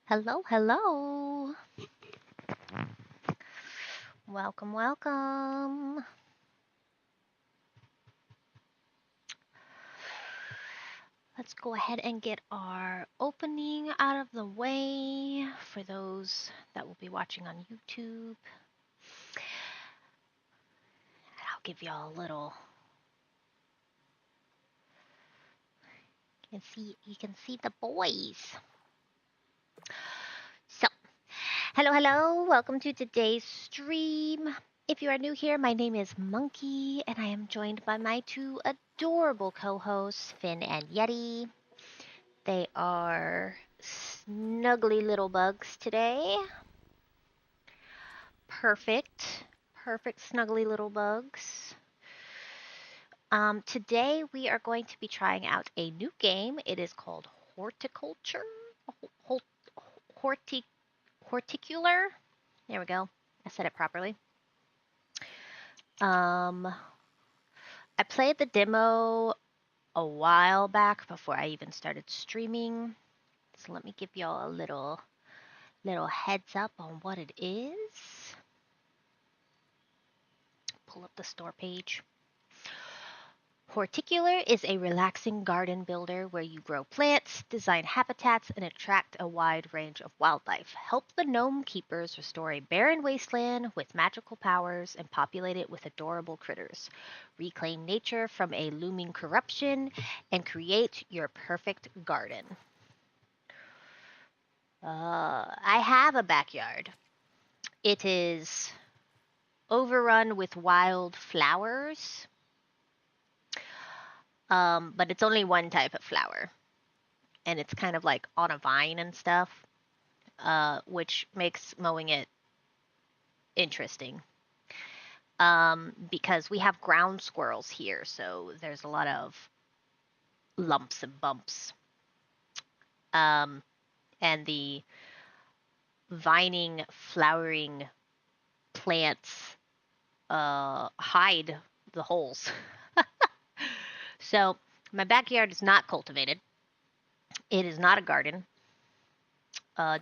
Hello, hello. Welcome, welcome. Let's go ahead and get our opening out of the way for those that will be watching on YouTube. I'll give y'all a little. You can see the boys. So, hello, hello. Welcome to today's stream. If you are new here, my name is Monkey, and I am joined by my two adorable co-hosts, Finn and Yeti. They are snuggly little bugs today. Perfect. Perfect snuggly little bugs. Today we are going to be trying out a new game. It is called Horticulture. Hort- Horticular. There we go. I said it properly. Um, I played the demo a while back before I even started streaming. So let me give y'all a little heads up on what it is. Pull up the store page. Horticular is a relaxing garden builder where you grow plants, design habitats, and attract a wide range of wildlife. Help the gnome keepers restore a barren wasteland with magical powers and populate it with adorable critters. Reclaim nature from a looming corruption and create your perfect garden. I have a backyard. It is overrun with wild flowers, but it's only one type of flower, and it's kind of like on a vine and stuff, which makes mowing it interesting. Because we have ground squirrels here, so there's a lot of lumps and bumps. Um, and the vining, flowering plants hide the holes. So my backyard is not cultivated. It is not a garden.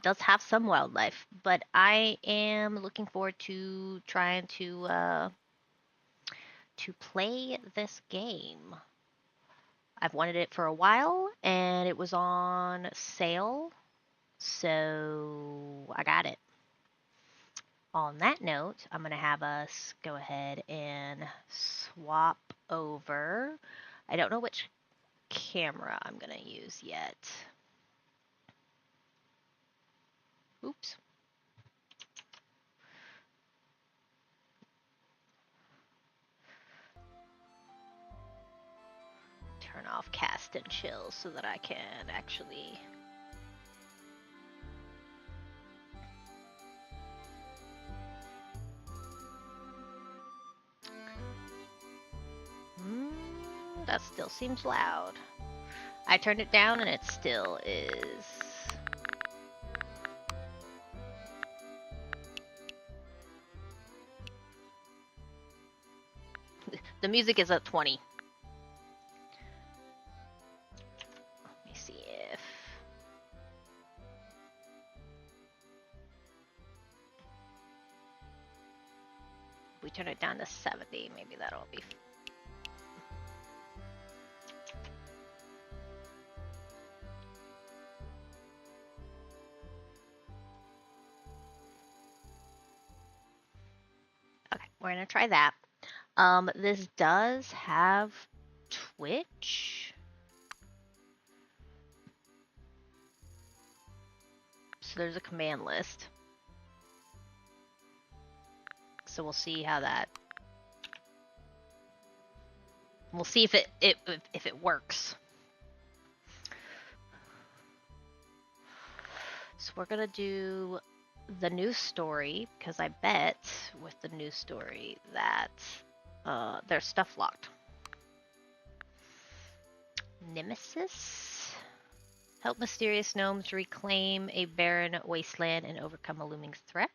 Does have some wildlife, but I am looking forward to trying to play this game. I've wanted it for a while, and it was on sale, so I got it. On that note, I'm going to have us go ahead and swap over. I don't know which camera I'm going to use yet. Oops. Turn off cast and chill so that I can actually. That still seems loud. I turned it down and it still is. The music is at 20. Let me see if. We turn it down to 70, maybe that'll be. Okay, we're gonna try that. This does have Twitch. So there's a command list. So we'll see how that. We'll see if it works. So we're gonna do the news story because I bet with the news story that there's stuff locked. Nemesis. Help mysterious gnomes reclaim a barren wasteland and overcome a looming threat.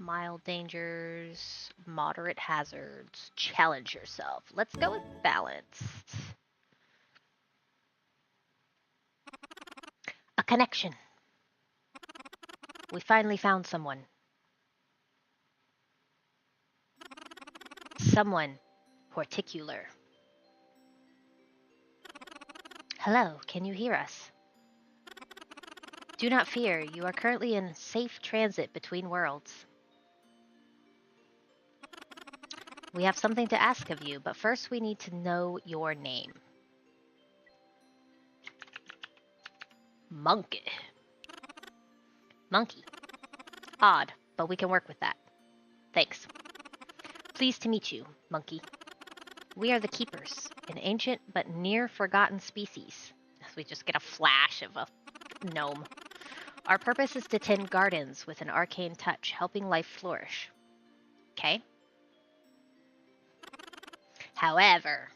Mild dangers, moderate hazards. Challenge yourself. Let's go with balanced. A connection. We finally found someone. Someone. Horticular. Hello, can you hear us? Do not fear, you are currently in safe transit between worlds. We have something to ask of you, but first we need to know your name. Monkey. Monkey. Odd, but we can work with that. Thanks. Pleased to meet you, Monkey. We are the Keepers, an ancient but near-forgotten species. We just get a flash of a gnome. Our purpose is to tend gardens with an arcane touch, helping life flourish. Okay? However,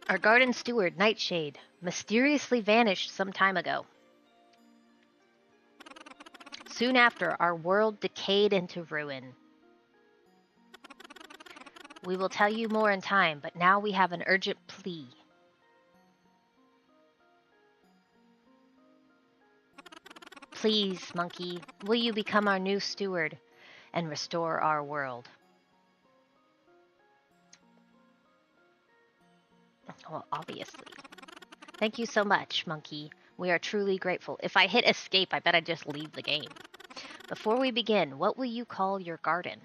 our garden steward, Nightshade, mysteriously vanished some time ago. Soon after, our world decayed into ruin. We will tell you more in time, but now we have an urgent plea. Please, Monkey, will you become our new steward and restore our world? Well, obviously. Thank you so much, Monkey. We are truly grateful. If I hit escape, I bet I'd just leave the game. Before we begin, what will you call your garden?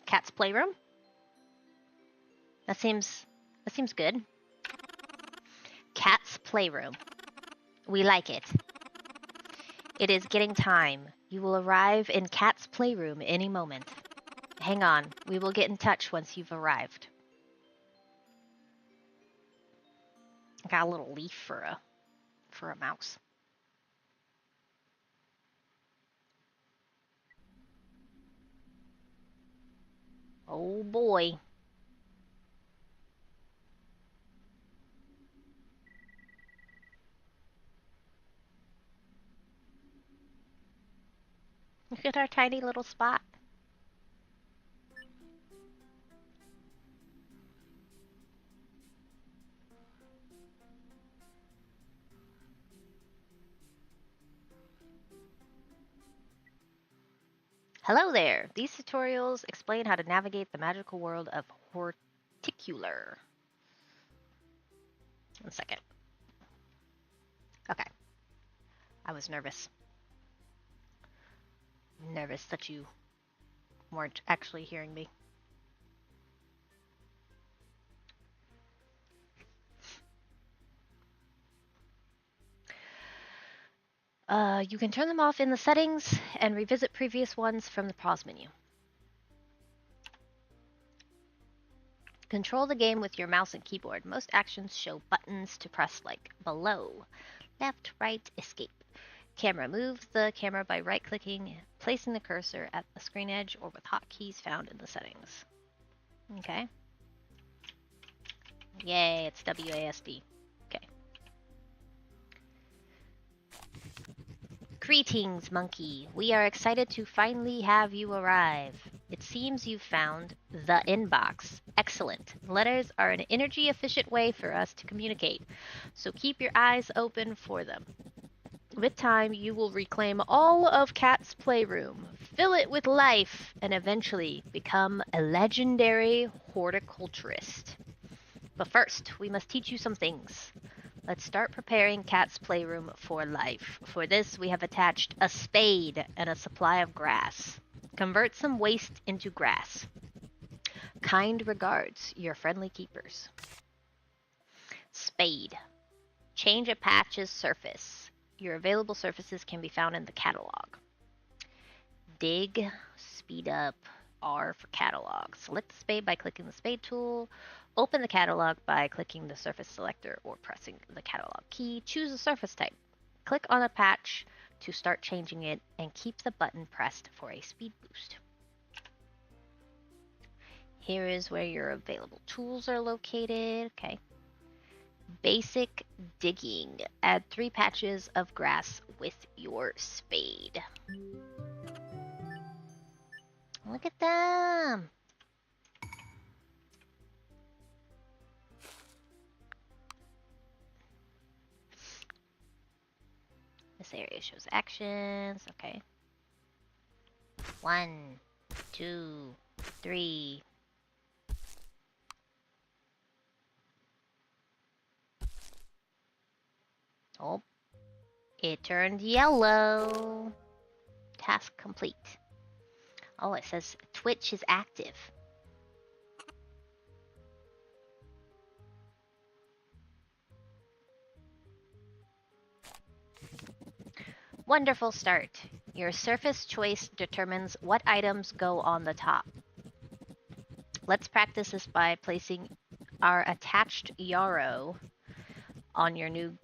Cat's playroom? That seems good. Cat's playroom. We like it. It is getting time. You will arrive in Cat's playroom any moment. Hang on. We will get in touch once you've arrived. I got a little leaf for a mouse. Oh boy. Look at our tiny little spot. Hello there! These tutorials explain how to navigate the magical world of Horticular. 1 second. Okay. I was nervous. Nervous that you weren't actually hearing me. You can turn them off in the settings and revisit previous ones from the pause menu. Control the game with your mouse and keyboard. Most actions show buttons to press like below. Left, right, escape. Camera. Move the camera by right-clicking, placing the cursor at the screen edge, or with hotkeys found in the settings. Okay. Yay, it's WASD. Okay. Greetings, Monkey. We are excited to finally have you arrive. It seems you've found the inbox. Excellent. Letters are an energy-efficient way for us to communicate, so keep your eyes open for them. With time, you will reclaim all of Cat's playroom, fill it with life, and eventually become a legendary horticulturist. But first, we must teach you some things. Let's start preparing Cat's playroom for life. For this, we have attached a spade and a supply of grass. Convert some waste into grass. Kind regards, your friendly keepers. Spade. Change a patch's surface. Your available surfaces can be found in the catalog. Dig, speed up, R for catalog. Select the spade by clicking the spade tool. Open the catalog by clicking the surface selector or pressing the catalog key. Choose a surface type. Click on a patch to start changing it and keep the button pressed for a speed boost. Here is where your available tools are located. Okay. Basic digging. Add 3 patches of grass with your spade. Look at them. This area shows actions. Okay. 1, 2, 3. Oh, it turned yellow. Task complete. Oh, it says Twitch is active. Wonderful start. Your surface choice determines what items go on the top. Let's practice this by placing our attached yarrow on your new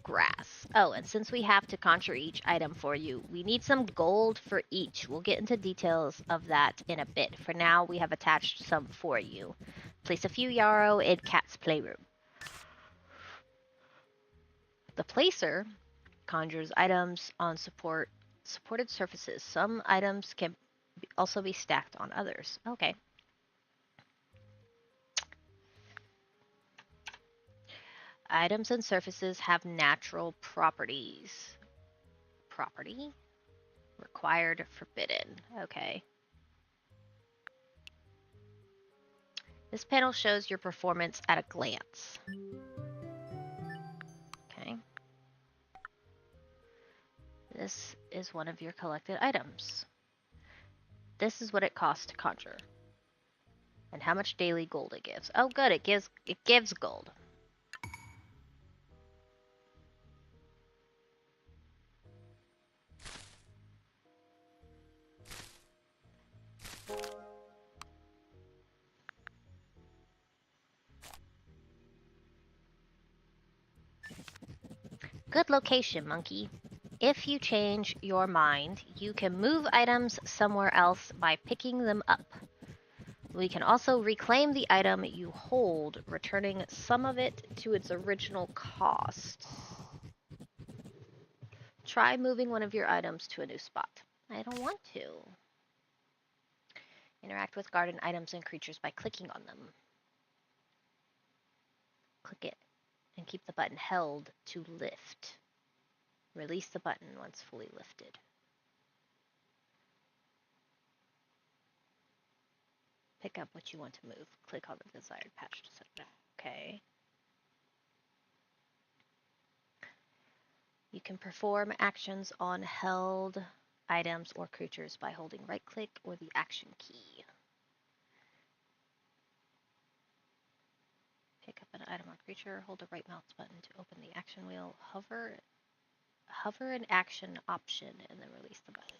grass. Oh, and since we have to conjure each item for you, we need some gold for each. We'll get into details of that in a bit. For now, we have attached some for you. Place a few yarrow in Cat's playroom. The placer conjures items on supported surfaces. Some items can also be stacked on others. Okay. Items and surfaces have natural properties. Property? Required, forbidden. Okay. This panel shows your performance at a glance. Okay. This is one of your collected items. This is what it costs to conjure. And how much daily gold it gives. Oh good, it gives gold. Good location, monkey. If you change your mind, you can move items somewhere else by picking them up. We can also reclaim the item you hold, returning some of it to its original cost. Try moving one of your items to a new spot. I don't want to. Interact with garden items and creatures by clicking on them. Click it and keep the button held to lift. Release the button once fully lifted. Pick up what you want to move. Click on the desired patch to set it up. Okay. You can perform actions on held items or creatures by holding right click or the action key. Pick up an item or creature, hold the right mouse button to open the action wheel, hover an action option, and then release the button.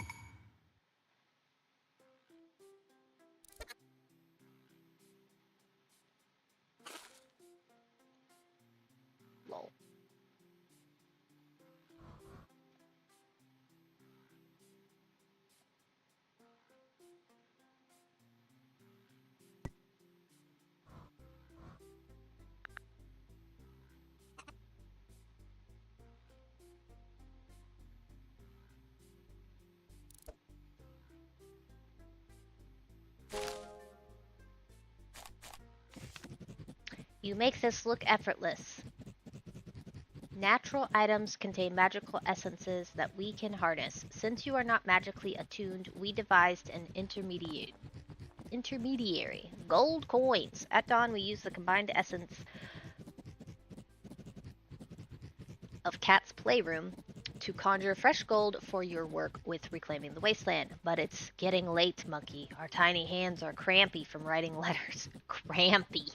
Lol. You make this look effortless. Natural items contain magical essences that we can harness. Since you are not magically attuned, we devised an intermediary. Gold coins. At dawn, we use the combined essence of Cat's playroom to conjure fresh gold for your work with reclaiming the wasteland. But it's getting late, monkey. Our tiny hands are crampy from writing letters. Crampy.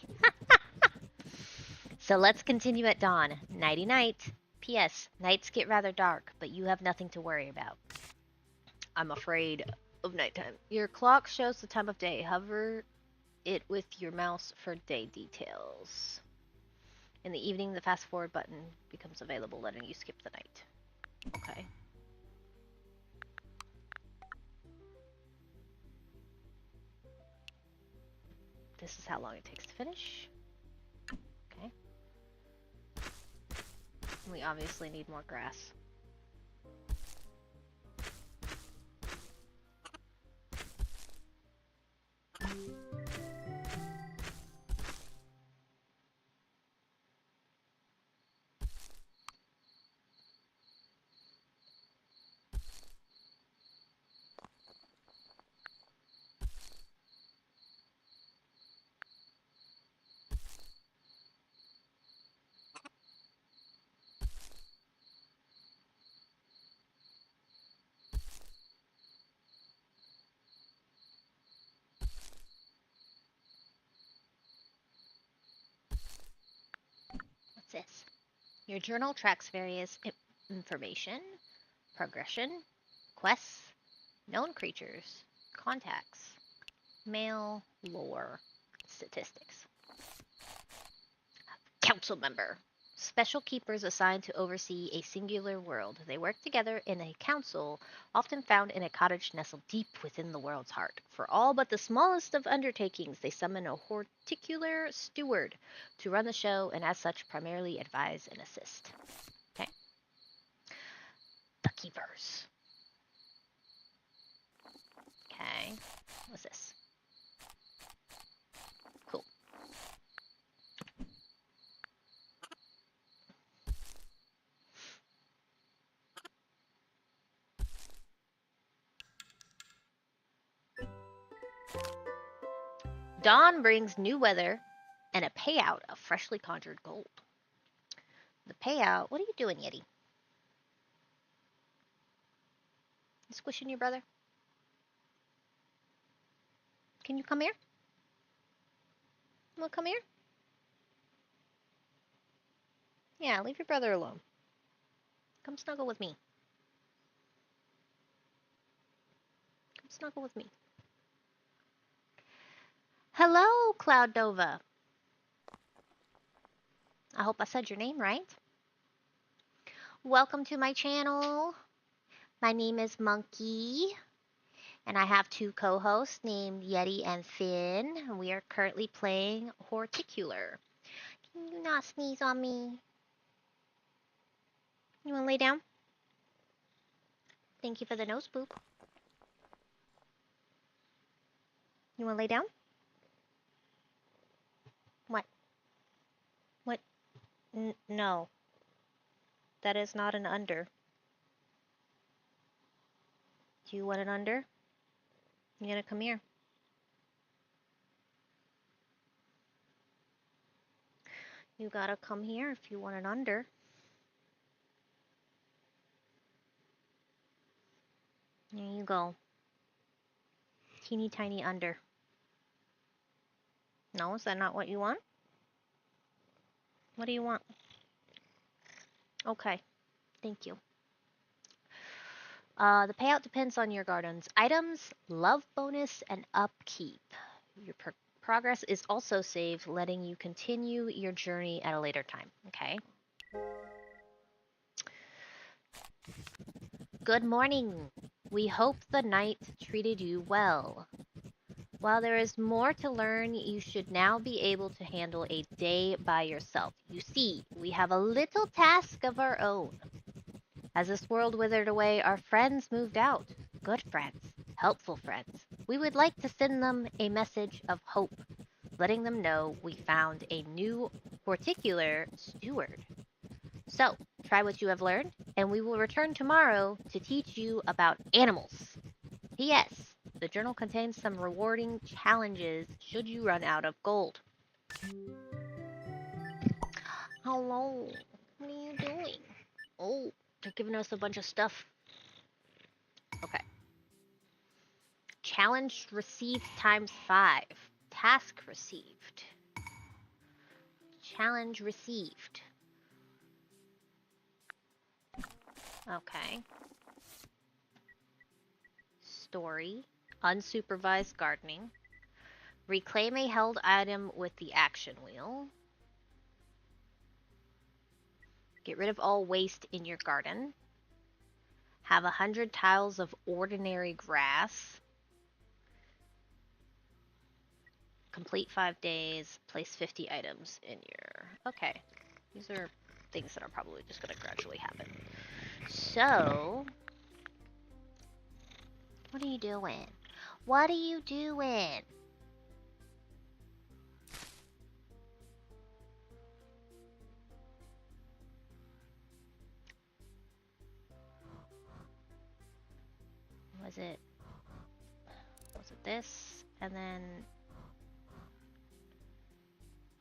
So let's continue at dawn. Nighty-night. P.S. Nights get rather dark, but you have nothing to worry about. I'm afraid of nighttime. Your clock shows the time of day. Hover it with your mouse for day details. In the evening, the fast forward button becomes available, letting you skip the night. Okay. This is how long it takes to finish. Okay. We obviously need more grass. What's this? Your journal tracks various information, progression, quests, known creatures, contacts, mail, lore, statistics. Council member. Special keepers assigned to oversee a singular world. They work together in a council, often found in a cottage nestled deep within the world's heart. For all but the smallest of undertakings, they summon a horticular steward to run the show, and as such, primarily advise and assist. Okay. The keepers. Okay. What's this? Cool. Dawn brings new weather and a payout of freshly conjured gold. The payout. What are you doing, Yeti? You squishing your brother? Can you come here? Well, come here. Yeah, leave your brother alone. Come snuggle with me. Come snuggle with me. Hello, Cloud Nova. I hope I said your name right. Welcome to my channel. My name is Monkey, and I have two co-hosts named Yeti and Finn. We are currently playing Horticular. Can you not sneeze on me? You want to lay down? Thank you for the nose boop. You want to lay down? What? What? No. That is not an under. Do you want an under? You gotta come here. You gotta come here if you want an under. There you go. Teeny tiny under. No, is that not what you want? What do you want? Okay, thank you. The payout depends on your garden's items, love bonus, and upkeep. Your progress is also saved, letting you continue your journey at a later time. Okay. Good morning. We hope the night treated you well. While there is more to learn, you should now be able to handle a day by yourself. You see, we have a little task of our own. As this world withered away, our friends moved out. Good friends, helpful friends. We would like to send them a message of hope, letting them know we found a new horticular steward. So, try what you have learned, and we will return tomorrow to teach you about animals. P.S. The journal contains some rewarding challenges should you run out of gold. Hello. What are you doing? Oh, they're giving us a bunch of stuff. Okay. Challenge received ×5. Task received. Challenge received. Okay. story, unsupervised gardening, reclaim a held item with the action wheel, get rid of all waste in your garden, have 100 tiles of ordinary grass, complete 5 days, place 50 items in your... Okay, these are things that are probably just going to gradually happen. So, what are you doing? What are you doing? Was it this? And then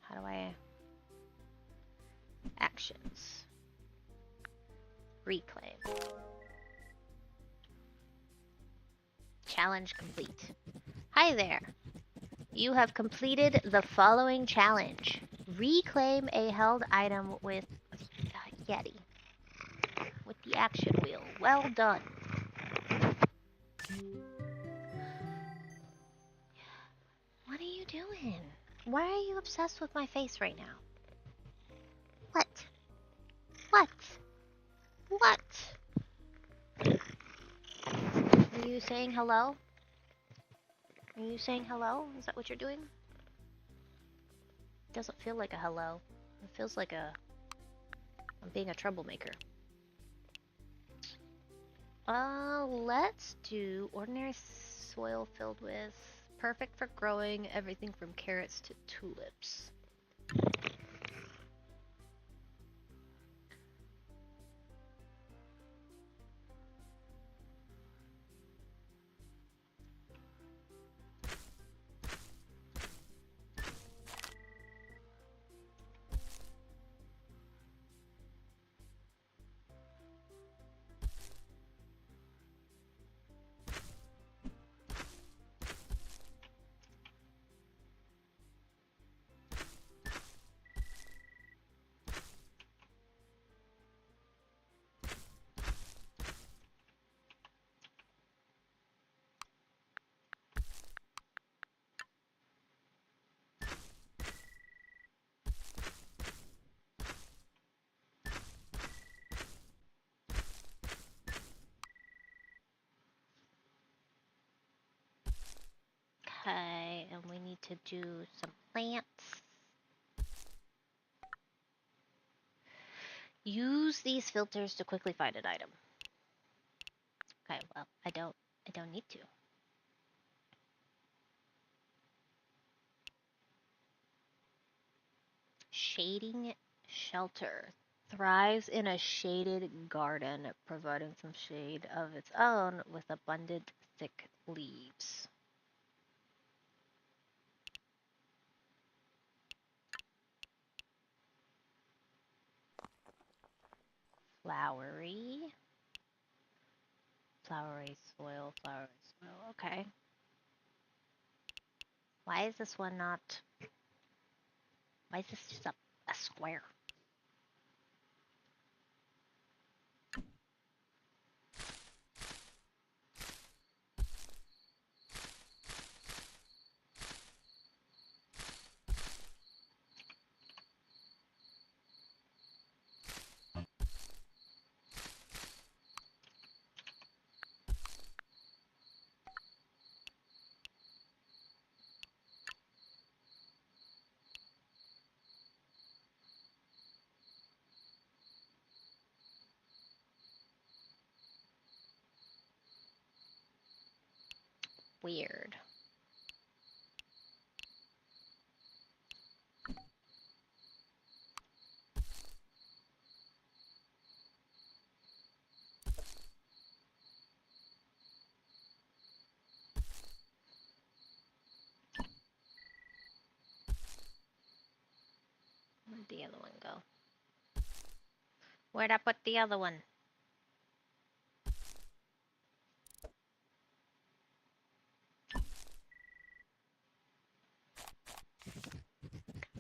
how do I actions? Reclaim. Challenge complete. Hi there. You have completed the following challenge. Reclaim a held item with Yeti. With the action wheel. Well done. What are you doing? Why are you obsessed with my face right now? What? What? What? Are you saying hello? Are you saying hello? Is that what you're doing? It doesn't feel like a hello. It feels like I'm being a troublemaker. Let's do ordinary soil filled with perfect for growing everything from carrots to tulips. Okay, and we need to do some plants. Use these filters to quickly find an item. Okay, well, I don't need to. Shading shelter. Thrives in a shaded garden, providing some shade of its own with abundant thick leaves. Flowery soil, okay. Why is this one not... Why is this just a square? Weird. Where'd the other one go? Where'd I put the other one?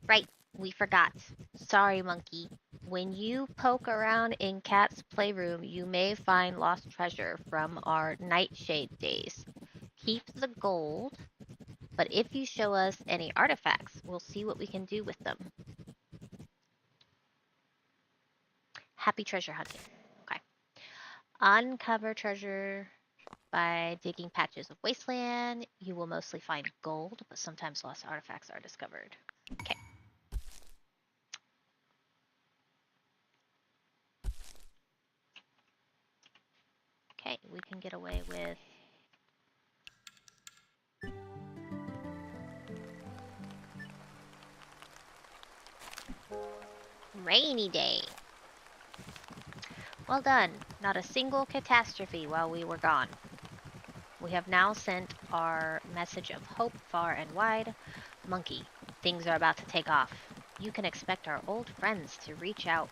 Right, we forgot. Sorry, monkey. When you poke around in Cat's playroom, you may find lost treasure from our nightshade days. Keep the gold, but if you show us any artifacts, we'll see what we can do with them. Happy treasure hunting. Okay. Uncover treasure by digging patches of wasteland. You will mostly find gold, but sometimes lost artifacts are discovered. Okay. Okay, we can get away with rainy day. Well done. Not a single catastrophe while we were gone. We have now sent our message of hope far and wide. Monkey, things are about to take off. You can expect our old friends to reach out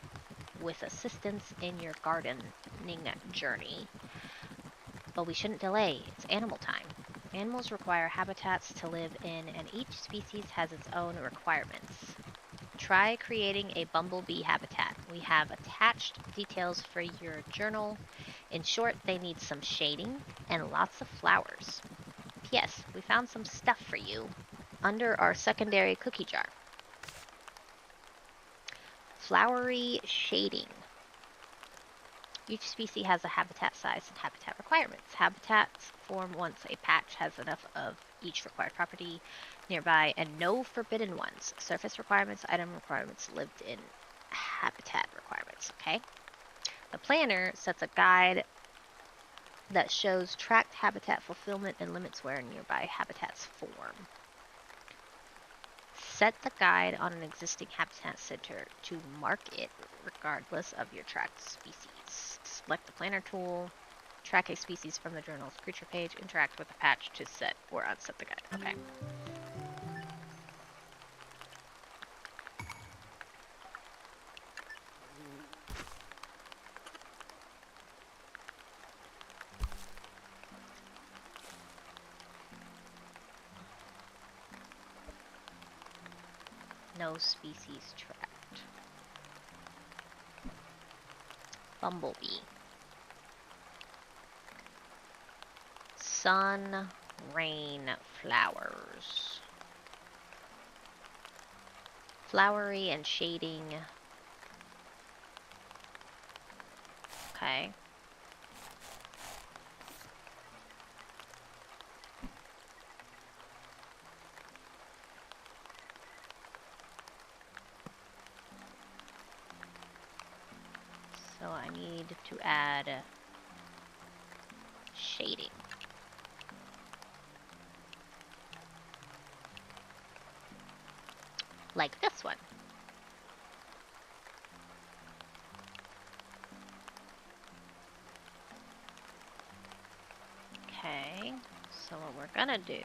with assistance in your gardening journey. But we shouldn't delay. It's animal time. Animals require habitats to live in, and each species has its own requirements. Try creating a bumblebee habitat. We have attached details for your journal. In short, they need some shading and lots of flowers. P.S. We found some stuff for you under our secondary cookie jar. Flowery shading. Each species has a habitat size and habitat requirements. Habitats form once a patch has enough of each required property nearby, and no forbidden ones. Surface requirements, item requirements, lived in habitat requirements. Okay. The planner sets a guide that shows tracked habitat fulfillment and limits where nearby habitats form. Set the guide on an existing habitat center to mark it regardless of your tracked species. Select the planner tool, track a species from the journal's creature page, interact with the patch to set or unset the guide. Okay. No species tracked. Bumblebee. Sun, rain, flowers. Flowery and shading. Okay. So I need to add shading. Like this one. Okay, so what we're gonna do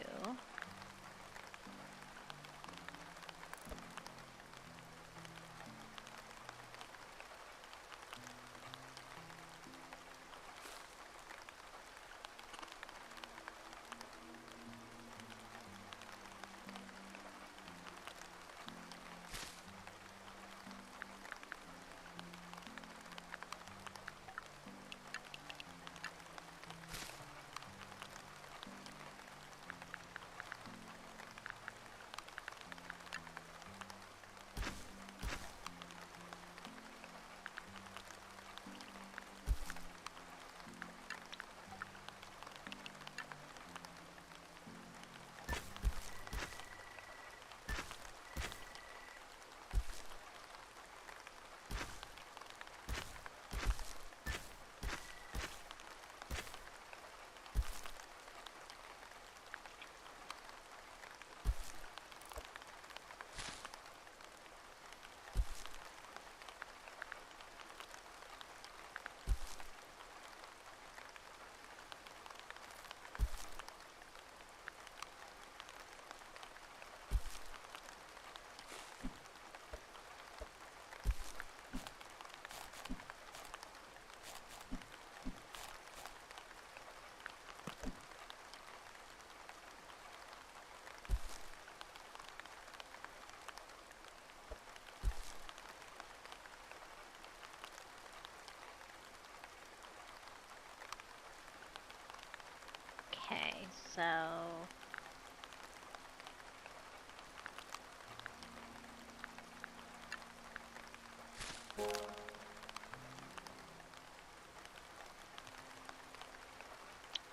So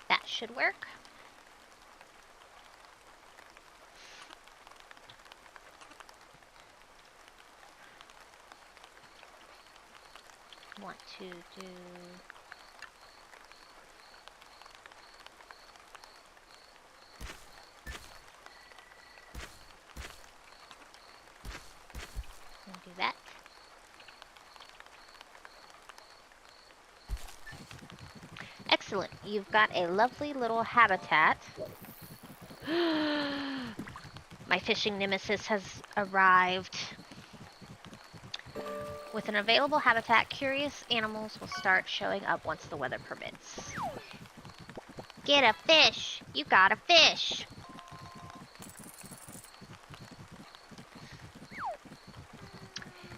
that should work. Want to do do that. Excellent. You've got a lovely little habitat. My fishing nemesis has arrived. With an available habitat, curious animals will start showing up once the weather permits. Get a fish! You got a fish!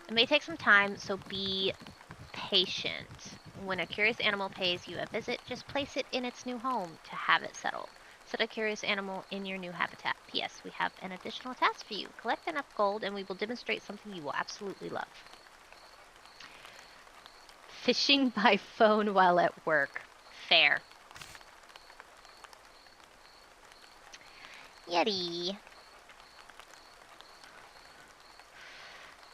It may take some time, so be patient. When a curious animal pays you a visit, just place it in its new home to have it settle. Set a curious animal in your new habitat. P.S. We have an additional task for you. Collect enough gold and we will demonstrate something you will absolutely love. Fishing by phone while at work. Fair. Yeti.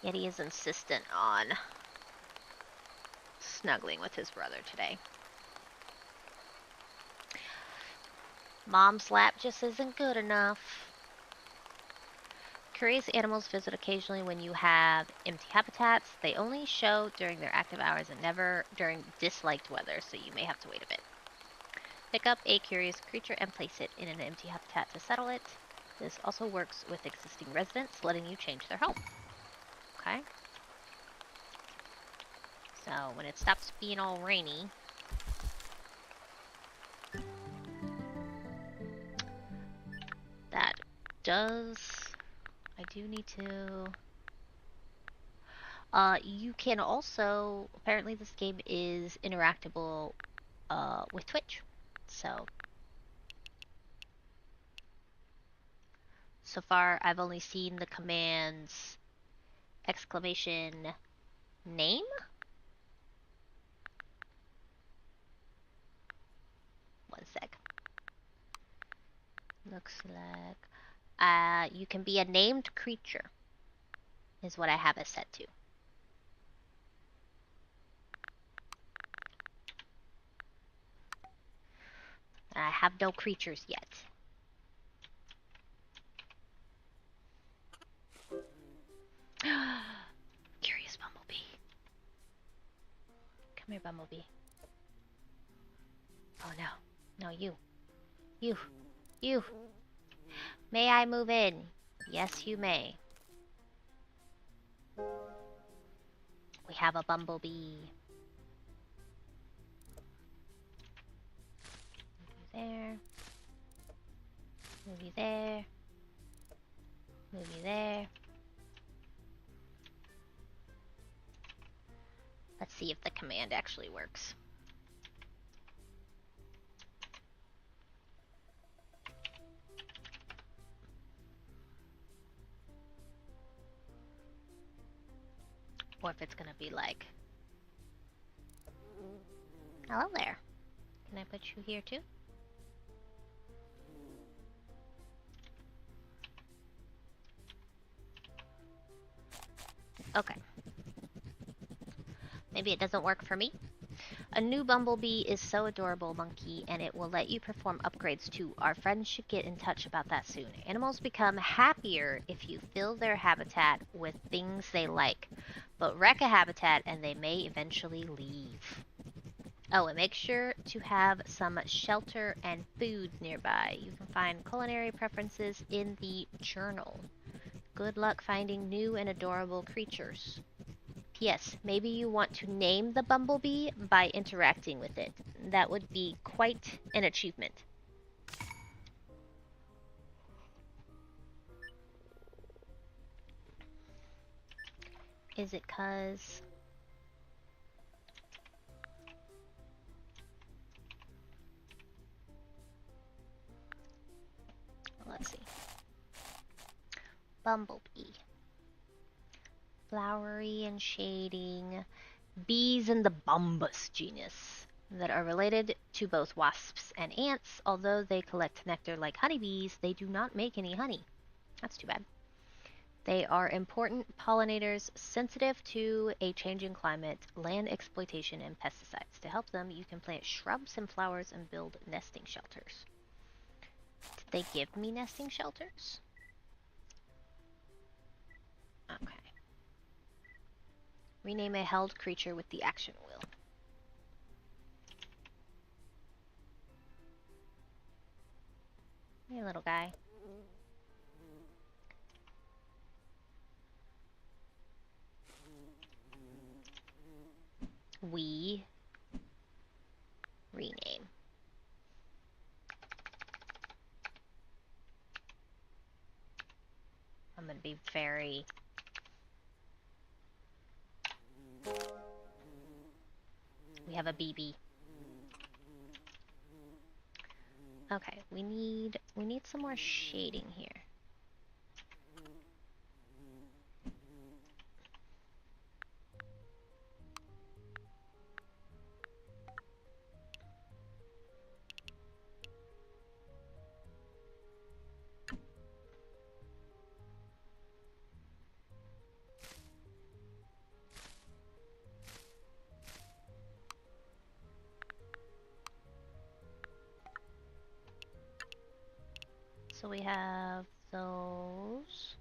Yeti is insistent on snuggling with his brother today. Mom's lap just isn't good enough. Curious animals visit occasionally when you have empty habitats. They only show during their active hours and never during disliked weather, so you may have to wait a bit. Pick up a curious creature and place it in an empty habitat to settle it. This also works with existing residents, letting you change their home. Okay. So when it stops being all rainy, that does... I do need to... you can also... Apparently this game is interactable with Twitch. So far I've only seen the commands exclamation name. One sec. Looks like you can be a named creature is what I have it set to. I have no creatures yet. Curious bumblebee. Come here, bumblebee. Oh no. No, you. You. You. May I move in? Yes, you may. We have a bumblebee. Move you there. Move you there. Move you there. Let's see if the command actually works. Or if it's gonna be like, hello there. Can I put you here too? Okay. Maybe it doesn't work for me. A new bumblebee is so adorable, monkey, and it will let you perform upgrades too. Our friends should get in touch about that soon. Animals become happier if you fill their habitat with things they like, but wreck a habitat and they may eventually leave. Oh, and make sure to have some shelter and food nearby. You can find culinary preferences in the journal. Good luck finding new and adorable creatures. P.S. Maybe you want to name the bumblebee by interacting with it. That would be quite an achievement. Is it 'cause... Let's see. Bumblebee. Flowery and shading. Bees in the bombus genus that are related to both wasps and ants. Although they collect nectar like honeybees, they do not make any honey. That's too bad. They are important pollinators sensitive to a changing climate, land exploitation, and pesticides. To help them, you can plant shrubs and flowers and build nesting shelters. Did they give me nesting shelters? Okay. Rename a held creature with the action wheel. Hey, little guy. We rename. I'm gonna be very... We have a BB. Okay, we need some more shading here. So we have those.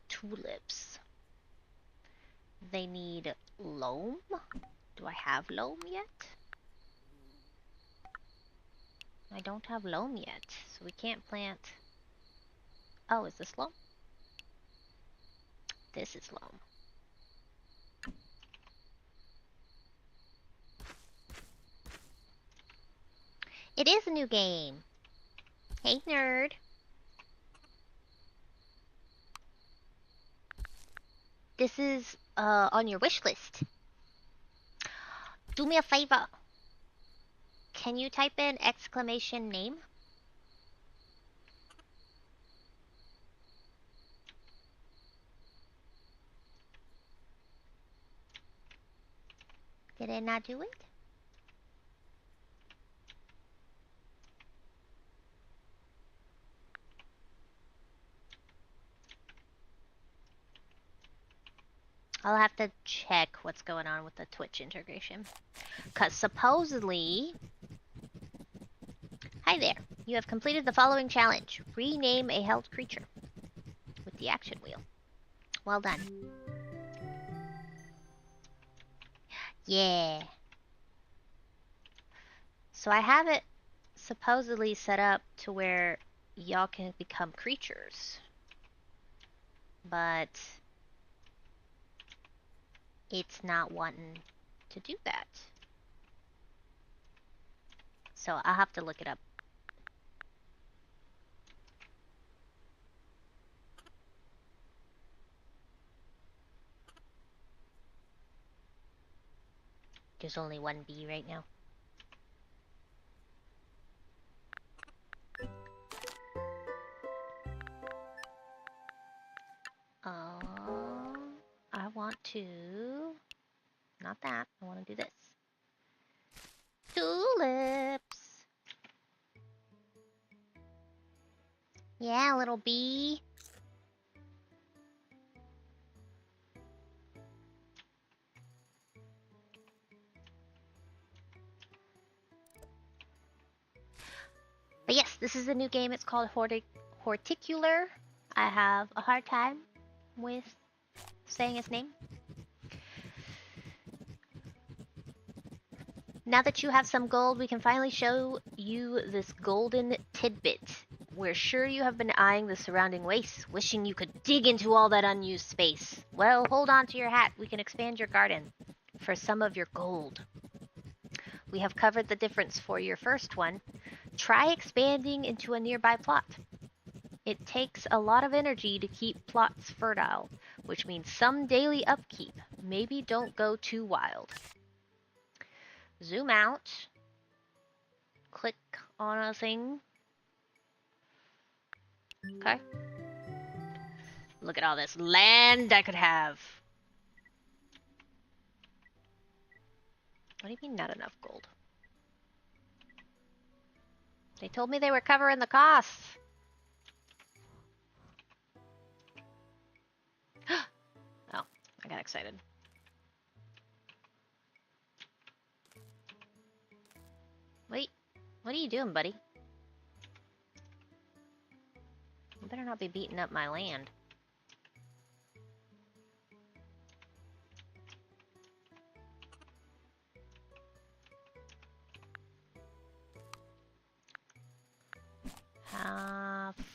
Tulips. They need loam. Do I have loam yet? I don't have loam yet, so we can't plant... Oh, is this loam? This is loam. It is a new game. Hey, nerd. This is on your wish list. Do me a favor. Can you type in exclamation name? Did it not do it? I'll have to check what's going on with the Twitch integration. Because supposedly... Hi there. You have completed the following challenge. Rename a held creature with the action wheel. Well done. Yeah. So I have it supposedly set up to where y'all can become creatures. But it's not wanting to do that. So I'll have to look it up. There's only one bee right now. I want to... Not that. I want to do this. Tulips! Yeah, little bee. But yes, this is a new game. It's called Horticular. I have a hard time with saying its name. Now that you have some gold, we can finally show you this golden tidbit. We're sure you have been eyeing the surrounding wastes, wishing you could dig into all that unused space. Well, hold on to your hat. We can expand your garden for some of your gold. We have covered the difference for your first one. Try expanding into a nearby plot. It takes a lot of energy to keep plots fertile, which means some daily upkeep. Maybe don't go too wild. Zoom out. Click on a thing. Okay. Look at all this land I could have. What do you mean not enough gold? They told me they were covering the costs. Oh, I got excited. Wait, what are you doing, buddy? You better not be beating up my land.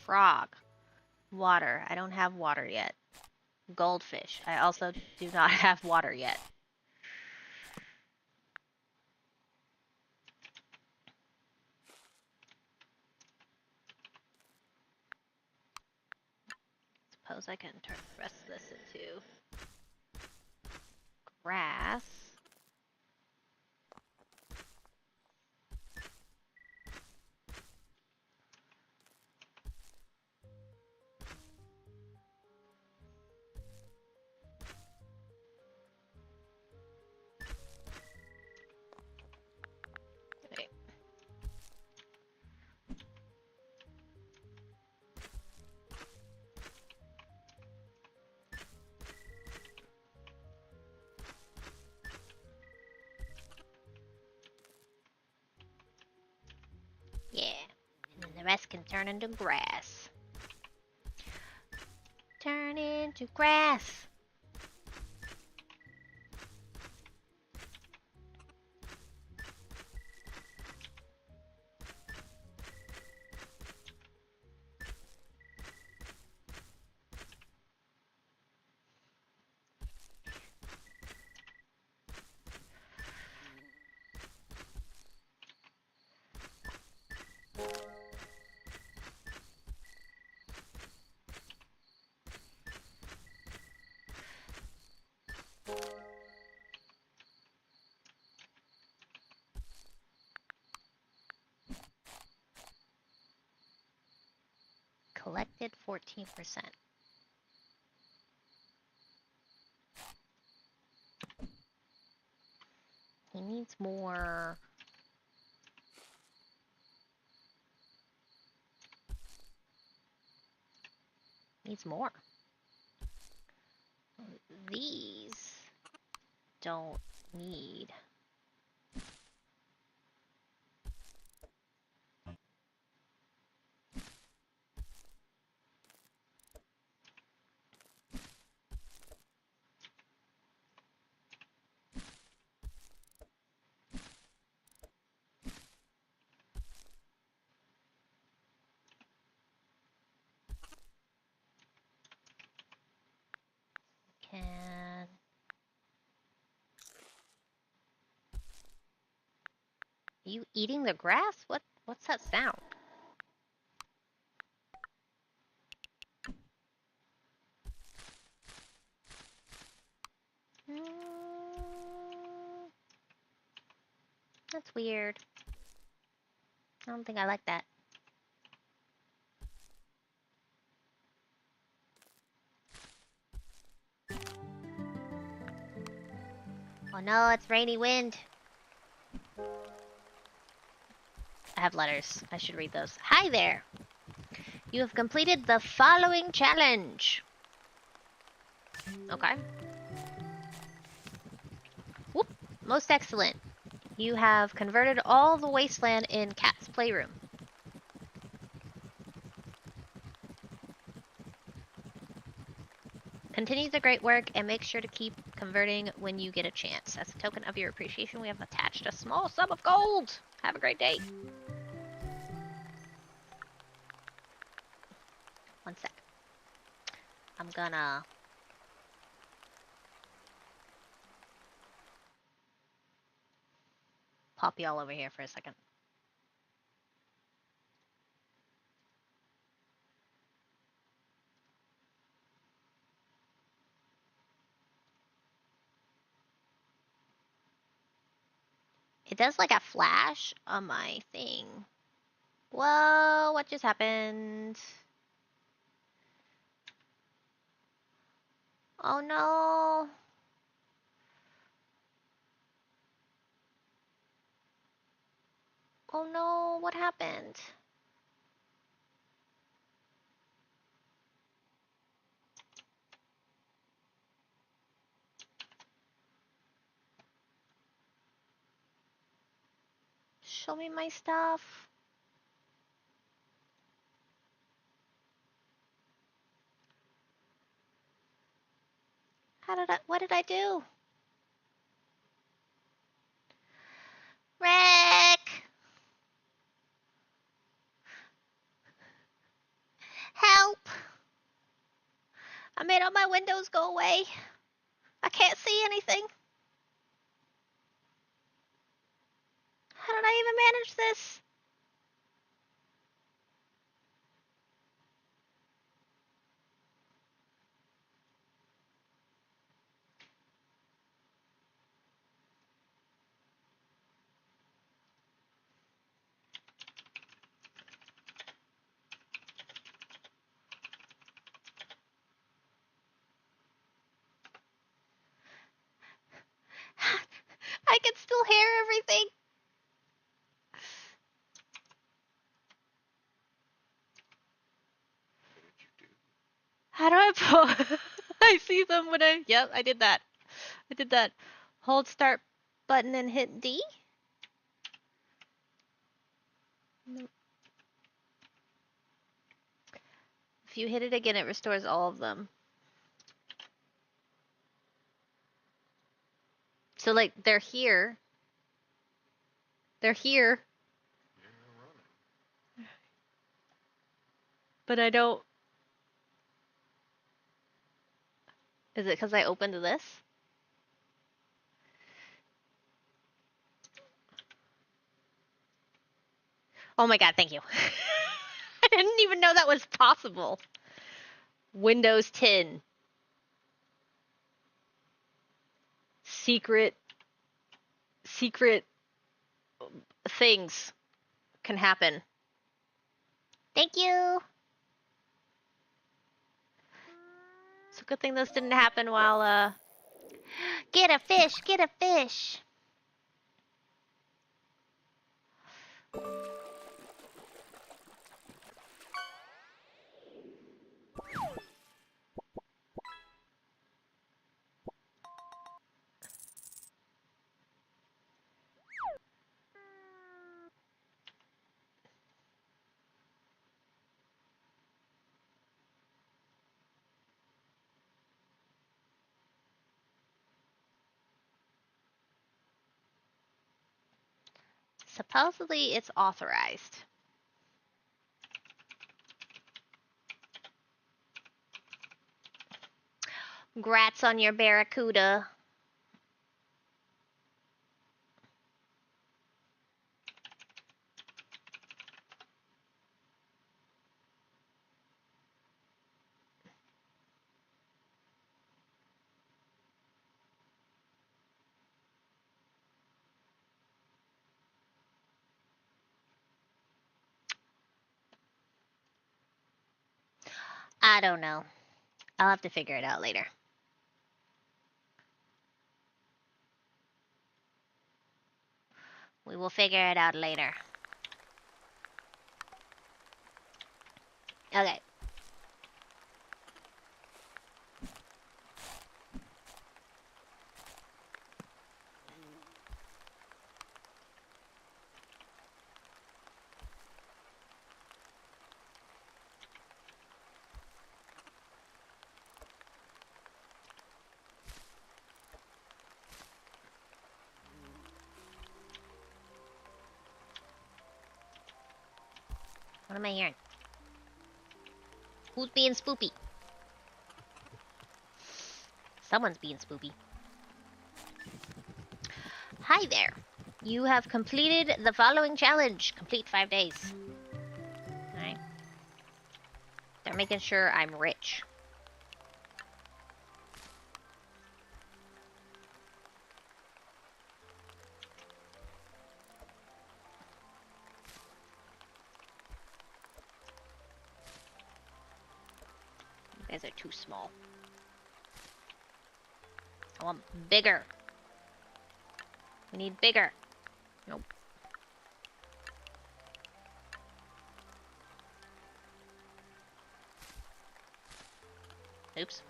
Frog. Water. I don't have water yet. Goldfish. I also do not have water yet. Suppose I can turn the rest of this into grass. Okay. Yeah. And then the rest can turn into grass. Turn into grass. Collected 14%. He needs more. Needs more. These don't need. Can you eating the grass? What's that sound? That's weird. I don't think I like that. Oh no, it's rainy wind. I have letters. I should read those. Hi there. You have completed the following challenge. Okay. Whoop. Most excellent. You have converted all the wasteland in Cat's Playroom. Continue the great work and make sure to keep converting when you get a chance. As a token of your appreciation, we have attached a small sum of gold. Have a great day. One sec. I'm gonna pop you all over here for a second. It does like a flash on my thing. Whoa, what just happened? Oh no. Oh no, what happened? Show me my stuff. What did I do? Rick! Help! I made all my windows go away. I can't see anything. How did I even manage this? I can still hear everything. How do I pull? I see them when I. Yep, I did that. I did that. Hold start button and hit D. If you hit it again, it restores all of them. So, like, they're here. They're here. But I don't. Is it because I opened this? Oh my god, thank you. I didn't even know that was possible. Windows 10. Secret things can happen. Thank you. It's a good thing this didn't happen while, Get a fish, get a fish. Supposedly it's authorized. Grats on your barracuda. I don't know. I'll have to figure it out later. We will figure it out later. Okay. What am I hearing? Who's being spoopy? Someone's being spoopy. Hi there. You have completed the following challenge. Complete 5 days. Alright. They're making sure I'm rich. You guys are too small. I want bigger. We need bigger. Nope. Oops.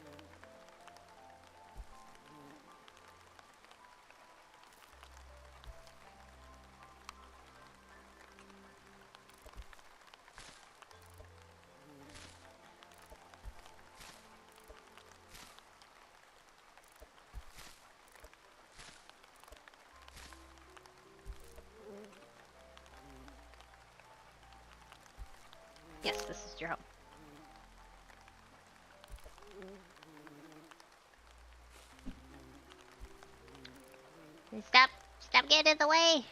Yes, this is your home. Stop getting in the way.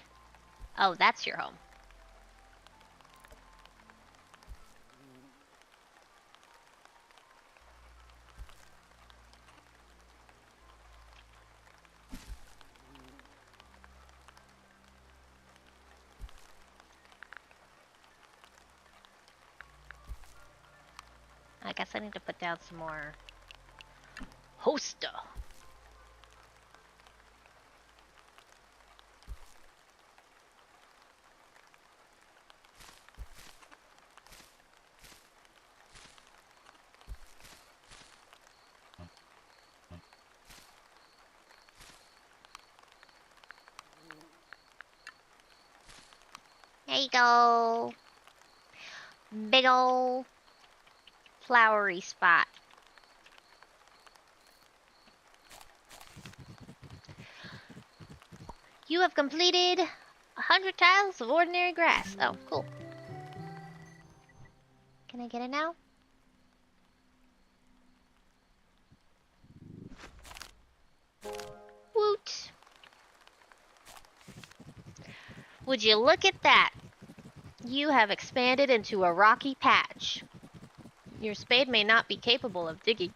Oh, that's your home. I guess I need to put down some more hosta. There you go. Big ol' flowery spot. You have completed 100 tiles of ordinary grass. Oh, cool. Can I get it now? Woot. Would you look at that? You have expanded into a rocky patch. Your spade may not be capable of digging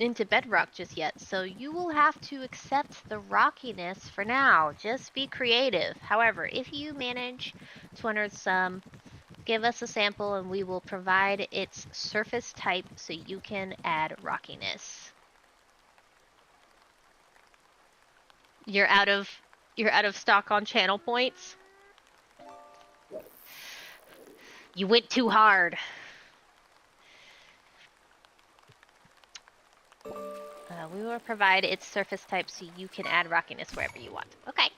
into bedrock just yet, so you will have to accept the rockiness for now. Just be creative. However, if you manage to unearth some, give us a sample and we will provide its surface type so you can add rockiness. You're out of stock on channel points. You went too hard. We will provide its surface type so you can add rockiness wherever you want. Okay.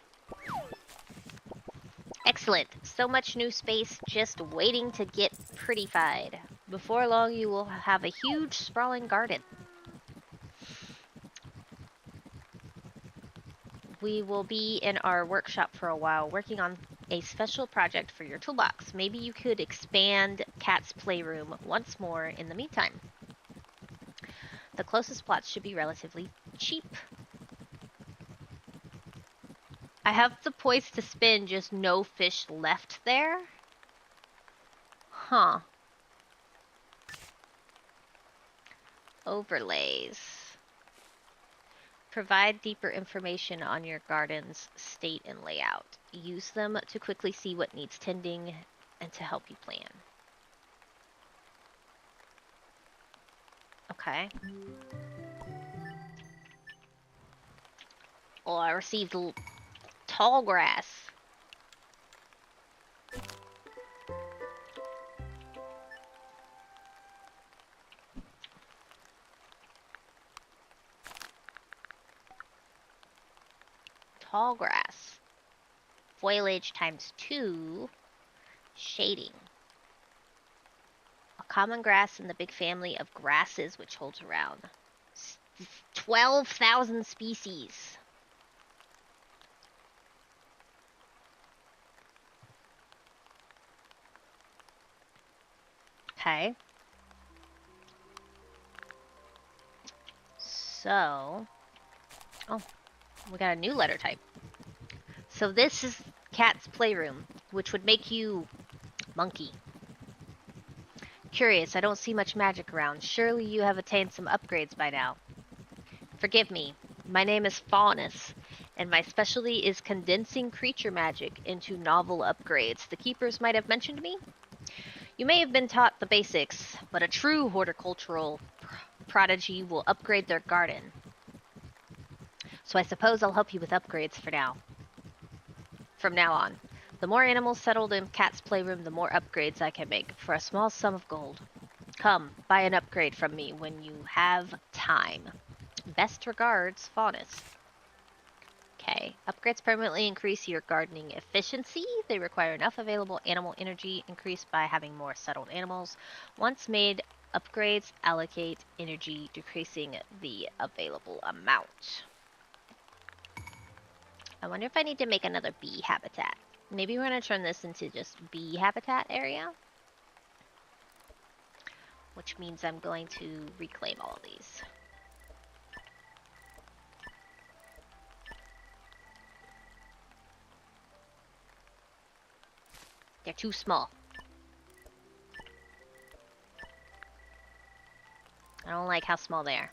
Excellent. So much new space just waiting to get prettified. Before long, you will have a huge, sprawling garden. We will be in our workshop for a while, working on a special project for your toolbox. Maybe you could expand Cat's playroom once more in the meantime. The closest plots should be relatively cheap. I have the poise to spin, just no fish left there. Huh. Overlays. Provide deeper information on your garden's state and layout. Use them to quickly see what needs tending and to help you plan. Okay. Oh, I received tall grass. Tall grass. Foliage times 2. Shading. A common grass in the big family of grasses which holds around 12,000 species. Okay. So, oh, we got a new letter type. So this is cat's playroom, which would make you monkey. Curious, I don't see much magic around. Surely you have attained some upgrades by now. Forgive me. My name is Faunus, and my specialty is condensing creature magic into novel upgrades. The keepers might have mentioned me? You may have been taught the basics, but a true horticultural prodigy will upgrade their garden. So I suppose I'll help you with upgrades for now. From now on. The more animals settled in Cat's playroom, the more upgrades I can make, for a small sum of gold. Come, buy an upgrade from me when you have time. Best regards, Faunus. Okay, upgrades permanently increase your gardening efficiency. They require enough available animal energy increased by having more settled animals. Once made, upgrades allocate energy, decreasing the available amount. I wonder if I need to make another bee habitat. Maybe we're going to turn this into just bee habitat area. Which means I'm going to reclaim all of these. They're too small. I don't like how small they are.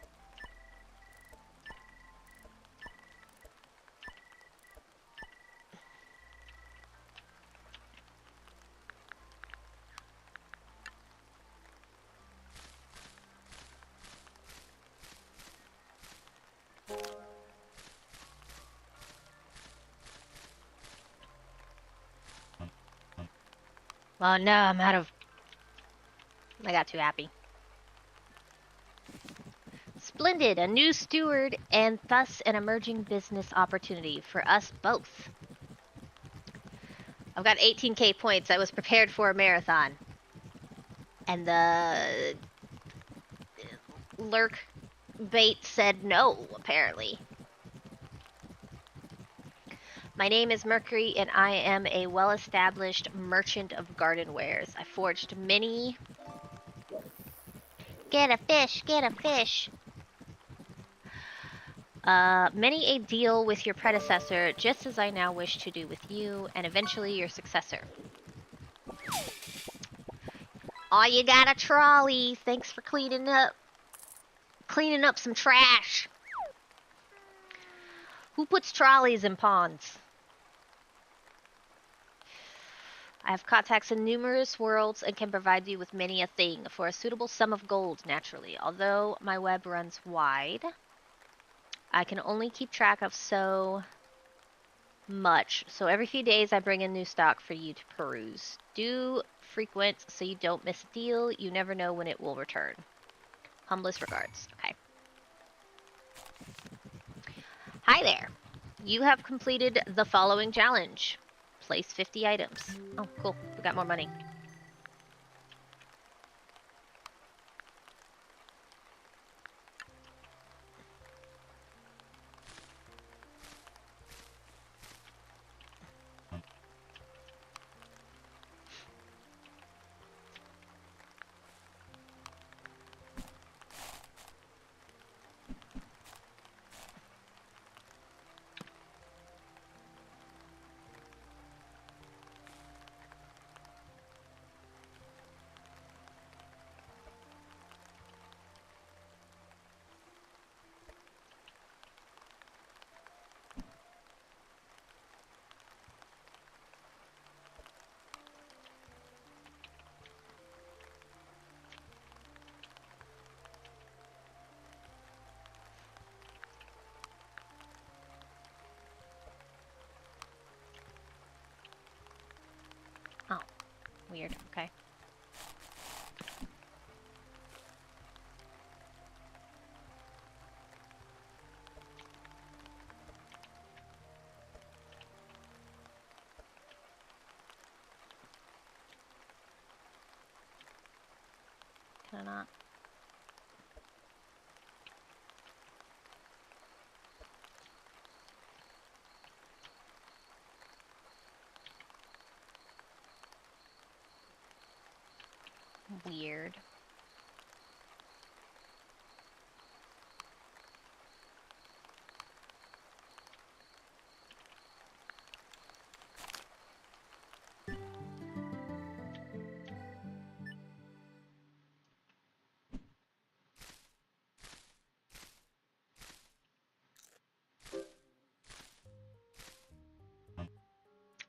Oh no, I'm out of... I got too happy. Splendid, a new steward and thus an emerging business opportunity for us both. I've got 18k points. I was prepared for a marathon. And the lurk bait said no, apparently. My name is Mercury, and I am a well-established merchant of garden wares. I forged many... Get a fish! Get a fish! Many a deal with your predecessor, just as I now wish to do with you, and eventually your successor. Oh, you got a trolley! Thanks for cleaning up some trash! Who puts trolleys in ponds? I have contacts in numerous worlds and can provide you with many a thing, for a suitable sum of gold, naturally. Although my web runs wide, I can only keep track of so much. So every few days I bring in new stock for you to peruse. Do frequent so you don't miss a deal. You never know when it will return. Humblest regards. Okay. Hi there. You have completed the following challenge. Place 50 items. Oh, cool. We got more money. Oh, weird. Okay. Can I not? Weird.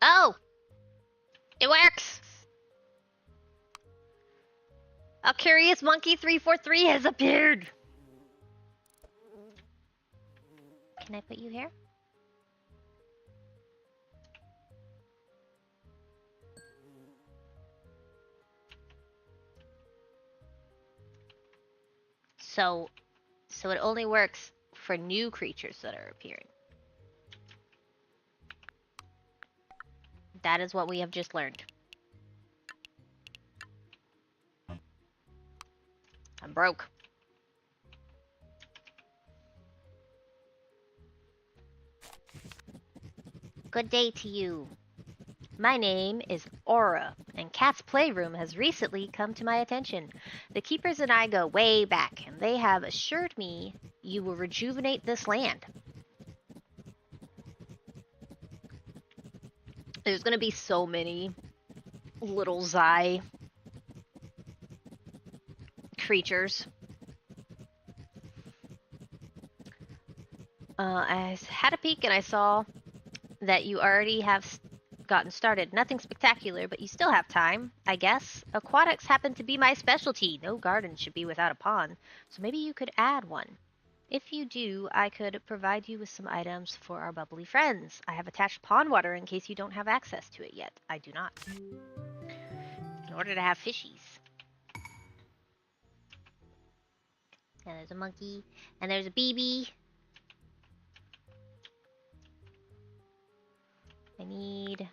Oh! It works! A curious monkey 343 has appeared! Can I put you here? So it only works for new creatures that are appearing. That is what we have just learned. I'm broke. Good day to you. My name is Aura, and Cat's Playroom has recently come to my attention. The keepers and I go way back, and they have assured me you will rejuvenate this land. There's gonna be so many little Zai creatures. I had a peek and I saw that you already have gotten started. Nothing spectacular, but you still have time, I guess. Aquatics happen to be my specialty. No garden should be without a pond, so maybe you could add one. If you do, I could provide you with some items for our bubbly friends. I have attached pond water in case you don't have access to it yet. I do not. In order to have fishies. And there's a monkey. And there's a BB. I need...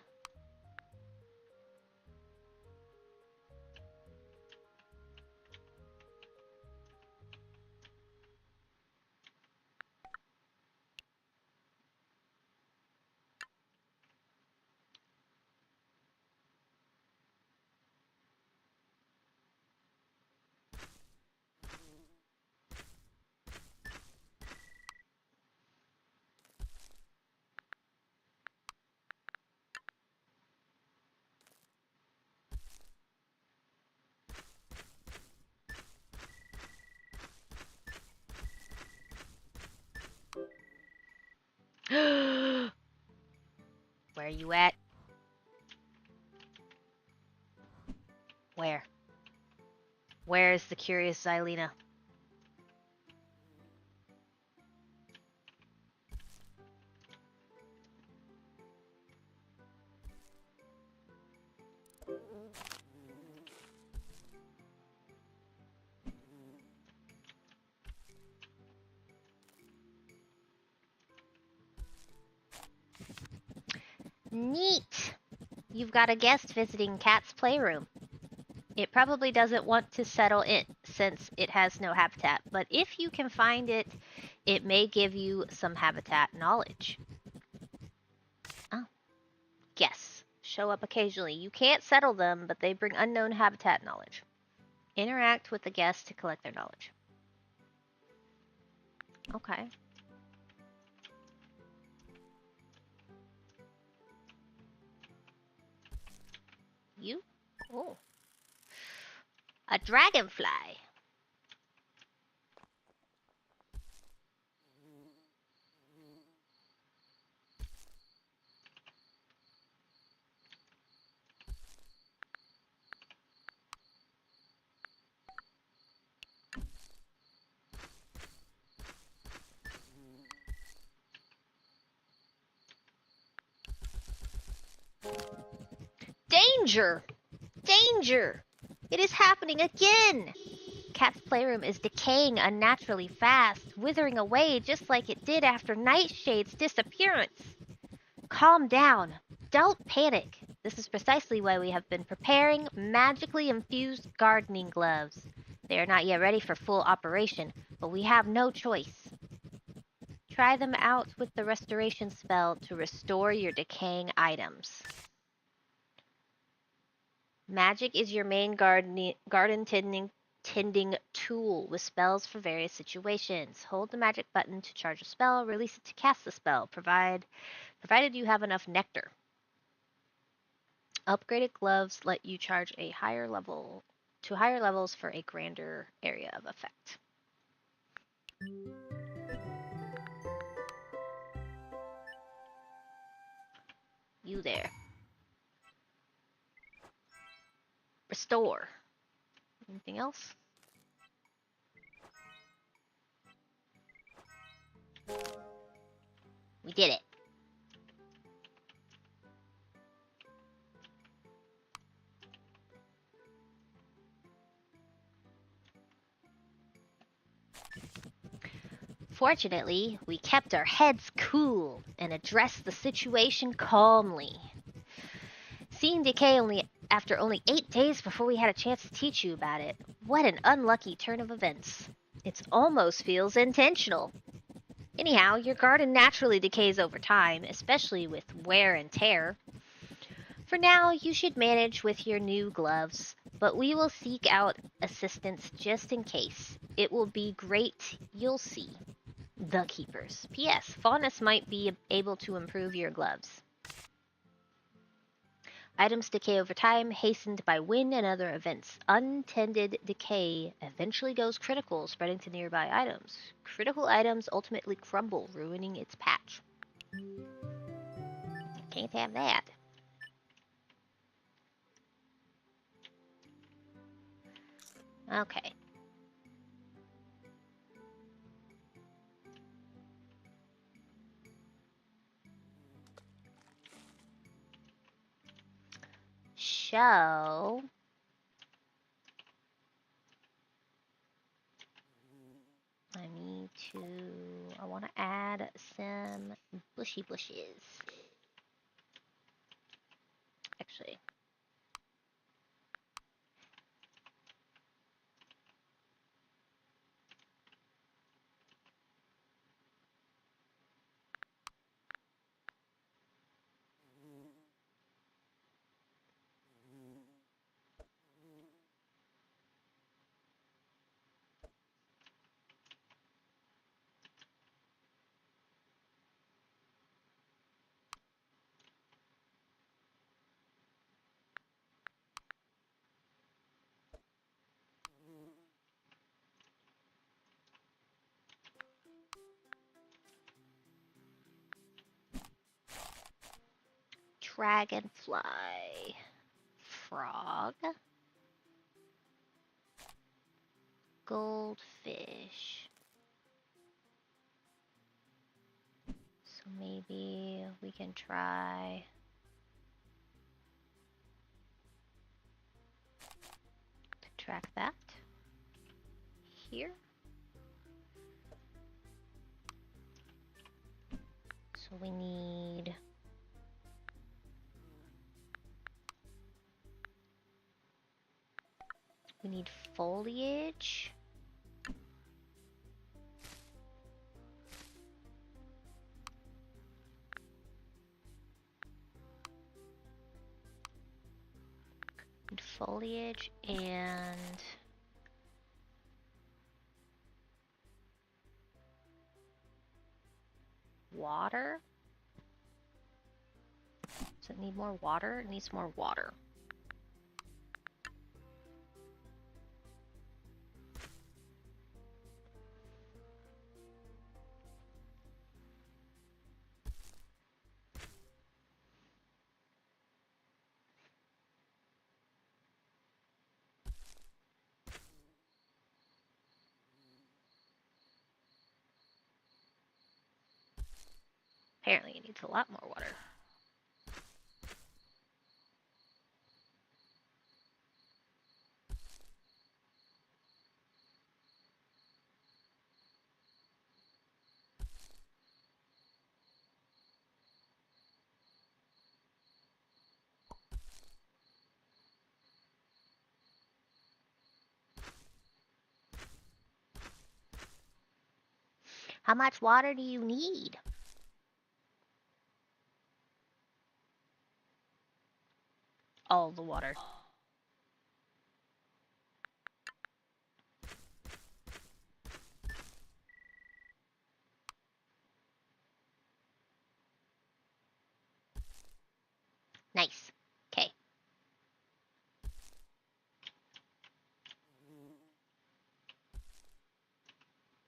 Where are you at? Where? Where is the curious Xylena? Neat! You've got a guest visiting Cat's Playroom. It probably doesn't want to settle in since it has no habitat, but if you can find it, it may give you some habitat knowledge. Oh, guests show up occasionally. You can't settle them, but they bring unknown habitat knowledge. Interact with the guest to collect their knowledge. Okay. You? Oh. A dragonfly. Danger! Danger! It is happening again! Cat's Playroom is decaying unnaturally fast, withering away just like it did after Nightshade's disappearance. Calm down. Don't panic. This is precisely why we have been preparing magically infused gardening gloves. They are not yet ready for full operation, but we have no choice. Try them out with the restoration spell to restore your decaying items. Magic is your main garden tending tool with spells for various situations. Hold the magic button to charge a spell, release it to cast the spell, provided you have enough nectar. Upgraded gloves let you charge a higher levels for a grander area of effect. You there. restore. Anything else? We did it. Fortunately, we kept our heads cool and addressed the situation calmly. Seeing decay after only 8 days before we had a chance to teach you about it. What an unlucky turn of events. It almost feels intentional. Anyhow, your garden naturally decays over time, especially with wear and tear. For now, you should manage with your new gloves, but we will seek out assistance just in case. It will be great, you'll see. The Keepers. P.S. Faunus might be able to improve your gloves. Items decay over time, hastened by wind and other events. Untended decay eventually goes critical, spreading to nearby items. Critical items ultimately crumble, ruining its patch. Can't have that. Okay. So... I want to add some bushes. Actually. Dragonfly. Frog. Goldfish. So maybe we can try to track that here. So we need foliage. Foliage and water. Does it need more water? It needs more water. Apparently it needs a lot more water. How much water do you need? All the water. Nice. Okay.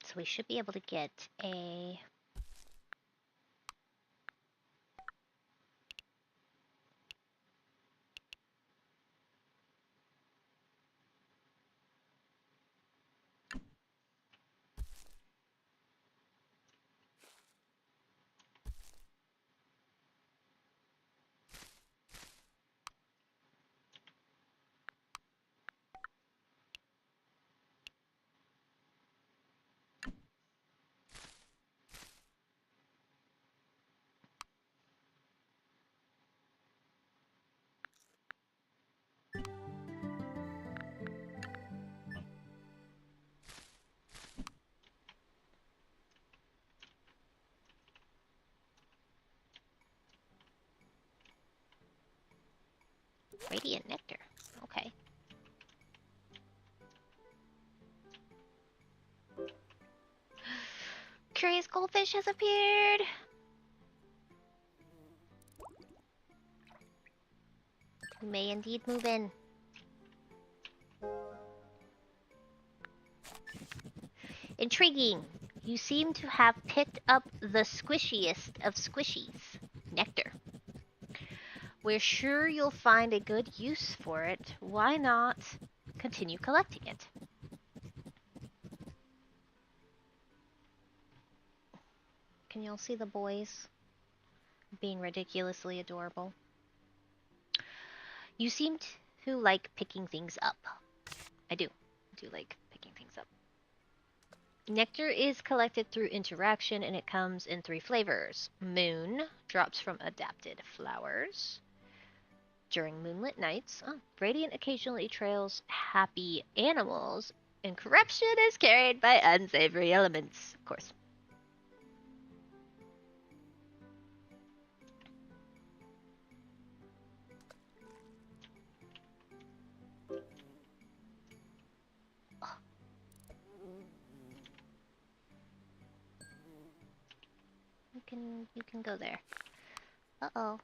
So we should be able to get a... Radiant nectar. Okay. Curious goldfish has appeared. You may indeed move in. Intriguing. You seem to have picked up the squishiest of squishies. Nectar. We're sure you'll find a good use for it. Why not continue collecting it? Can y'all see the boys being ridiculously adorable? You seem to like picking things up. I do. I do like picking things up. Nectar is collected through interaction and it comes in 3 flavors. Moon, drops from adapted flowers. During moonlit nights, radiant occasionally trails happy animals, and corruption is carried by unsavory elements, of course. You can go there. Uh-oh.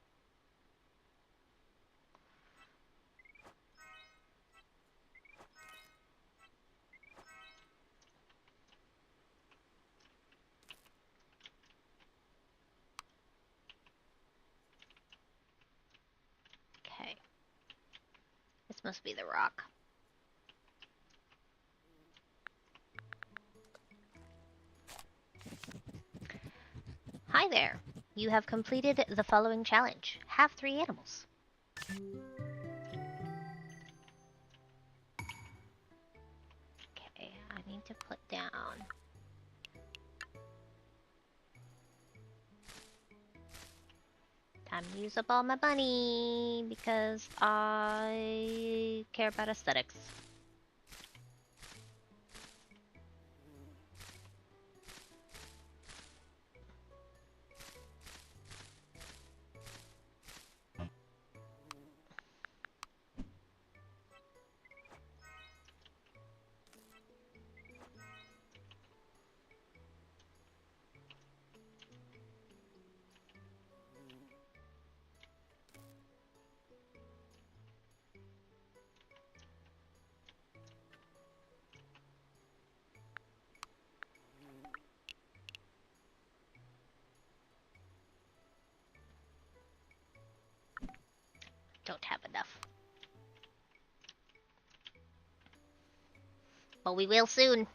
Okay. This must be the rock. Hi there. You have completed the following challenge. Have 3 animals. Okay, I need to put down... Time to use up all my money because I care about aesthetics. Don't have enough. But we will soon.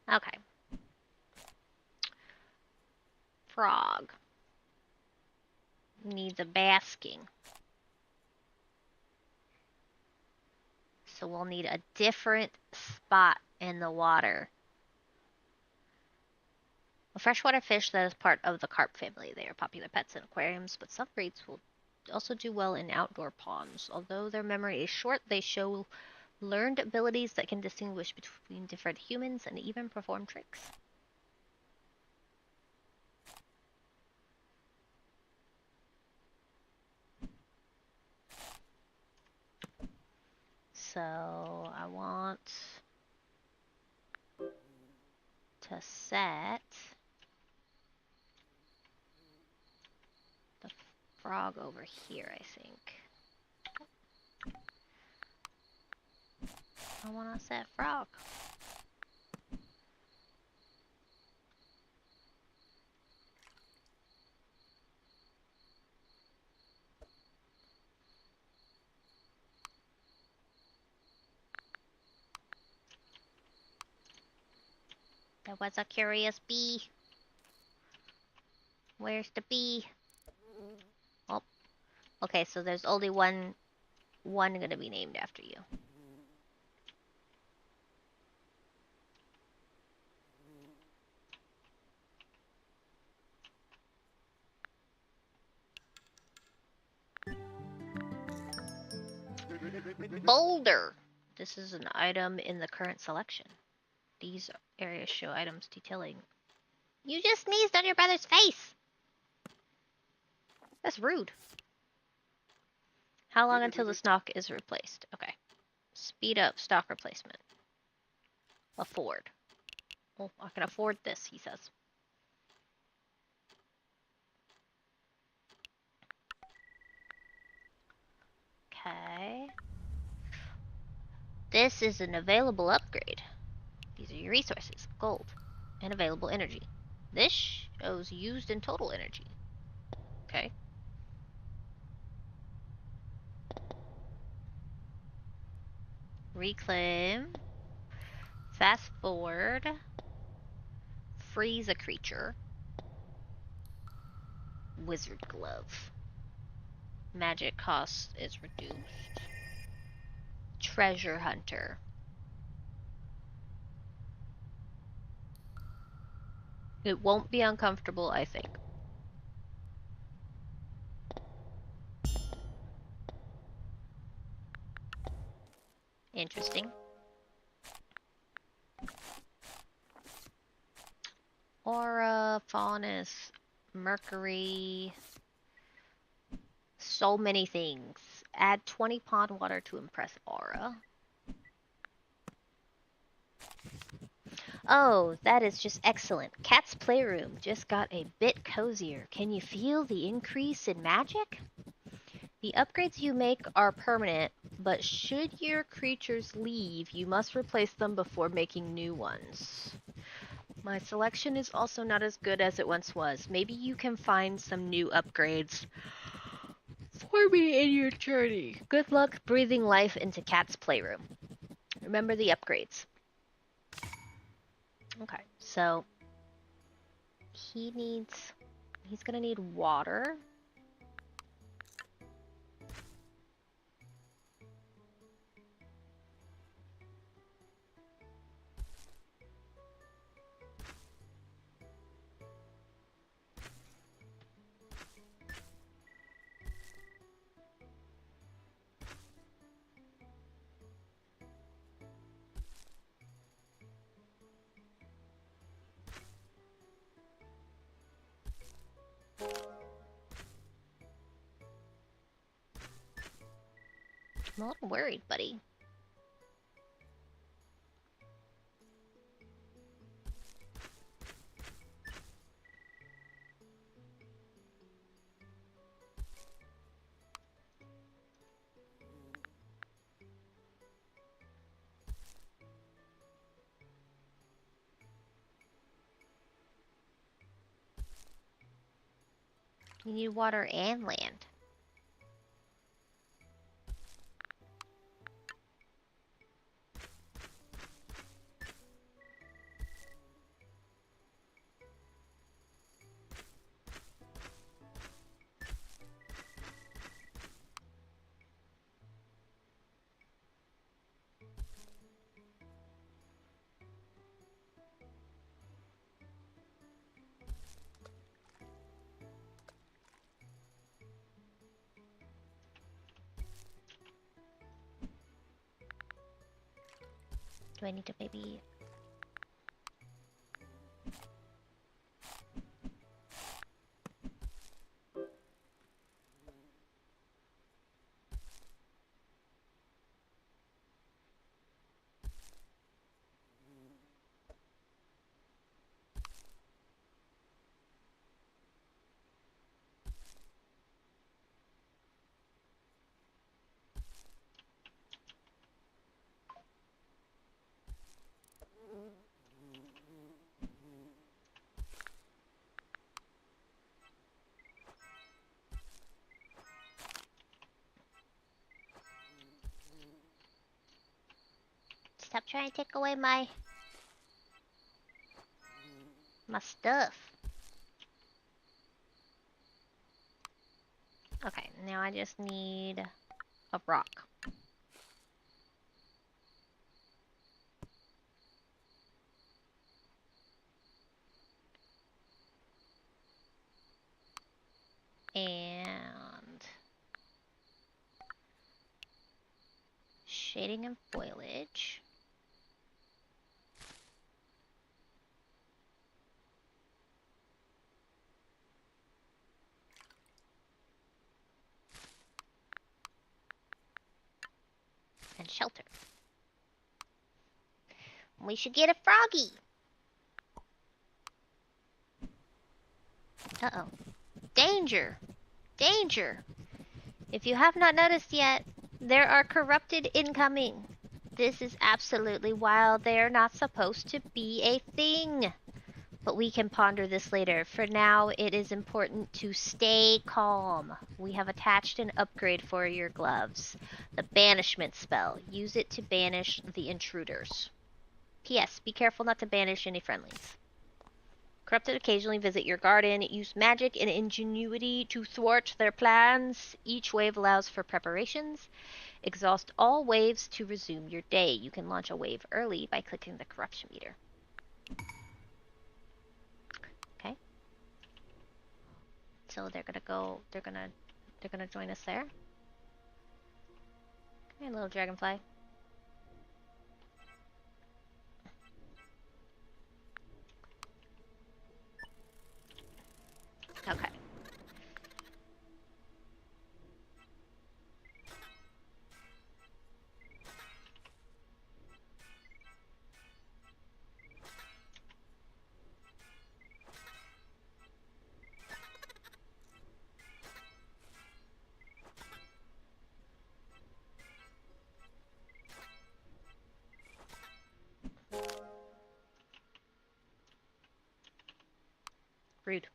Okay. Frog. Needs a basking. So we'll need a different spot in the water. A freshwater fish that is part of the carp family. They are popular pets in aquariums, but some breeds will also do well in outdoor ponds. Although their memory is short, they show learned abilities that can distinguish between different humans and even perform tricks. So I want to set the frog over here, I think. I want to set frog. There was a curious bee. Where's the bee? Oh, okay, so there's only one gonna be named after you. Boulder. This is an item in the current selection. These areas show items detailing. You just sneezed on your brother's face! That's rude. How long until the stock is replaced? Okay. Speed up stock replacement. Afford. Well, I can afford this, he says. Okay. This is an available upgrade. These are your resources. Gold. And available energy. This shows used in total energy. Okay. Reclaim. Fast forward. Freeze a creature. Wizard glove. Magic cost is reduced. Treasure hunter. It won't be uncomfortable, I think. Interesting. Aura, faunus, mercury. So many things. Add 20 pond water to impress aura. Oh, that is just excellent. Cat's playroom just got a bit cozier. Can you feel the increase in magic? The upgrades you make are permanent, but should your creatures leave, you must replace them before making new ones. My selection is also not as good as it once was. Maybe you can find some new upgrades for me in your journey. Good luck breathing life into Cat's playroom. Remember the upgrades. Okay, so he's gonna need water. I'm a little worried, buddy. You need water and land. Do I need to maybe... Stop trying to take away my stuff. Okay, now I just need a rock. And shading and foliage. shelter. We should get a froggy. Uh-oh. Danger! Danger! If you have not noticed yet, there are corrupted incoming. This is absolutely wild. They are not supposed to be a thing. But we can ponder this later. For now, it is important to stay calm. We have attached an upgrade for your gloves. The banishment spell. Use it to banish the intruders. P.S. Be careful not to banish any friendlies. Corrupted occasionally visit your garden. Use magic and ingenuity to thwart their plans. Each wave allows for preparations. Exhaust all waves to resume your day. You can launch a wave early by clicking the corruption meter. Okay. So they're gonna join us there. Come here, little dragonfly. Okay. Rude.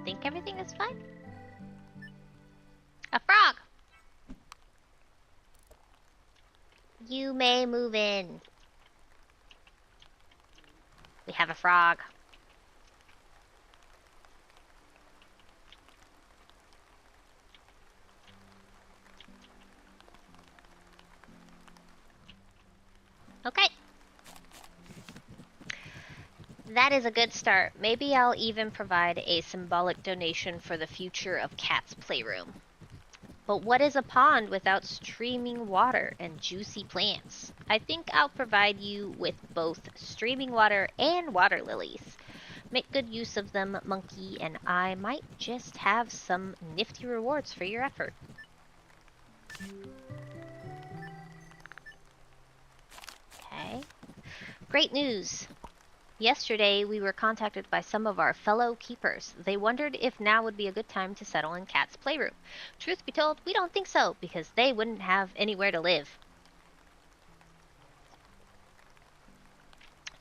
Think everything is fine? A frog! You may move in. We have a frog. Okay. That is a good start. Maybe I'll even provide a symbolic donation for the future of Cat's Playroom. But what is a pond without streaming water and juicy plants? I think I'll provide you with both streaming water and water lilies. Make good use of them, monkey, and I might just have some nifty rewards for your effort. Okay. Great news! Yesterday, we were contacted by some of our fellow keepers. They wondered if now would be a good time to settle in Cat's Playroom. Truth be told, we don't think so, because they wouldn't have anywhere to live.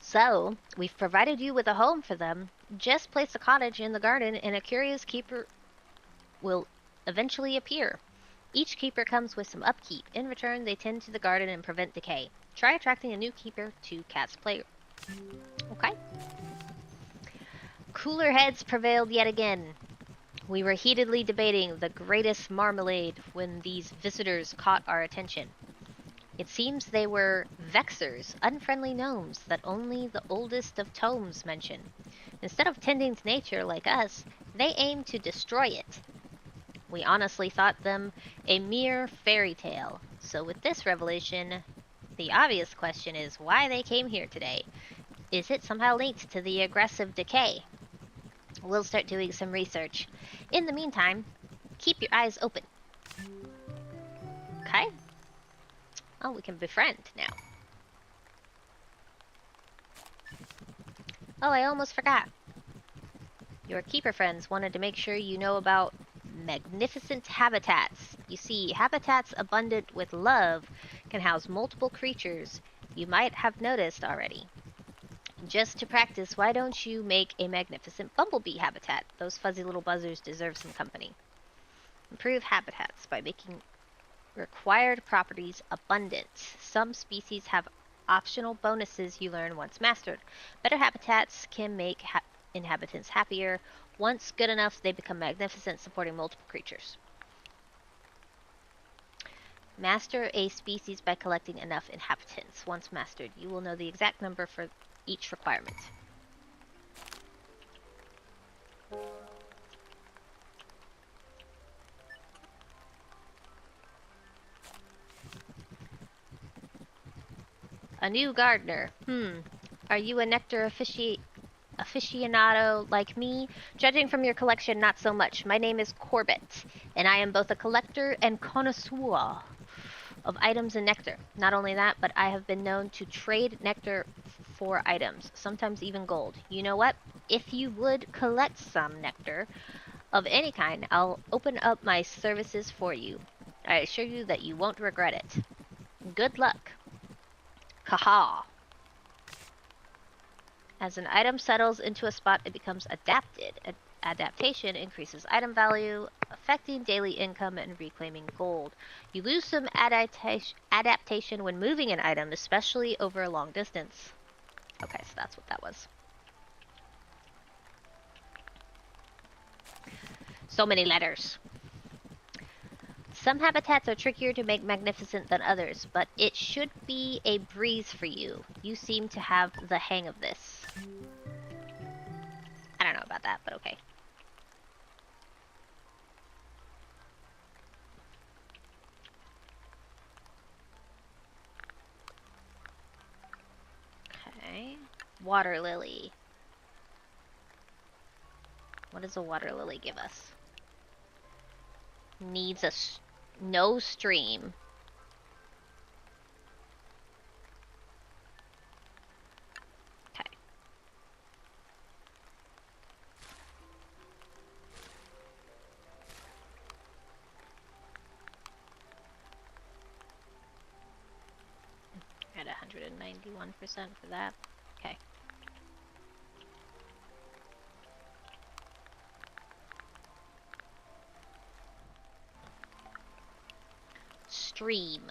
So, we've provided you with a home for them. Just place a cottage in the garden and a curious keeper will eventually appear. Each keeper comes with some upkeep. In return, they tend to the garden and prevent decay. Try attracting a new keeper to Cat's Playroom. Okay. Cooler heads prevailed yet again. We were heatedly debating the greatest marmalade when these visitors caught our attention. It seems they were vexers, unfriendly gnomes that only the oldest of tomes mention. Instead of tending to nature like us, they aimed to destroy it. We honestly thought them a mere fairy tale. So with this revelation, the obvious question is why they came here today. Is it somehow linked to the aggressive decay? We'll start doing some research. In the meantime, keep your eyes open. Okay. Oh, we can befriend now. Oh, I almost forgot. Your keeper friends wanted to make sure you know about magnificent habitats. You see, habitats abundant with love can house multiple creatures you might have noticed already. Just to practice, why don't you make a magnificent bumblebee habitat? Those fuzzy little buzzers deserve some company. Improve habitats by making required properties abundant. Some species have optional bonuses you learn once mastered. Better habitats can make inhabitants happier. Once good enough, they become magnificent, supporting multiple creatures. Master a species by collecting enough inhabitants. Once mastered, you will know the exact number for each requirement. A new gardener. Are you a nectar aficionado like me? Judging from your collection, not so much. My name is Corbett, and I am both a collector and connoisseur of items and nectar. Not only that, but I have been known to trade nectar for items, sometimes even gold. You know what? If you would collect some nectar of any kind, I'll open up my services for you. I assure you that you won't regret it. Good luck. Kaha. As an item settles into a spot, it becomes adapted. Adaptation increases item value, affecting daily income and reclaiming gold. You lose some adaptation when moving an item, especially over a long distance. Okay, so that's what that was. So many letters. Some habitats are trickier to make magnificent than others, but it should be a breeze for you. You seem to have the hang of this. I don't know about that, but okay. Okay. Water lily. What does a water lily give us? Needs no stream. Okay. At 191% for that. Okay. Stream.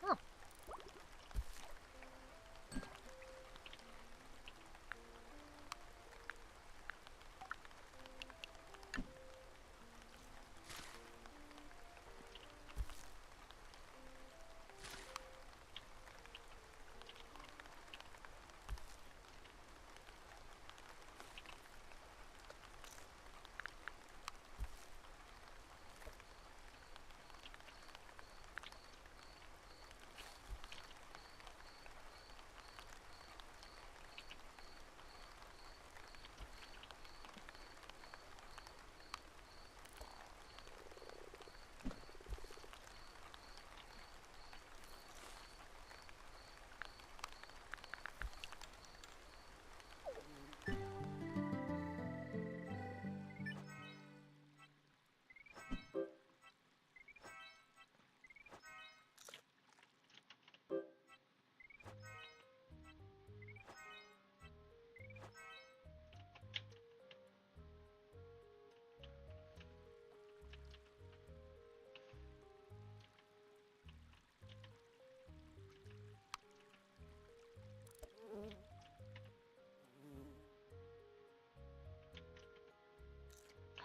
Oh.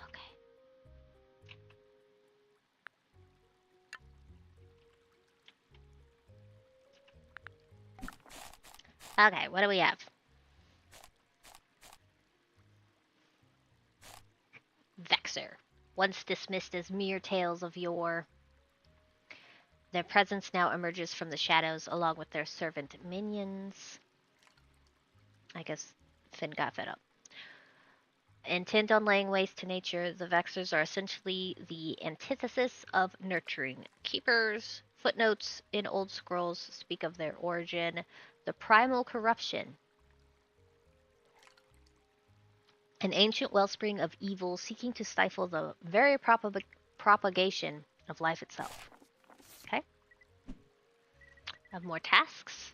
Okay. Okay, what do we have? Vexer. Once dismissed as mere tales of yore, their presence now emerges from the shadows along with their servant minions. I guess Finn got fed up. Intent on laying waste to nature, the Vexers are essentially the antithesis of nurturing keepers. Footnotes in old scrolls speak of their origin, the primal corruption an ancient wellspring of evil seeking to stifle the very propagation of life itself. Okay, have more tasks.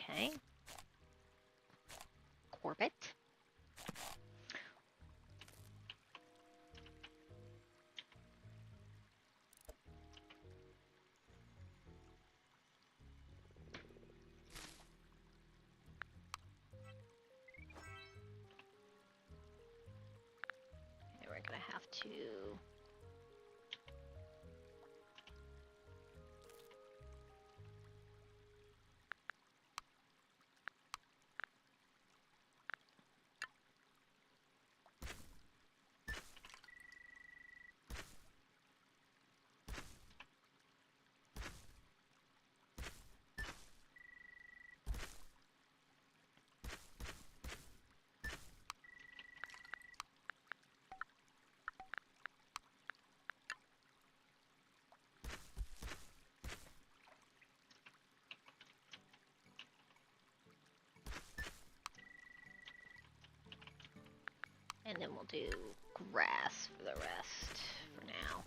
Okay, Corbett. Okay, we're gonna have to. And then we'll do grass for the rest for now.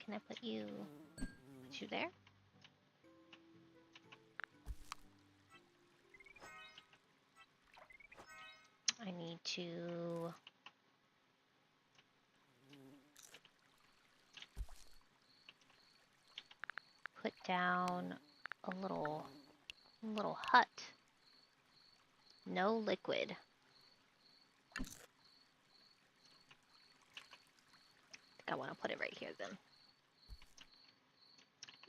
Can I put you there? I need to put down a little hut. No liquid. I think I want to put it right here then.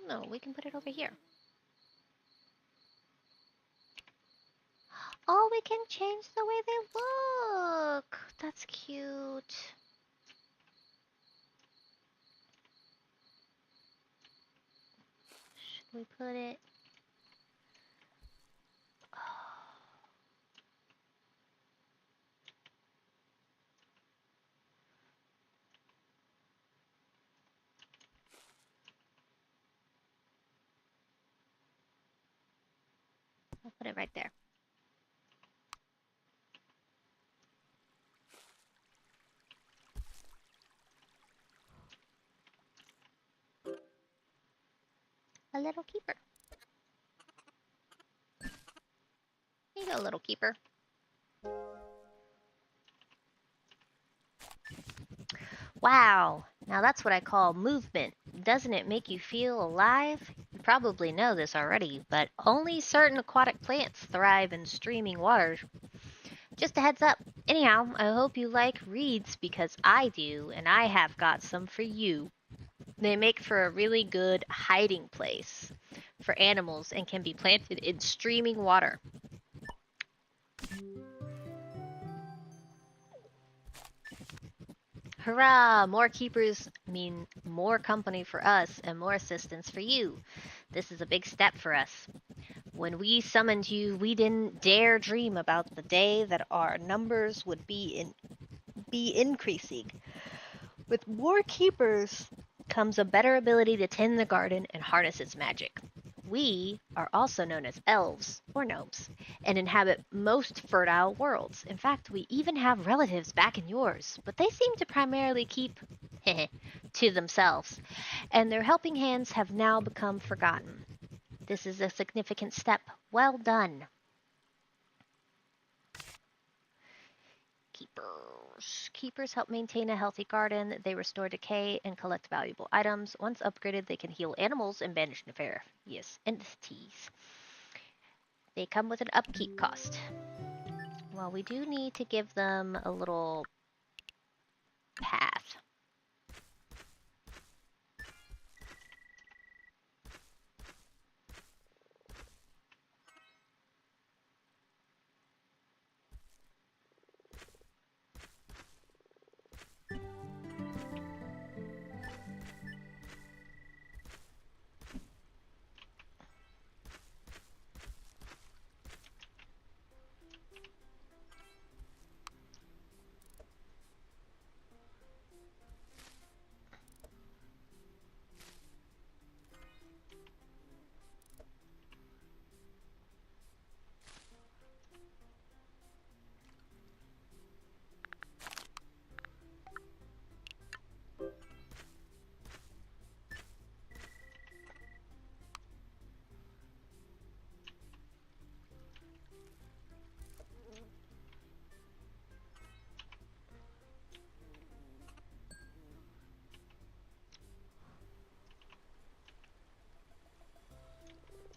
No, we can put it over here. Oh, we can change the way they look. That's cute. Should we put it? I'll put it right there. A little keeper. Here you go, little keeper. Wow, now that's what I call movement. Doesn't it make you feel alive? You probably know this already, but only certain aquatic plants thrive in streaming water. Just a heads up. Anyhow, I hope you like reeds because I do, and I have got some for you. They make for a really good hiding place for animals and can be planted in streaming water. Hurrah! More keepers mean more company for us and more assistance for you. This is a big step for us. When we summoned you, we didn't dare dream about the day that our numbers would be increasing. With more keepers comes a better ability to tend the garden and harness its magic. We are also known as elves, or gnomes, and inhabit most fertile worlds. In fact, we even have relatives back in yours, but they seem to primarily keep to themselves, and their helping hands have now become forgotten. This is a significant step. Well done. Keepers help maintain a healthy garden. They restore decay and collect valuable items. Once upgraded, they can heal animals and banish nefarious entities. They come with an upkeep cost. Well, we do need to give them a little path.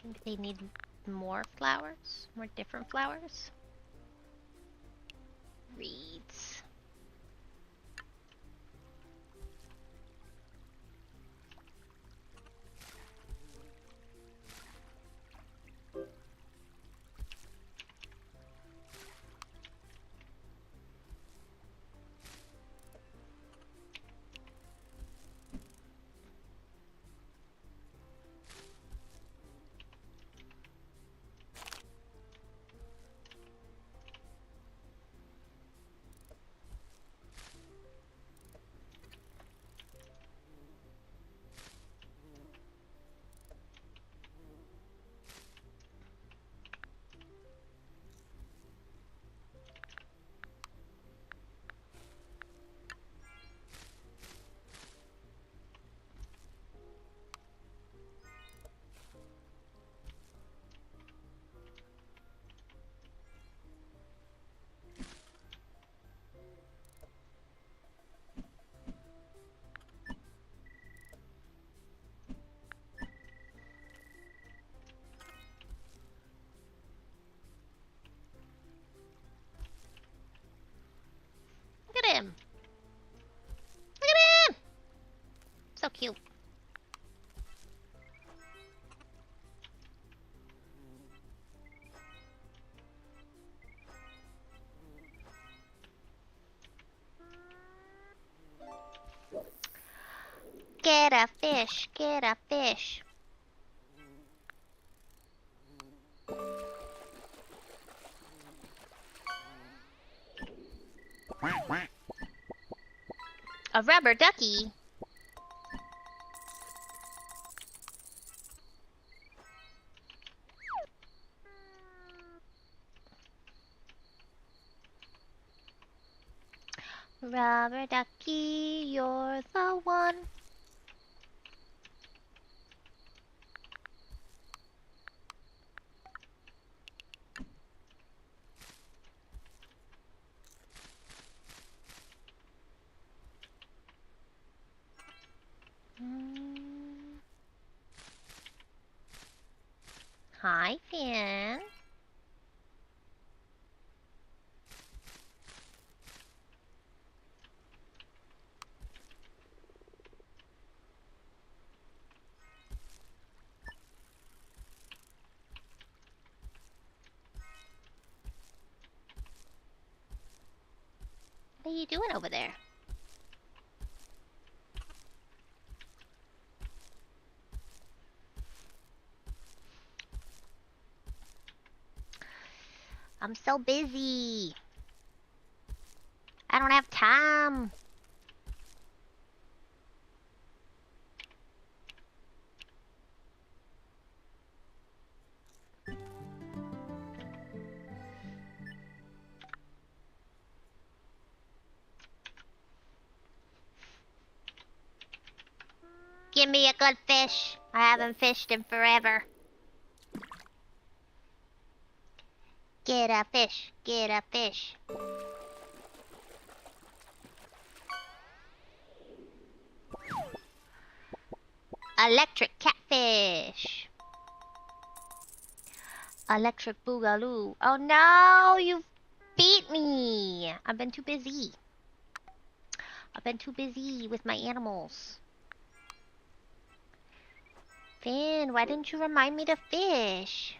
Think they need more flowers? More different flowers? Reeds. Look at him! Look at him! So cute. Get a fish, get a fish. A rubber ducky. Rubber ducky, you're the one. Hi, Finn. What are you doing over there? I'm so busy. I don't have time. Give me a good fish. I haven't fished in forever. Get a fish. Get a fish. Electric catfish. Electric boogaloo. Oh no, you beat me. I've been too busy. I've been too busy with my animals. Finn, why didn't you remind me to fish?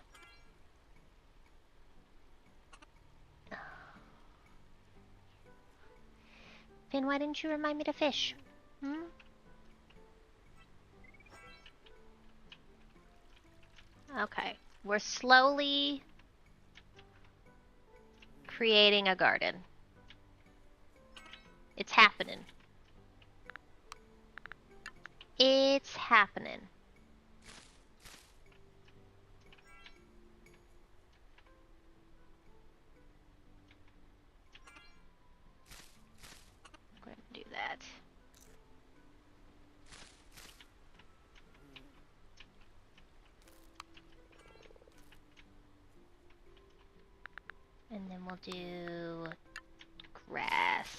Finn, why didn't you remind me to fish? Hmm? Okay. We're slowly creating a garden. It's happening. It's happening. I'm going to do that. And then we'll do grass.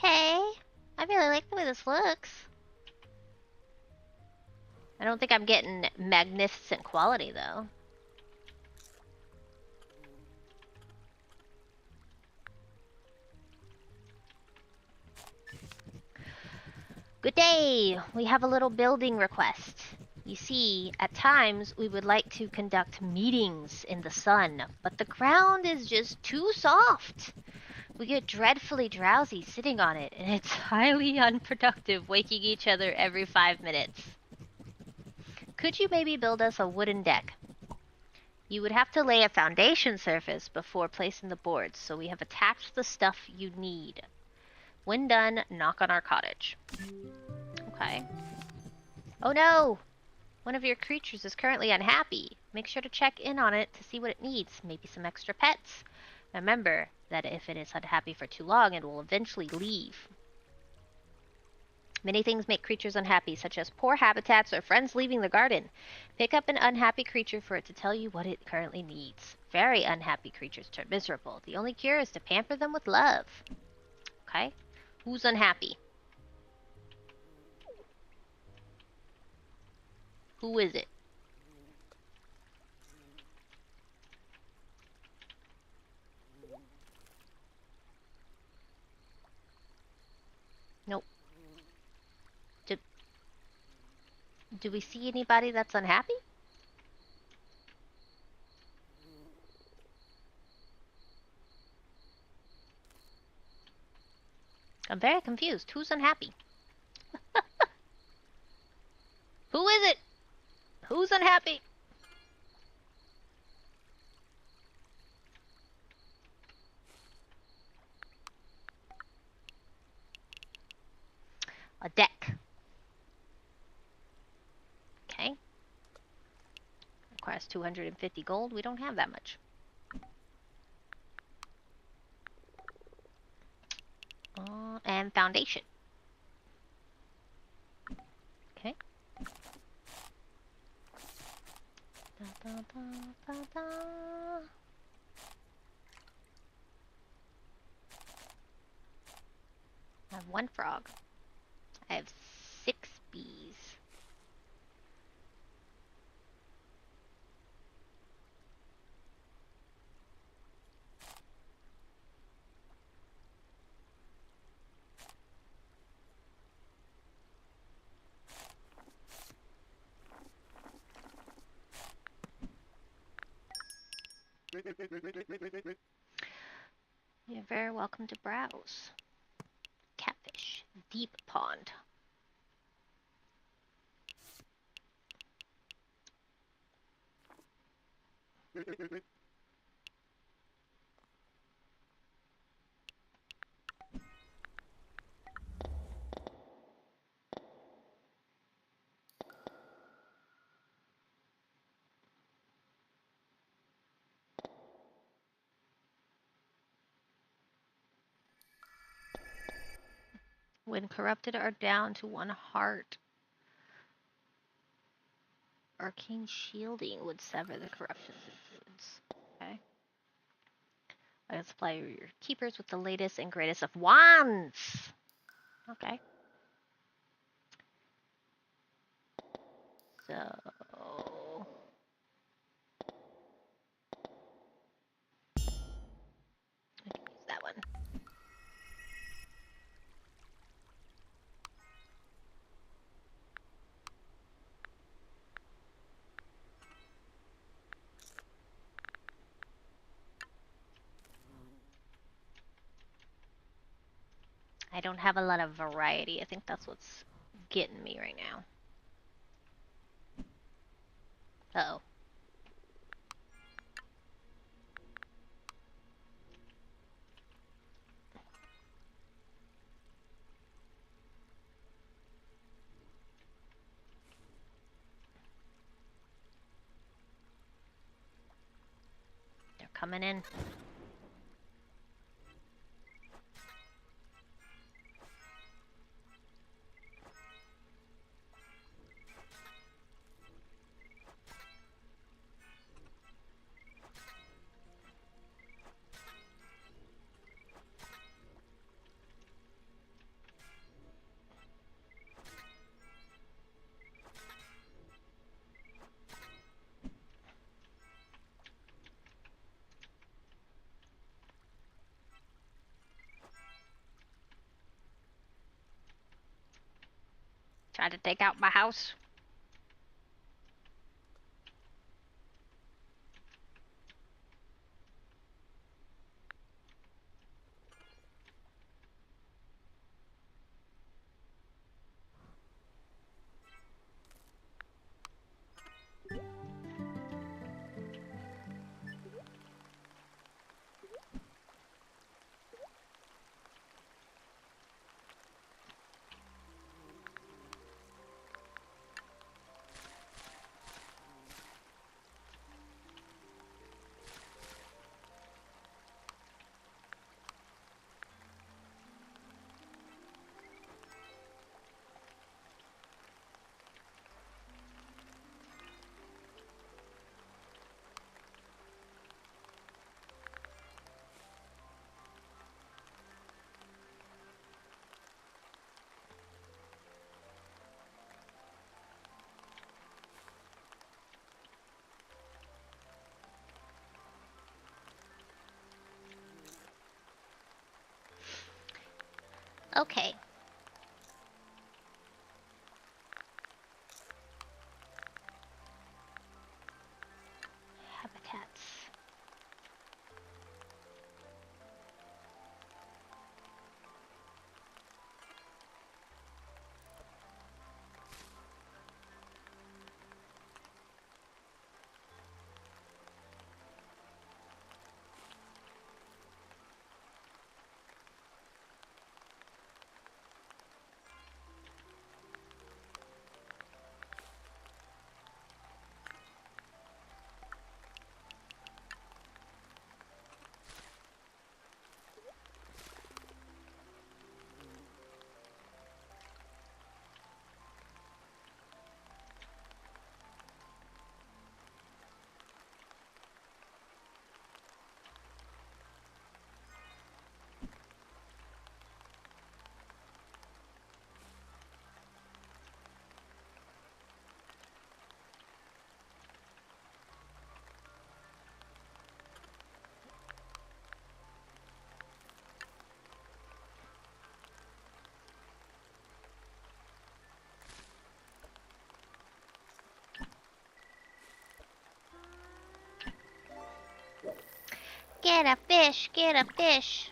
Okay. I really like the way this looks. I don't think I'm getting magnificent quality, though. Good day! We have a little building request. You see, at times we would like to conduct meetings in the sun, but the ground is just too soft. We get dreadfully drowsy sitting on it, and it's highly unproductive waking each other every 5 minutes. Could you maybe build us a wooden deck? You would have to lay a foundation surface before placing the boards, so we have attached the stuff you need. When done, knock on our cottage. Okay. Oh no! One of your creatures is currently unhappy. Make sure to check in on it to see what it needs. Maybe some extra pets. Remember that if it is unhappy for too long, it will eventually leave. Many things make creatures unhappy, such as poor habitats or friends leaving the garden. Pick up an unhappy creature for it to tell you what it currently needs. Very unhappy creatures turn miserable. The only cure is to pamper them with love. Okay? Who's unhappy? Who is it? Nope. Do we see anybody that's unhappy? I'm very confused. Who's unhappy? Who is it? Who's unhappy? A deck. Okay. Requires 250 gold. We don't have that much. And foundation. Okay. Da, da, da, da, da. I have 1 frog. I have 6 bees. You're very welcome to browse. deep pond. When corrupted or down to 1 heart, arcane shielding would sever the corruption influence. Okay. I can supply your keepers with the latest and greatest of wands. Okay. So I can use that one. I don't have a lot of variety. I think that's what's getting me right now. Uh-oh. They're coming in. Try to take out my house. Okay. Habitats. Get a fish, get a fish.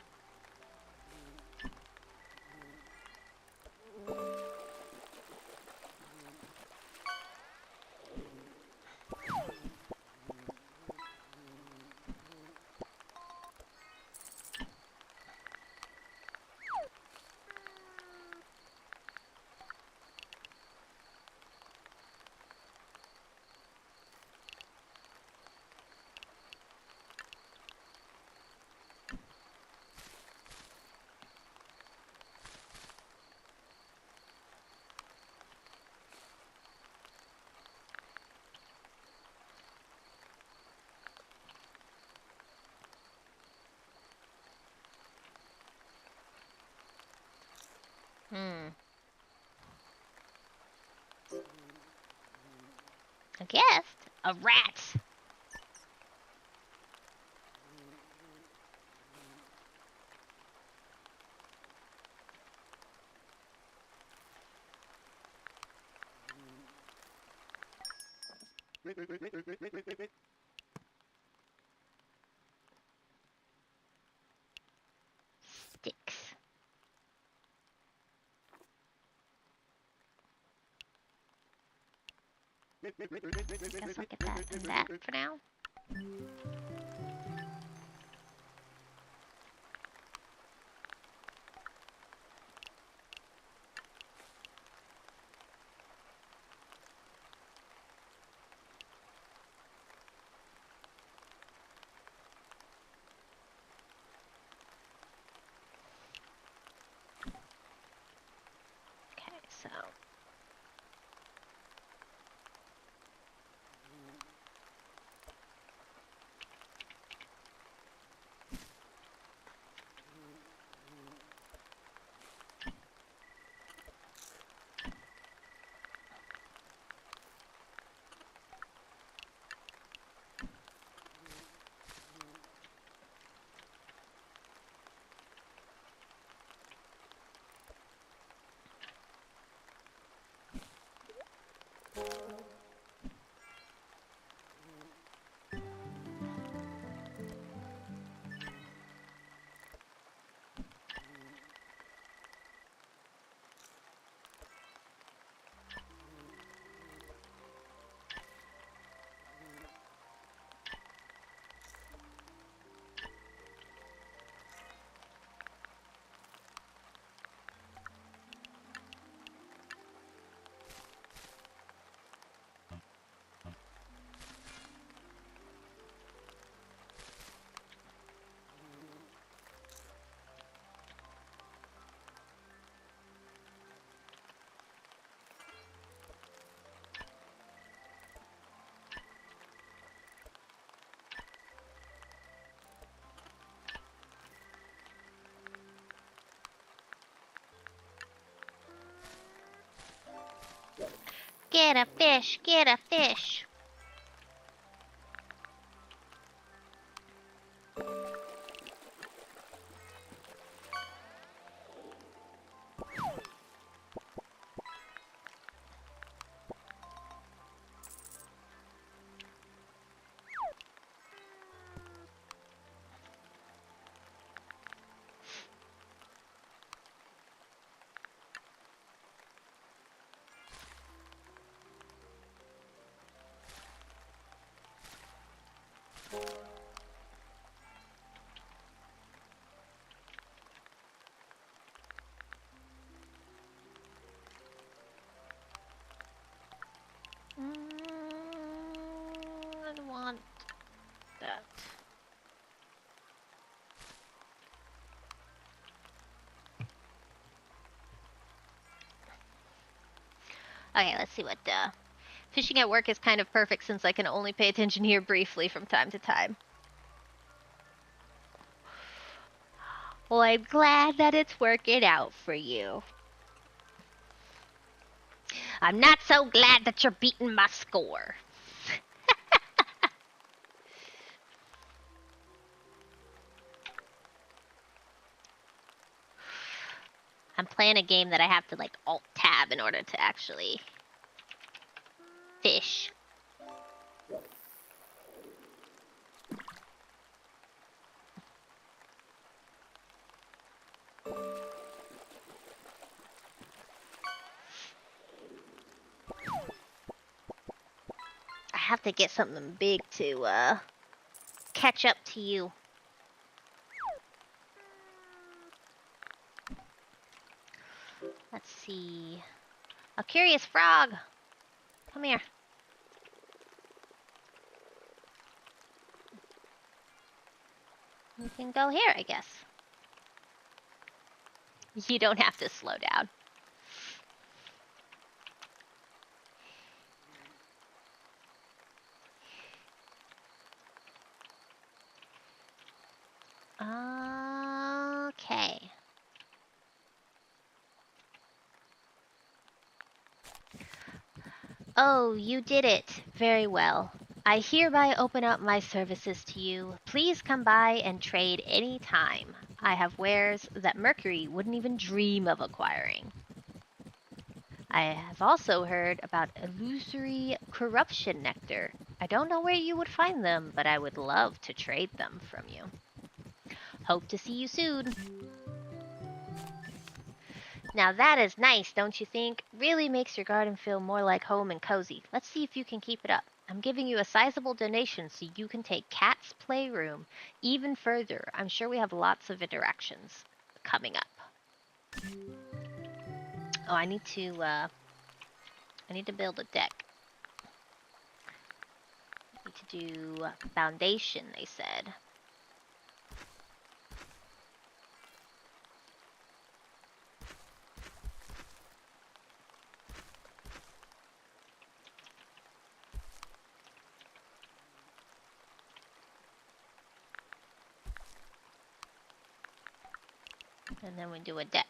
A guest? A rat. Sticks. Guess I'll get that and that for now. Okay, so get a fish, get a fish. I don't want that. Okay, let's see what fishing at work is kind of perfect since I can only pay attention here briefly from time to time. Well, I'm glad that it's working out for you. I'm not so glad that you're beating my score. I'm playing a game that I have to like alt-tab in order to actually fish. I have to get something big to catch up to you. Let's see. A curious frog. Come here. You can go here, I guess. You don't have to slow down. Okay. Oh, you did it. Very well. I hereby open up my services to you. Please come by and trade any time. I have wares that Mercury wouldn't even dream of acquiring. I have also heard about illusory corruption nectar. I don't know where you would find them, but I would love to trade them from you. Hope to see you soon. Now that is nice, don't you think? Really makes your garden feel more like home and cozy. Let's see if you can keep it up. I'm giving you a sizable donation so you can take Cat's Playroom even further. I'm sure we have lots of interactions coming up. Oh, I need to build a deck. I need to do foundation, they said. And then we do a deck.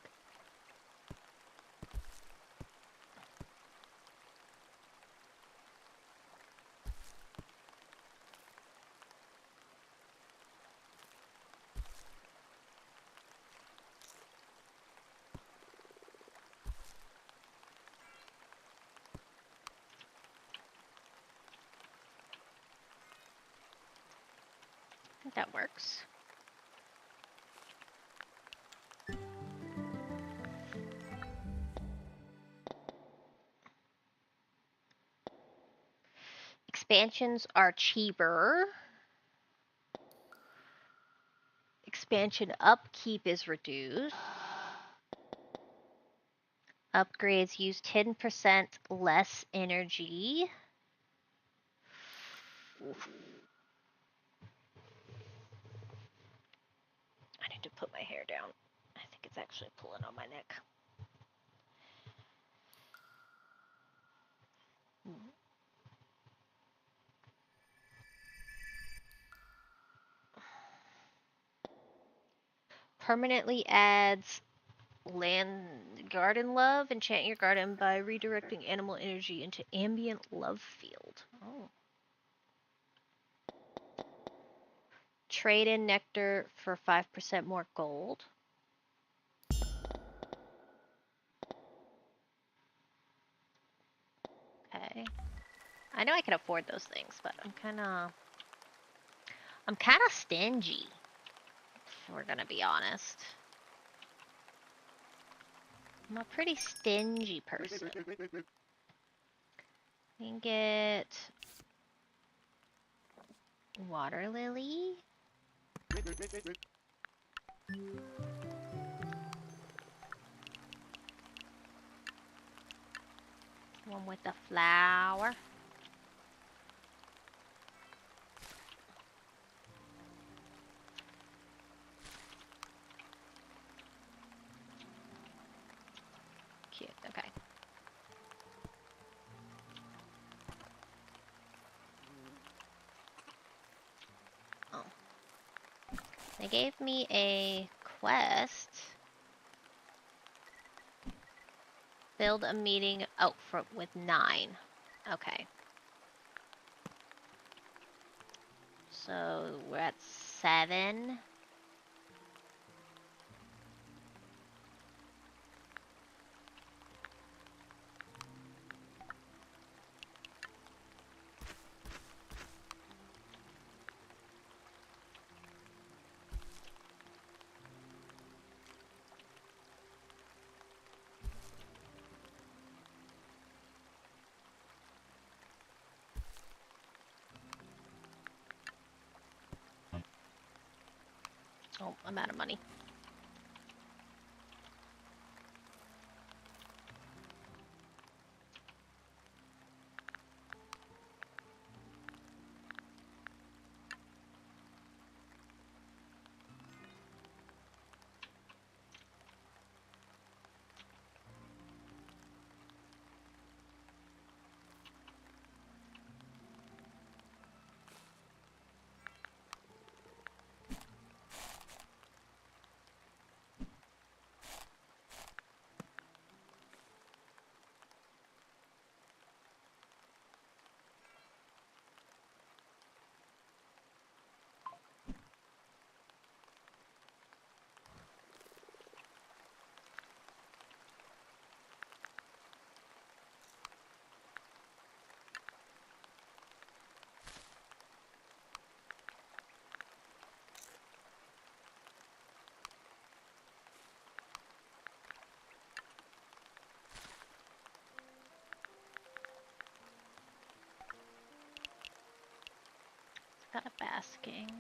I think that works. Expansions are cheaper. Expansion upkeep is reduced. Upgrades use 10% less energy. Oof. I need to put my hair down. I think it's actually pulling on my neck. Permanently adds land garden love. Enchant your garden by redirecting animal energy into ambient love field. Oh. Trade in nectar for 5% more gold. Okay. I know I can afford those things, but I'm kind of stingy, if we're gonna be honest. I'm a pretty stingy person. We can get water lily. One with the flower. Cute, okay. Oh. They gave me a quest. Build a meeting with 9. Okay. So we're at 7. Oh, I'm out of money. Got a basking.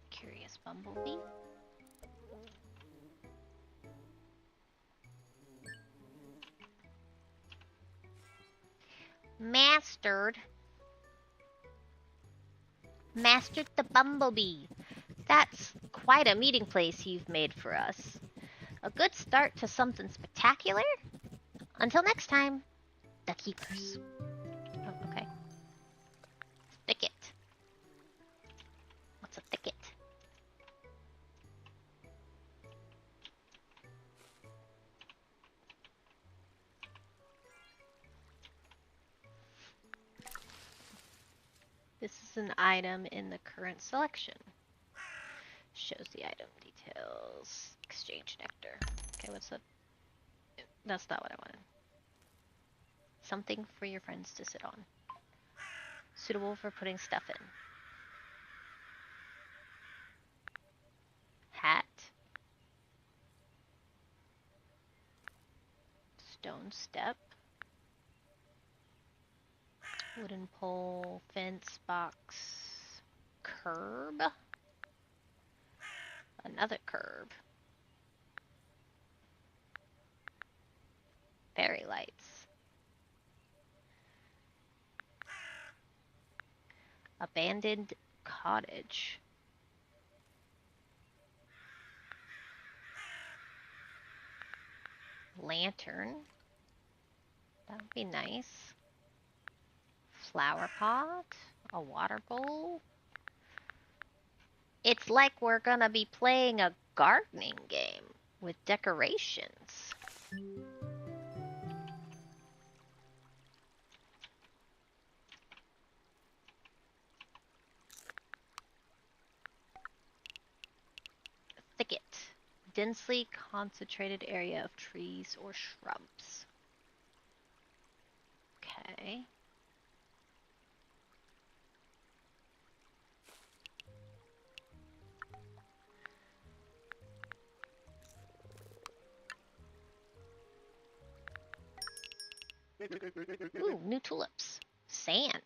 Curious bumblebee. Mastered the bumblebee. That's quite a meeting place you've made for us. A good start to something spectacular? Until next time, the keepers. Oh, okay. Thicket. What's a thicket? This is an item in the current selection. Shows the item details. Exchange nectar. Okay, what's that? That's not what I wanted. Something for your friends to sit on. Suitable for putting stuff in. Hat. Stone step. Wooden pole. Fence box. Curb. Another curb. Fairy lights. Abandoned cottage. Lantern. That would be nice. Flower pot. A water bowl. It's like we're gonna be playing a gardening game with decorations. Thicket. Densely concentrated area of trees or shrubs. Okay. Ooh, new tulips. Sand.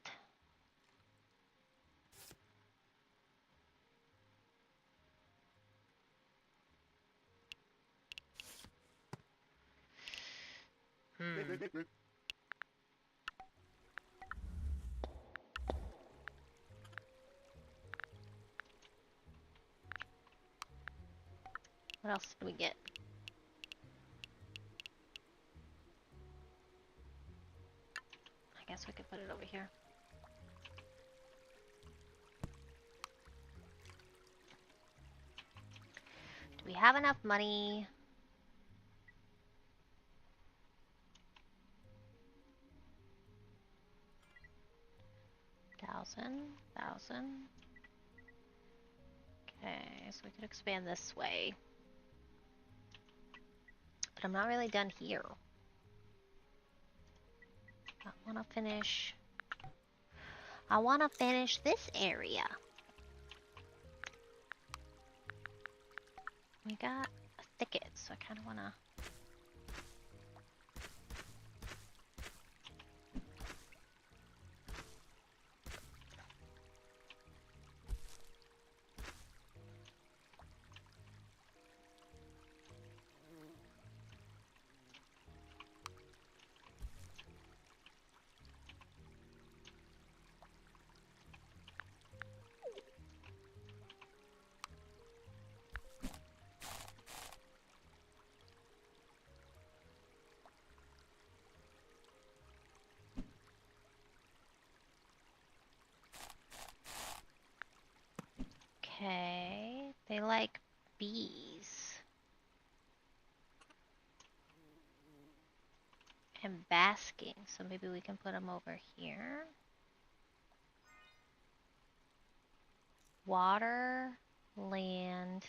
What else did we get? I guess we could put it over here. Do we have enough money? Thousand. Okay, so we could expand this way. But I'm not really done here. I wanna finish this area. We got a thicket, so I kinda wanna... Okay, they like bees. And basking, so maybe we can put them over here. Water, land,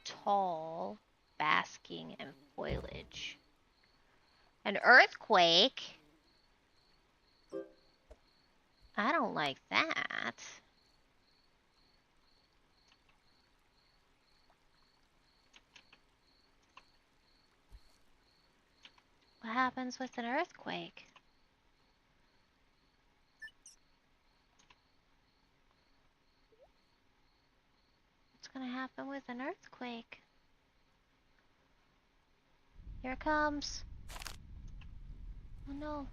tall, basking, and foliage. An earthquake? I don't like that. What happens with an earthquake? What's gonna happen with an earthquake? Here it comes. Oh no.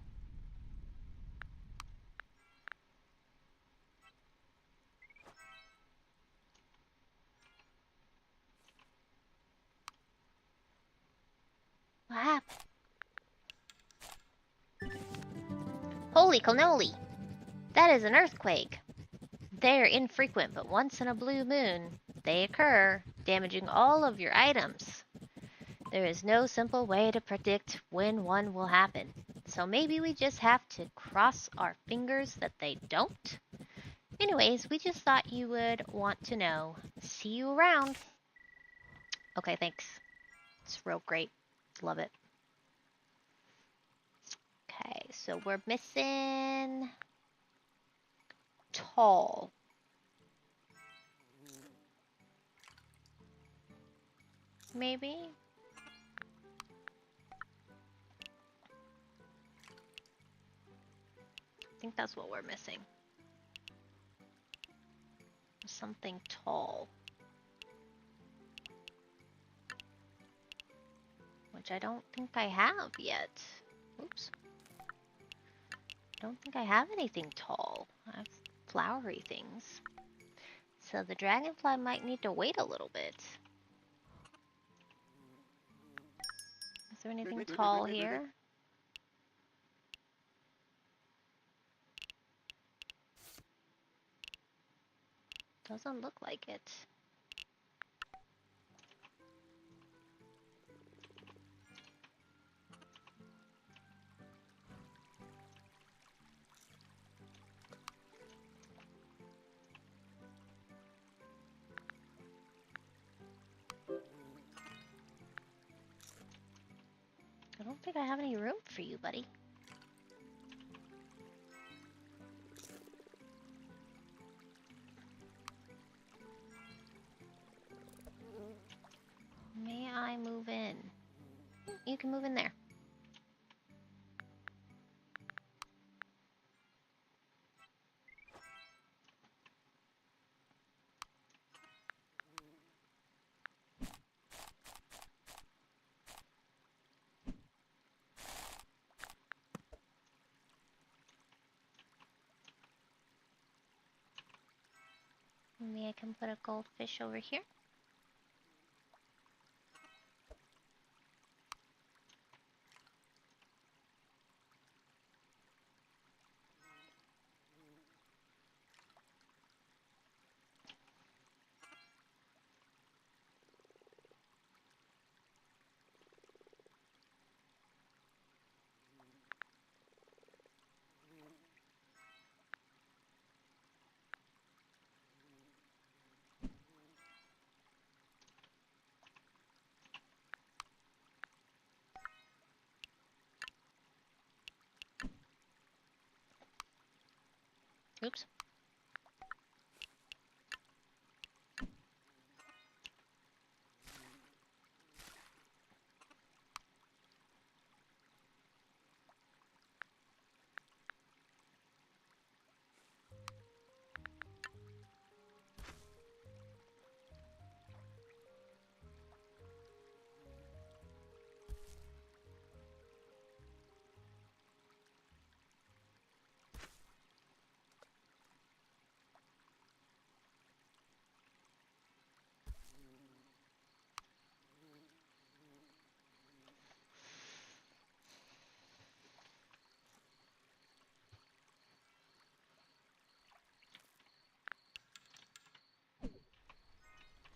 What happened? Holy cannoli! That is an earthquake. They're infrequent, but once in a blue moon, they occur, damaging all of your items. There is no simple way to predict when one will happen, so maybe we just have to cross our fingers that they don't? Anyways, we just thought you would want to know. See you around. Okay, thanks. It's real great. Love it. Okay, so we're missing tall. Maybe? I think that's what we're missing. Something tall. Which I don't think I have yet. Oops. I don't think I have anything tall. I have flowery things. So the dragonfly might need to wait a little bit. Is there anything tall here? Doesn't look like it. I don't think I have any room for you, buddy. May I move in? You can move in there. Maybe I can put a goldfish over here. Oops.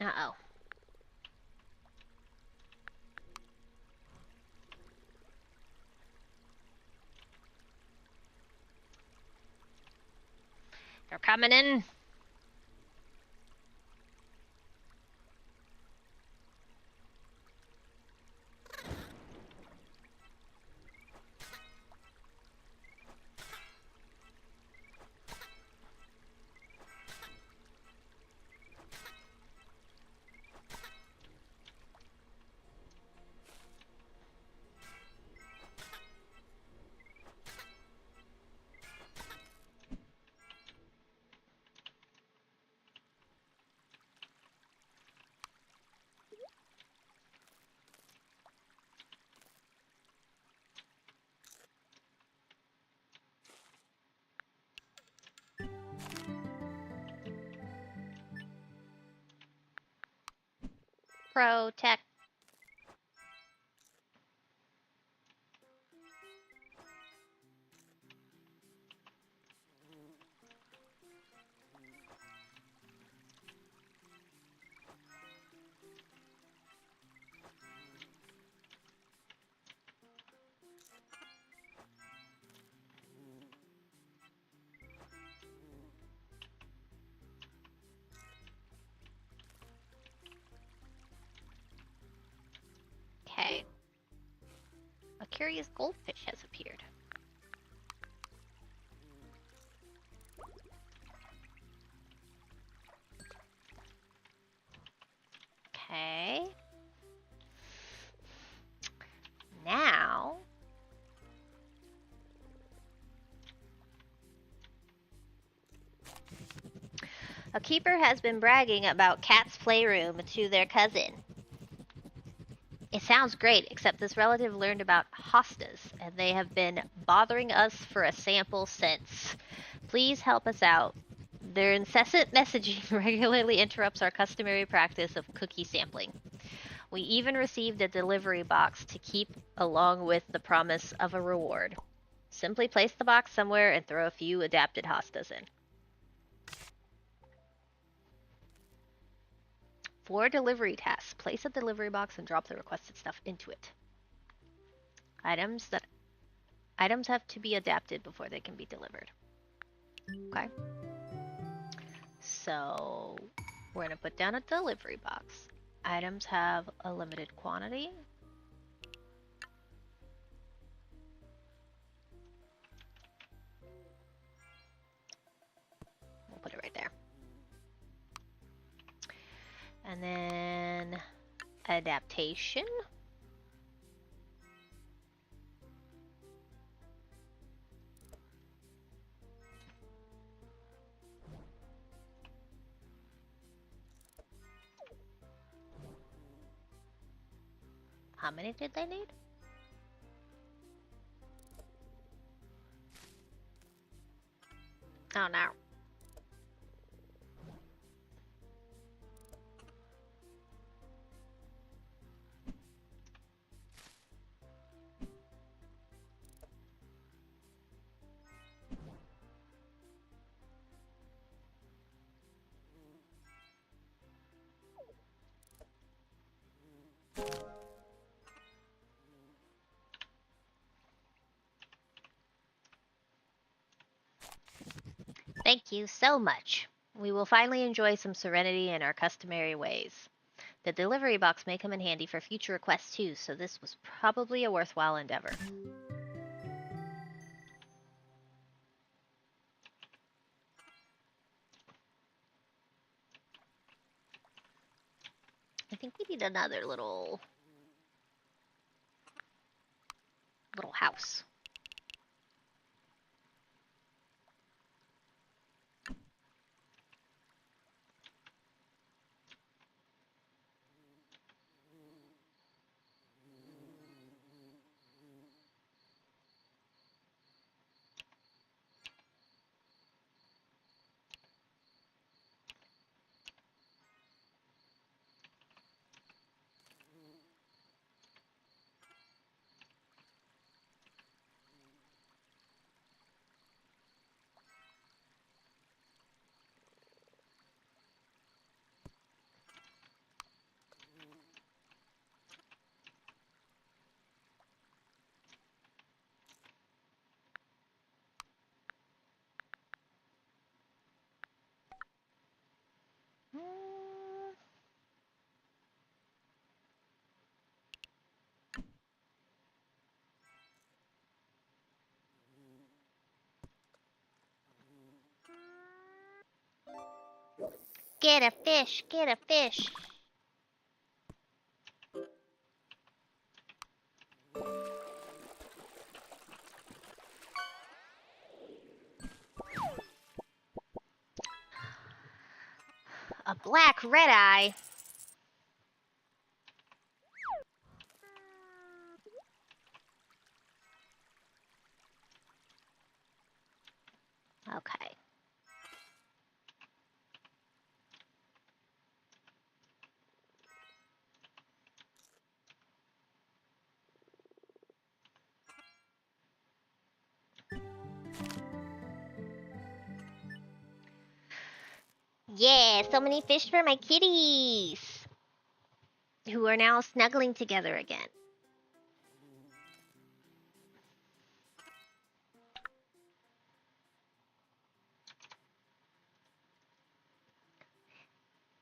Uh-oh. They're coming in. Protect. Okay. A curious goldfish has appeared. Okay. Now, a keeper has been bragging about Cat's playroom to their cousin. It sounds great, except this relative learned about hostas, and they have been bothering us for a sample since. Please help us out. Their incessant messaging regularly interrupts our customary practice of cookie sampling. We even received a delivery box to keep along with the promise of a reward. Simply place the box somewhere and throw a few adapted hostas in. 4 delivery tasks. Place a delivery box and drop the requested stuff into it. Items have to be adapted before they can be delivered. Okay. So we're gonna put down a delivery box. Items have a limited quantity. We'll put it right there. And then adaptation. How many did they need? Oh no. Thank you so much. We will finally enjoy some serenity in our customary ways. The delivery box may come in handy for future requests too, so this was probably a worthwhile endeavor. I think we need another little house. Get a fish, get a fish. A black red eye. Okay. Yeah, so many fish for my kitties, who are now snuggling together again.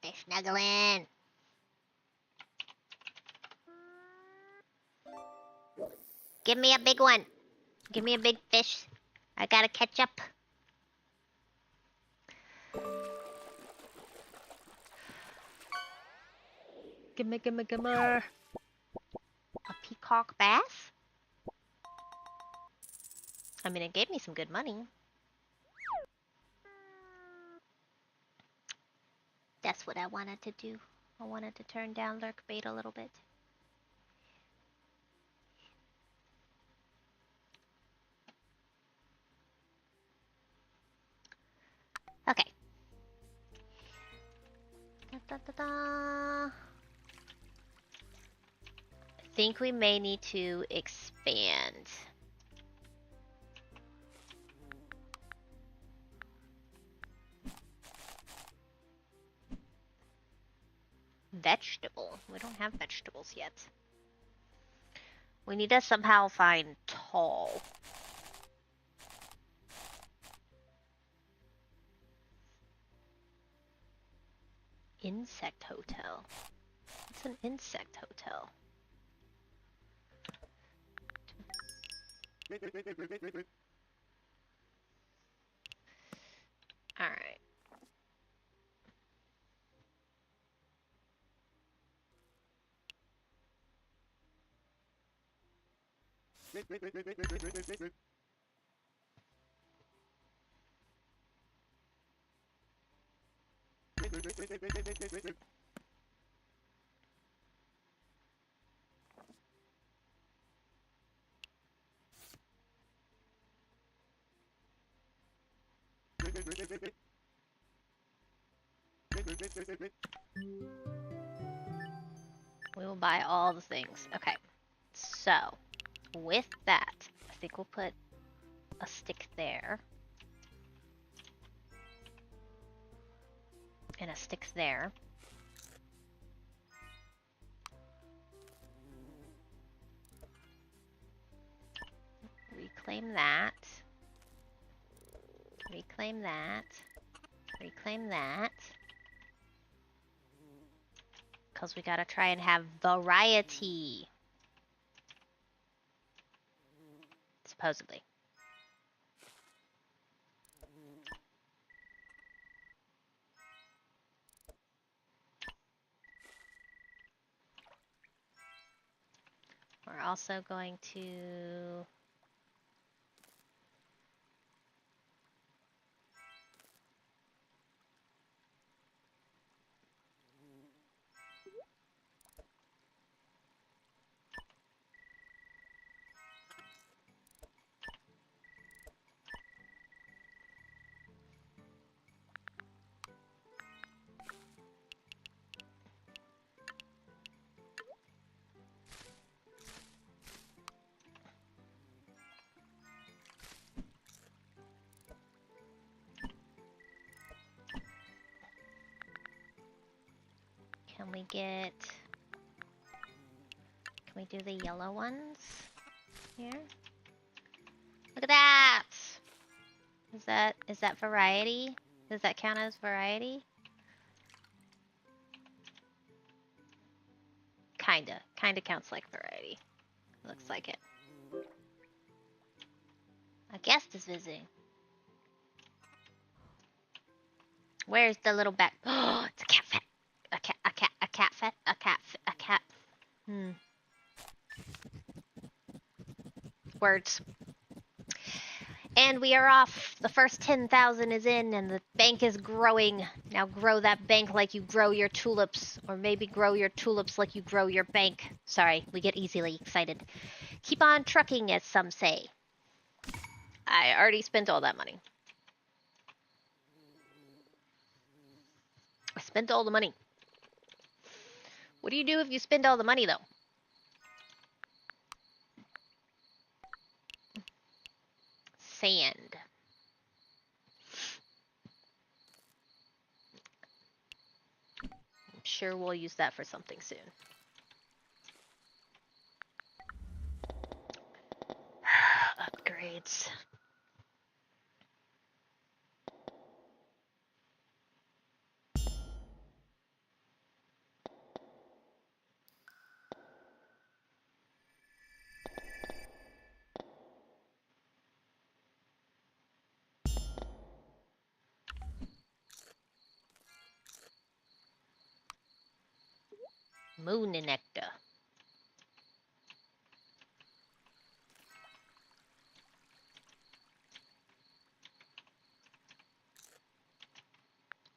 They're snuggling. Give me a big one. Give me a big fish. I gotta catch up. Gimme. A peacock bass? I mean, it gave me some good money. That's what I wanted to do. I wanted to turn down lurk bait a little bit. Okay. I think we may need to expand. Vegetable. We don't have vegetables yet. We need to somehow find tall. Insect hotel. What's an insect hotel? Alright. We will buy all the things. Okay. So, with that, I think we'll put a stick there. And a stick there. Reclaim that. Reclaim that. Reclaim that. Because we gotta try and have variety. Supposedly. We're also going to... Can we get... Can we do the yellow ones here? Look at that! Is that variety? Does that count as variety? Kinda counts like variety. Looks like it. A guest is visiting. Where's the little bat? Oh, it's a cat fet. A cat, a cat, a cat fet, a cat, a cat. Hmm. Words. And we are off. The first 10,000 is in, and the bank is growing. Now grow that bank like you grow your tulips, or maybe grow your tulips like you grow your bank. Sorry, we get easily excited. Keep on trucking, as some say. I already spent all that money. I spent all the money. What do you do if you spend all the money, though? Sand. I'm sure we'll use that for something soon. Upgrades. Moon nectar.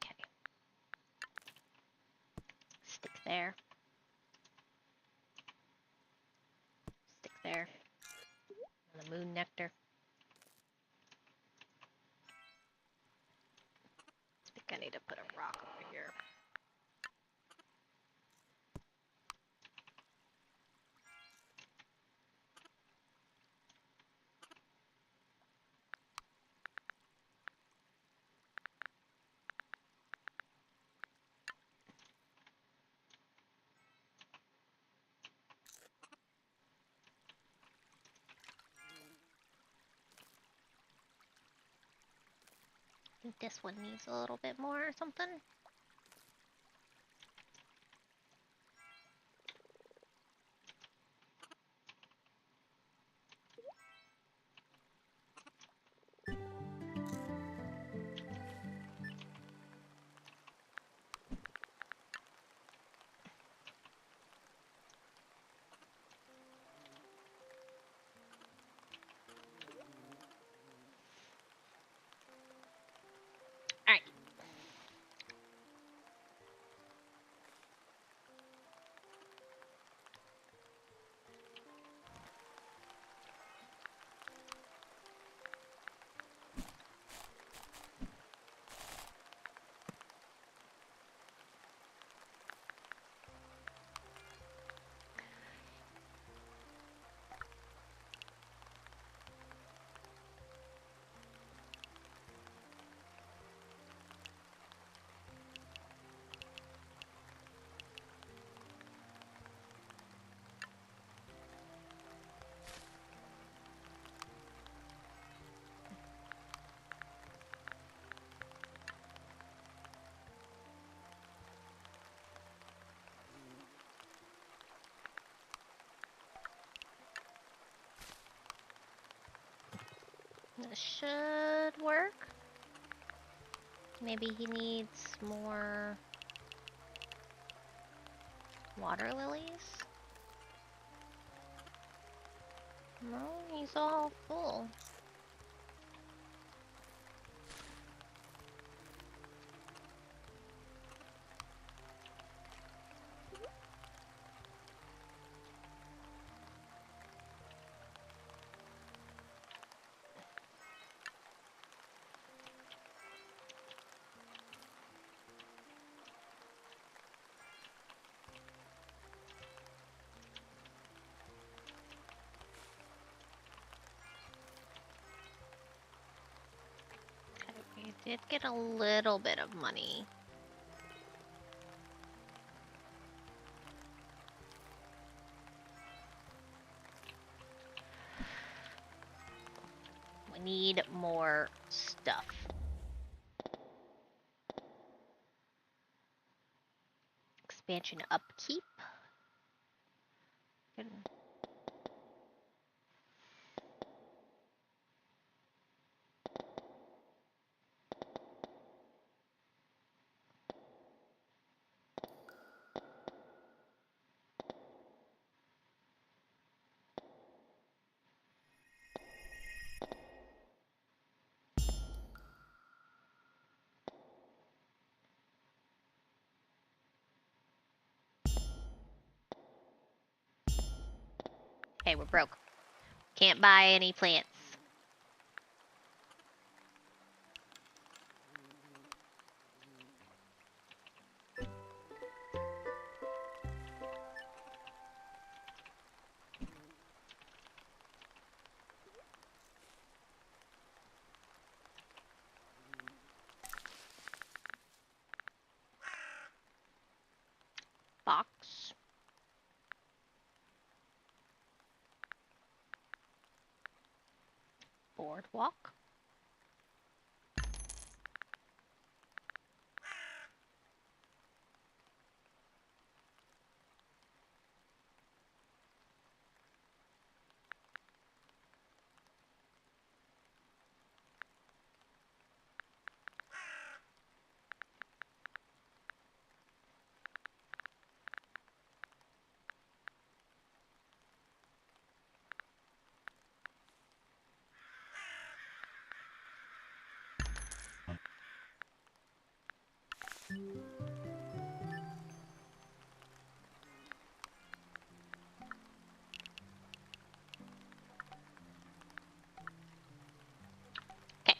Okay. Stick there. Stick there. And the moon nectar. I think I need to put a rock over here. I think this one needs a little bit more or something. Alright. This should work. Maybe he needs more water lilies? No, he's all full. Okay, we did get a little bit of money. We need more stuff. Expansion upkeep. Good. Okay, we're broke. Can't buy any plants. Box. Boardwalk. Okay.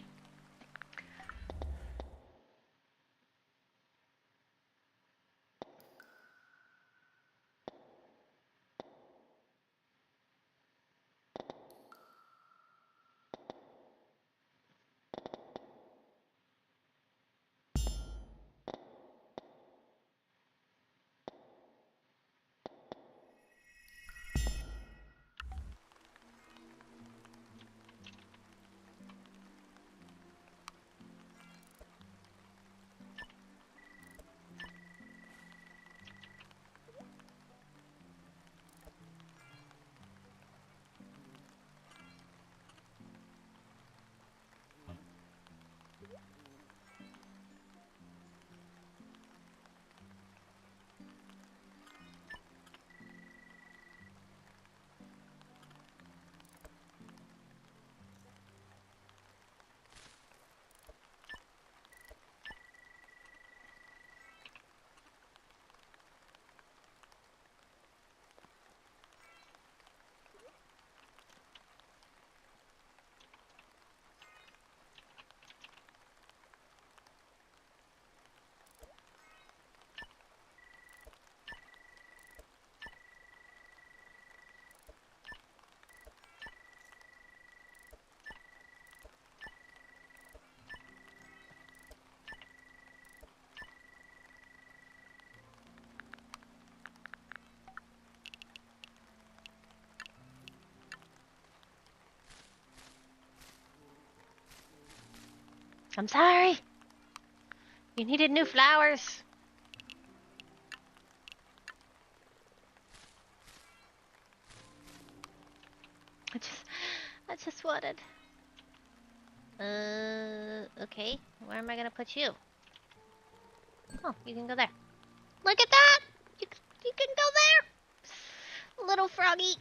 I'm sorry. You needed new flowers. I just wanted. Okay. Where am I gonna put you? Oh, you can go there. Look at that! You can go there! Little froggy.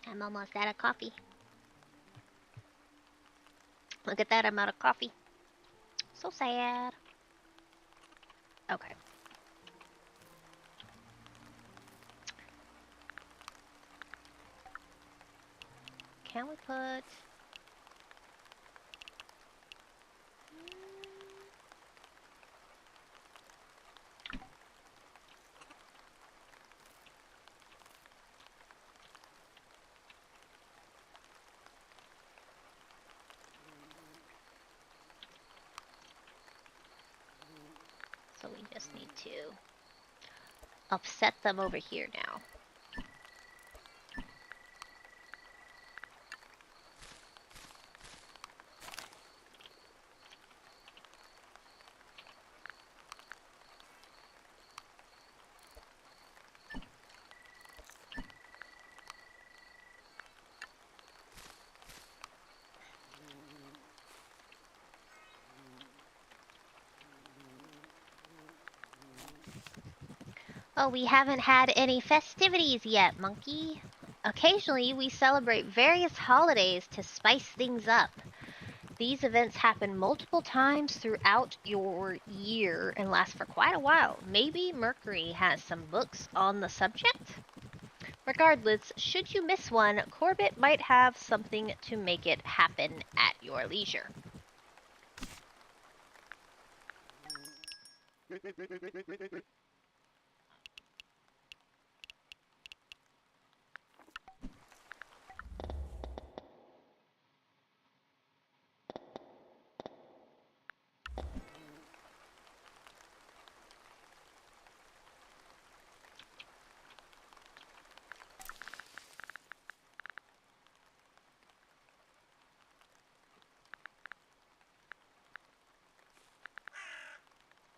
I'm almost out of coffee. Look at that, I'm out of coffee. So sad. Okay. Can we put... So we just need to upset them over here now. Oh, we haven't had any festivities yet, Monkey. Occasionally, we celebrate various holidays to spice things up. These events happen multiple times throughout your year and last for quite a while. Maybe Mercury has some books on the subject? Regardless, should you miss one, Corbett might have something to make it happen at your leisure.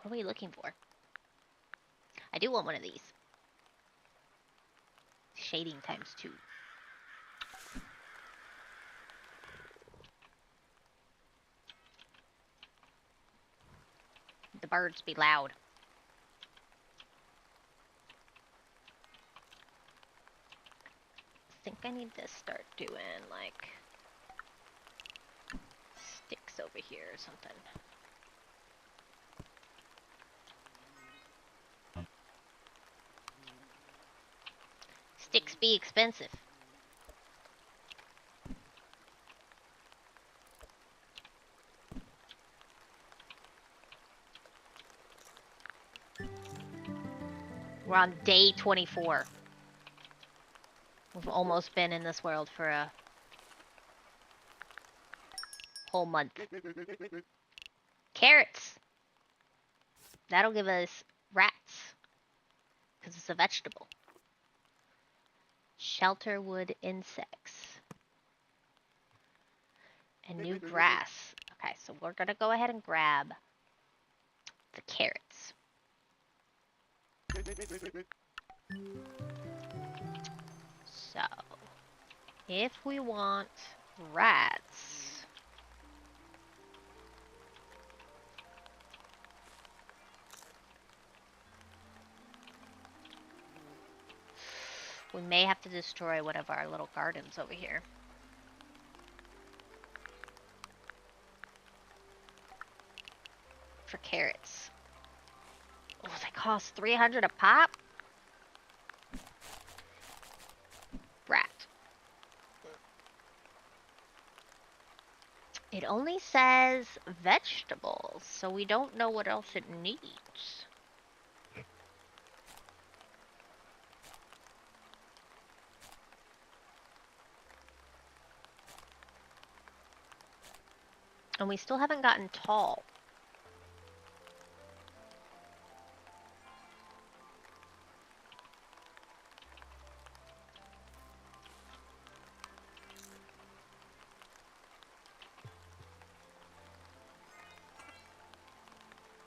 What are we looking for? I do want one of these. Shading times 2. The birds be loud. I think I need to start doing like sticks over here or something. Sticks be expensive. We're on day 24. We've almost been in this world for a whole month. Carrots! That'll give us rats. Because it's a vegetable. Shelterwood insects. And new grass. Okay, so we're gonna go ahead and grab the carrots. So, if we want rats, we may have to destroy one of our little gardens over here. For carrots. Oh, they cost 300 a pop? Rat. It only says vegetables, so we don't know what else it needs. And we still haven't gotten tall.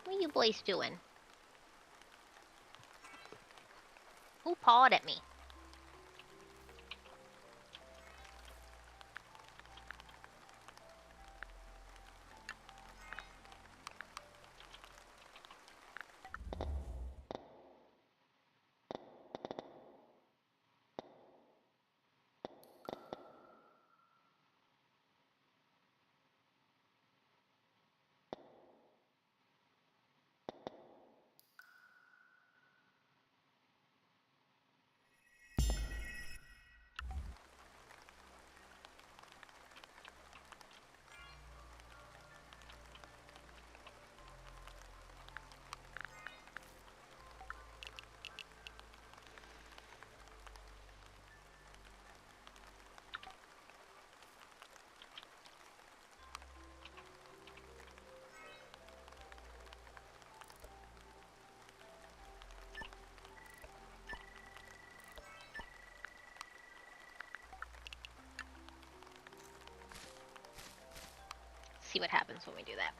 What are you boys doing? Who pawed at me? See what happens when we do that.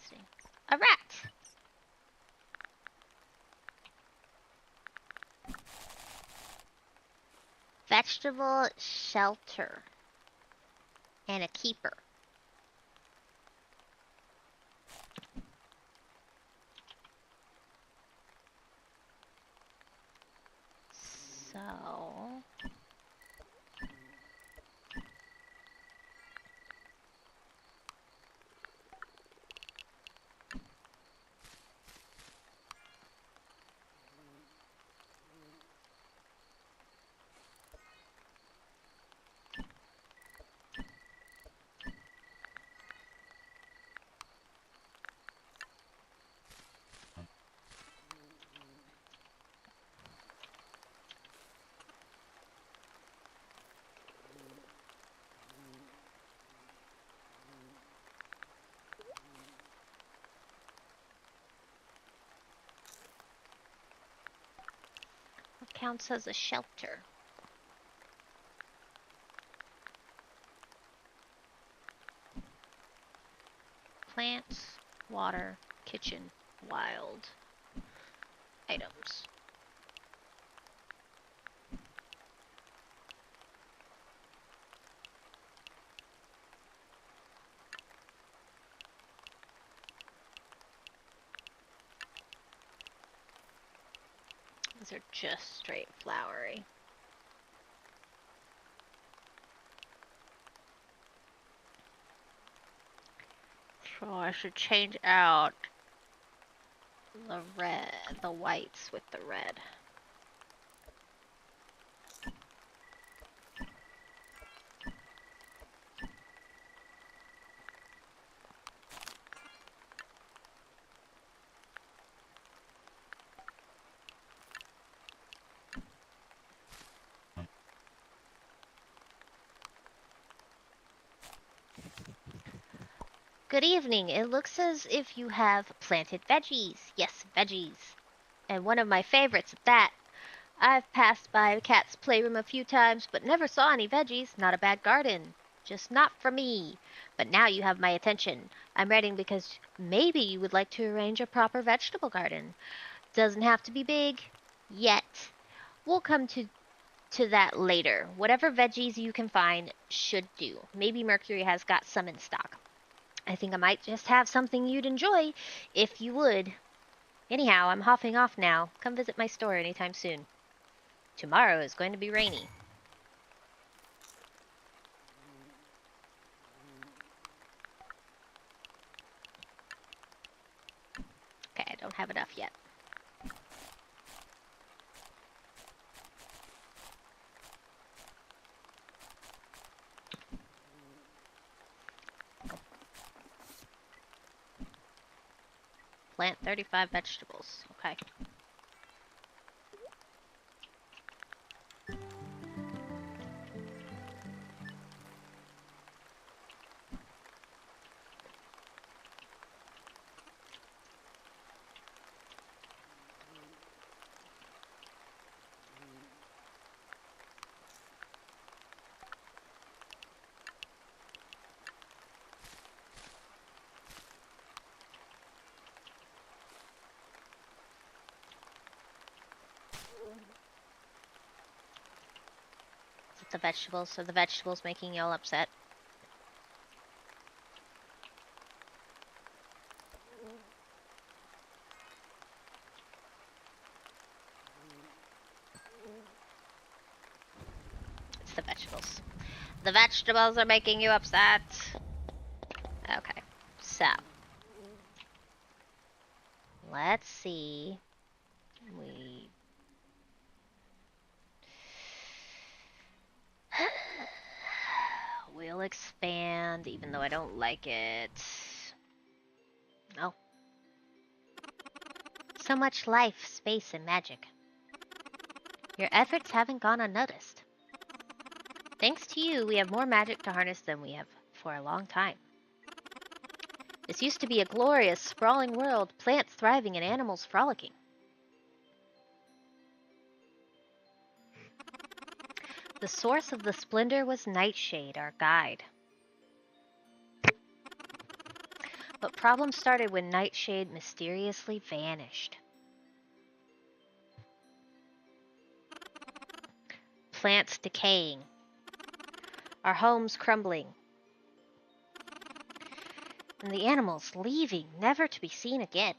interesting. A rat. Vegetable shelter. And a keeper. So... what counts as a shelter? Plants, water, kitchen, wild items. These are just straight flowery. So I should change out the red, the whites with the red. Good evening. It looks as if you have planted veggies. Yes, veggies. And one of my favorites at that. I've passed by the cat's playroom a few times, but never saw any veggies. Not a bad garden. Just not for me. But now you have my attention. I'm writing because maybe you would like to arrange a proper vegetable garden. Doesn't have to be big. Yet. We'll come to that later. Whatever veggies you can find should do. Maybe Mercury has got some in stock. I think I might just have something you'd enjoy, if you would. Anyhow, I'm hopping off now. Come visit my store anytime soon. Tomorrow is going to be rainy. Okay, I don't have enough yet. Plant 35 vegetables. Okay. It's the vegetables, so the vegetables making y'all upset. It's the vegetables. The vegetables are making you upset. Okay, so. Let's see. We'll expand, even though I don't like it. Oh. So much life, space, and magic. Your efforts haven't gone unnoticed. Thanks to you, we have more magic to harness than we have for a long time. This used to be a glorious, sprawling world, plants thriving and animals frolicking. The source of the splendor was Nightshade, our guide. But problems started when Nightshade mysteriously vanished. Plants decaying. Our homes crumbling. And the animals leaving, never to be seen again.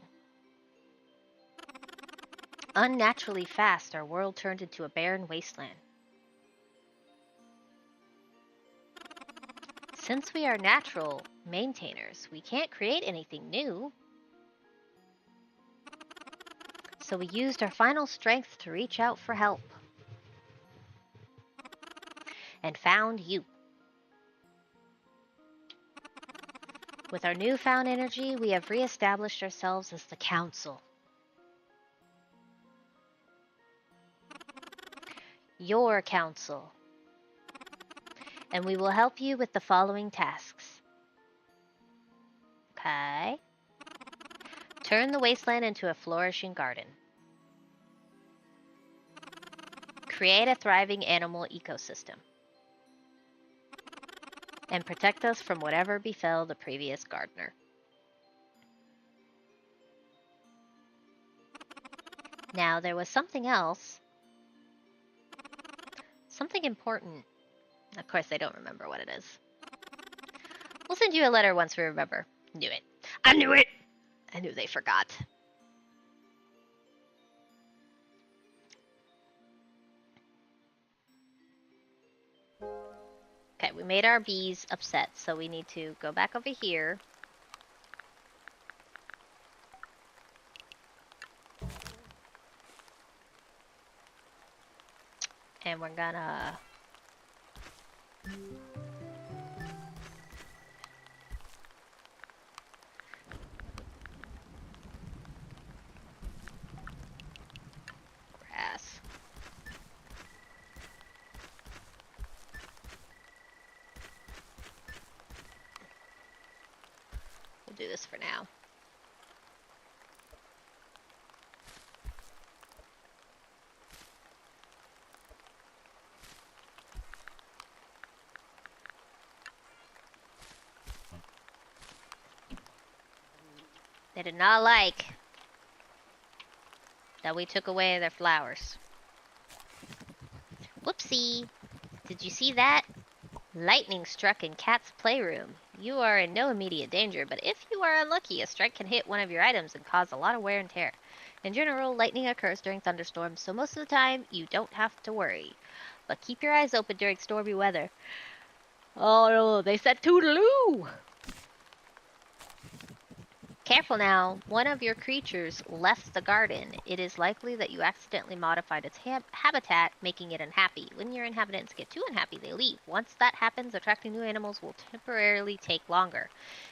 Unnaturally fast, our world turned into a barren wasteland. Since we are natural maintainers, we can't create anything new. So we used our final strength to reach out for help. And found you. With our newfound energy, we have reestablished ourselves as the Council. Your Council. And we will help you with the following tasks. Okay. Turn the wasteland into a flourishing garden. Create a thriving animal ecosystem. And protect us from whatever befell the previous gardener. Now, there was something else. Something important. Of course, I don't remember what it is. We'll send you a letter once we remember. Knew it. I knew it! I knew they forgot. Okay, we made our bees upset, so we need to go back over here. And we're gonna... grass. We'll do this for now. They did not like that we took away their flowers. Whoopsie! Did you see that? Lightning struck in Cat's playroom. You are in no immediate danger, but if you are unlucky, a strike can hit one of your items and cause a lot of wear and tear. In general, lightning occurs during thunderstorms, so most of the time, you don't have to worry. But keep your eyes open during stormy weather. Oh no, they said toodaloo! Careful now, one of your creatures left the garden. It is likely that you accidentally modified its habitat, making it unhappy. When your inhabitants get too unhappy, they leave. Once that happens, attracting new animals will temporarily take longer.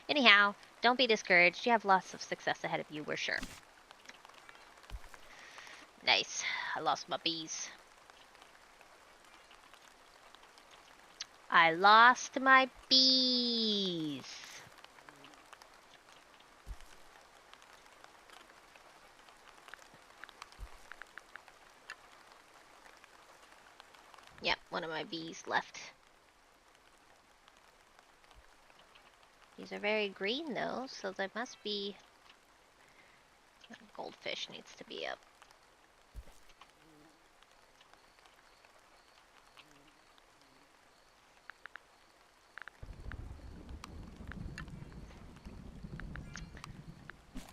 Anyhow, don't be discouraged. You have lots of success ahead of you, we're sure. Nice. I lost my bees. I lost my bees. Yep, one of my bees left. These are very green though, so they must be... Goldfish needs to be up.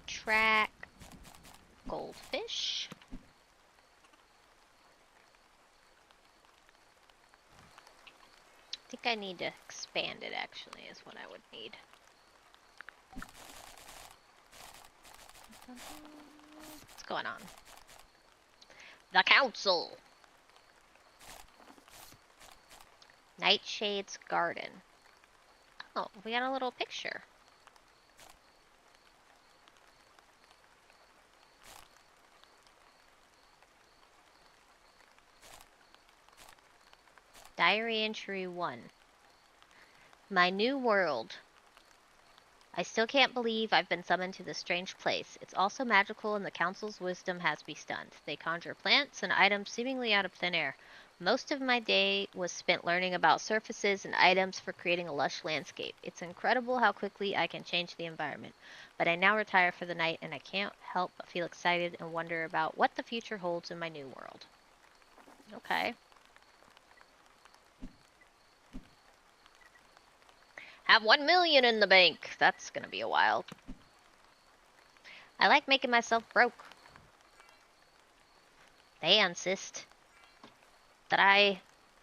Track goldfish. I think I need to expand it actually is what I would need. What's going on? The Council! Nightshade's Garden. Oh, we got a little picture. Diary entry 1. My new world. I still can't believe I've been summoned to this strange place. It's also magical, and the Council's wisdom has me stunned. They conjure plants and items seemingly out of thin air. Most of my day was spent learning about surfaces and items for creating a lush landscape. It's incredible how quickly I can change the environment. But I now retire for the night, and I can't help but feel excited and wonder about what the future holds in my new world. Okay. Have 1 million in the bank. That's gonna be a while. I like making myself broke. They insist that I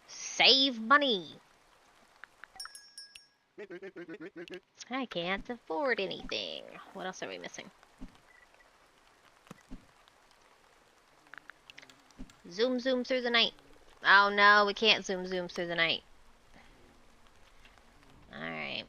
save money. I can't afford anything. What else are we missing? Zoom zoom through the night. Oh no, we can't zoom zoom through the night. Alright.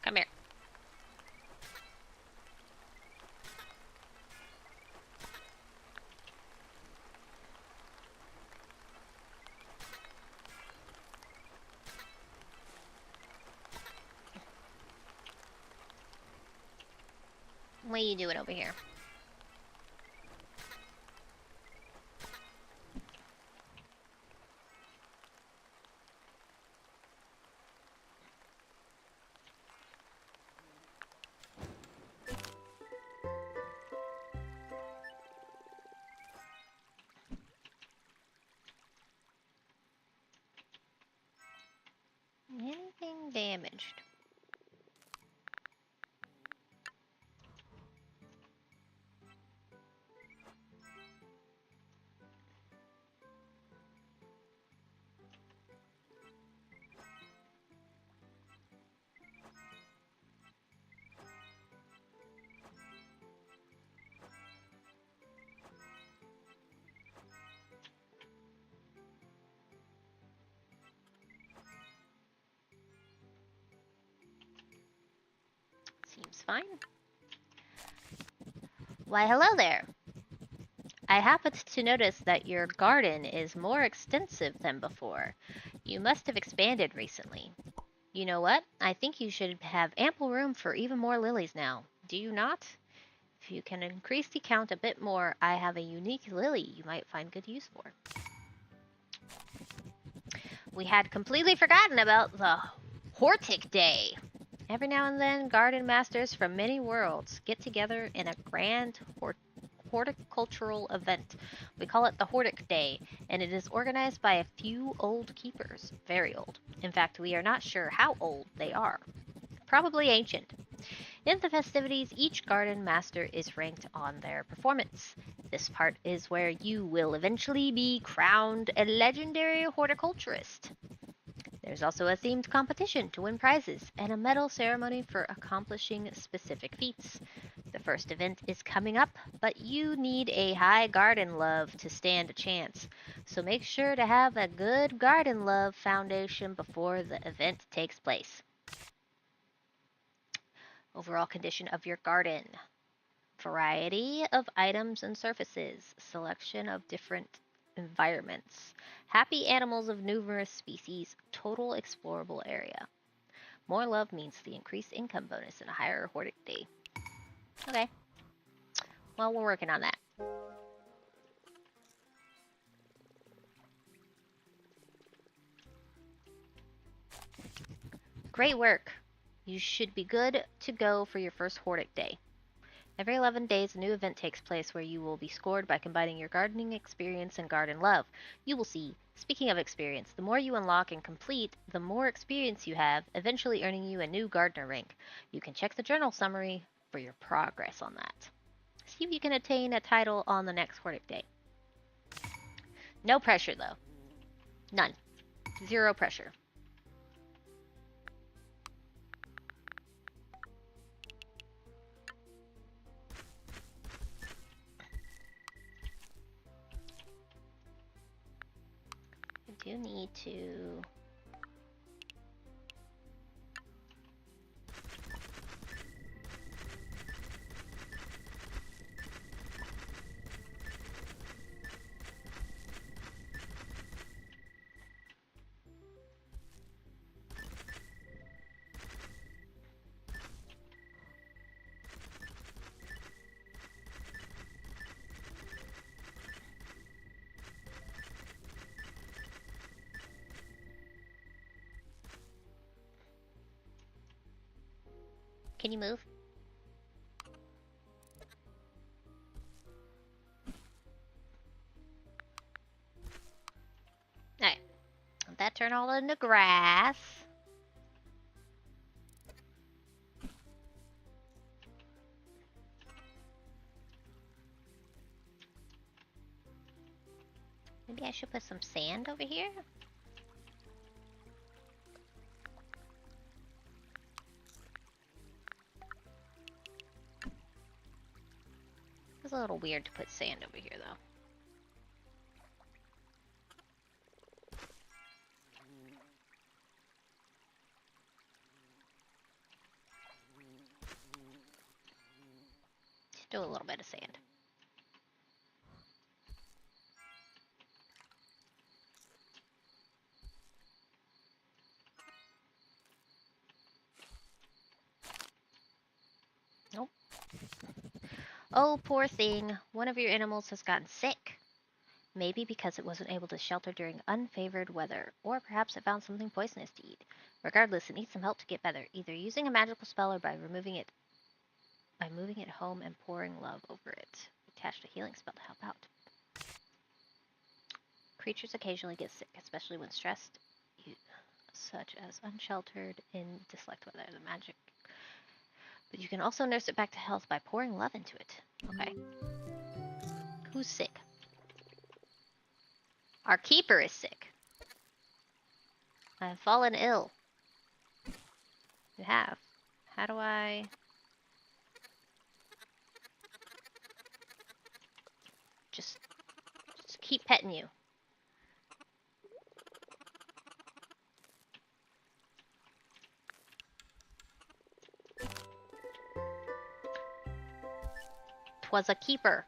Come here. What are you doing over here? Anything damaged? Seems fine. Why, hello there. I happened to notice that your garden is more extensive than before. You must have expanded recently. You know what? I think you should have ample room for even more lilies now. Do you not? If you can increase the count a bit more, I have a unique lily you might find good use for. We had completely forgotten about the Hortic Day. Every now and then, garden masters from many worlds get together in a grand horticultural event. We call it the Hortic Day, and it is organized by a few old keepers. Very old. In fact, we are not sure how old they are. Probably ancient. In the festivities, each garden master is ranked on their performance. This part is where you will eventually be crowned a legendary horticulturist. There's also a themed competition to win prizes and a medal ceremony for accomplishing specific feats. The first event is coming up, but you need a high garden love to stand a chance. So make sure to have a good garden love foundation before the event takes place. Overall condition of your garden. Variety of items and surfaces. Selection of different environments. Happy animals of numerous species. Total explorable area. More love means the increased income bonus and a higher Hortic Day. Okay. Well, we're working on that. Great work. You should be good to go for your first Hortic Day. Every 11 days, a new event takes place where you will be scored by combining your gardening experience and garden love. You will see, speaking of experience, the more you unlock and complete, the more experience you have, eventually earning you a new gardener rank. You can check the journal summary for your progress on that. See if you can attain a title on the next Hortic Day. No pressure, though. None. Zero pressure. I do need to... Can you move? Alright. Let that turn all into grass. Maybe I should put some sand over here? It's a little weird to put sand over here, though. Just do a little bit of sand. Nope. Oh, poor thing. One of your animals has gotten sick. Maybe because it wasn't able to shelter during unfavored weather, or perhaps it found something poisonous to eat. Regardless, it needs some help to get better, either using a magical spell or by moving it home and pouring love over it. Attached a healing spell to help out. Creatures occasionally get sick, especially when stressed, such as unsheltered in disliked weather. The magic, but you can also nurse it back to health by pouring love into it. Okay. Who's sick? Our keeper is sick. I have fallen ill. You have. How do I... Just keep petting you. Twas a keeper.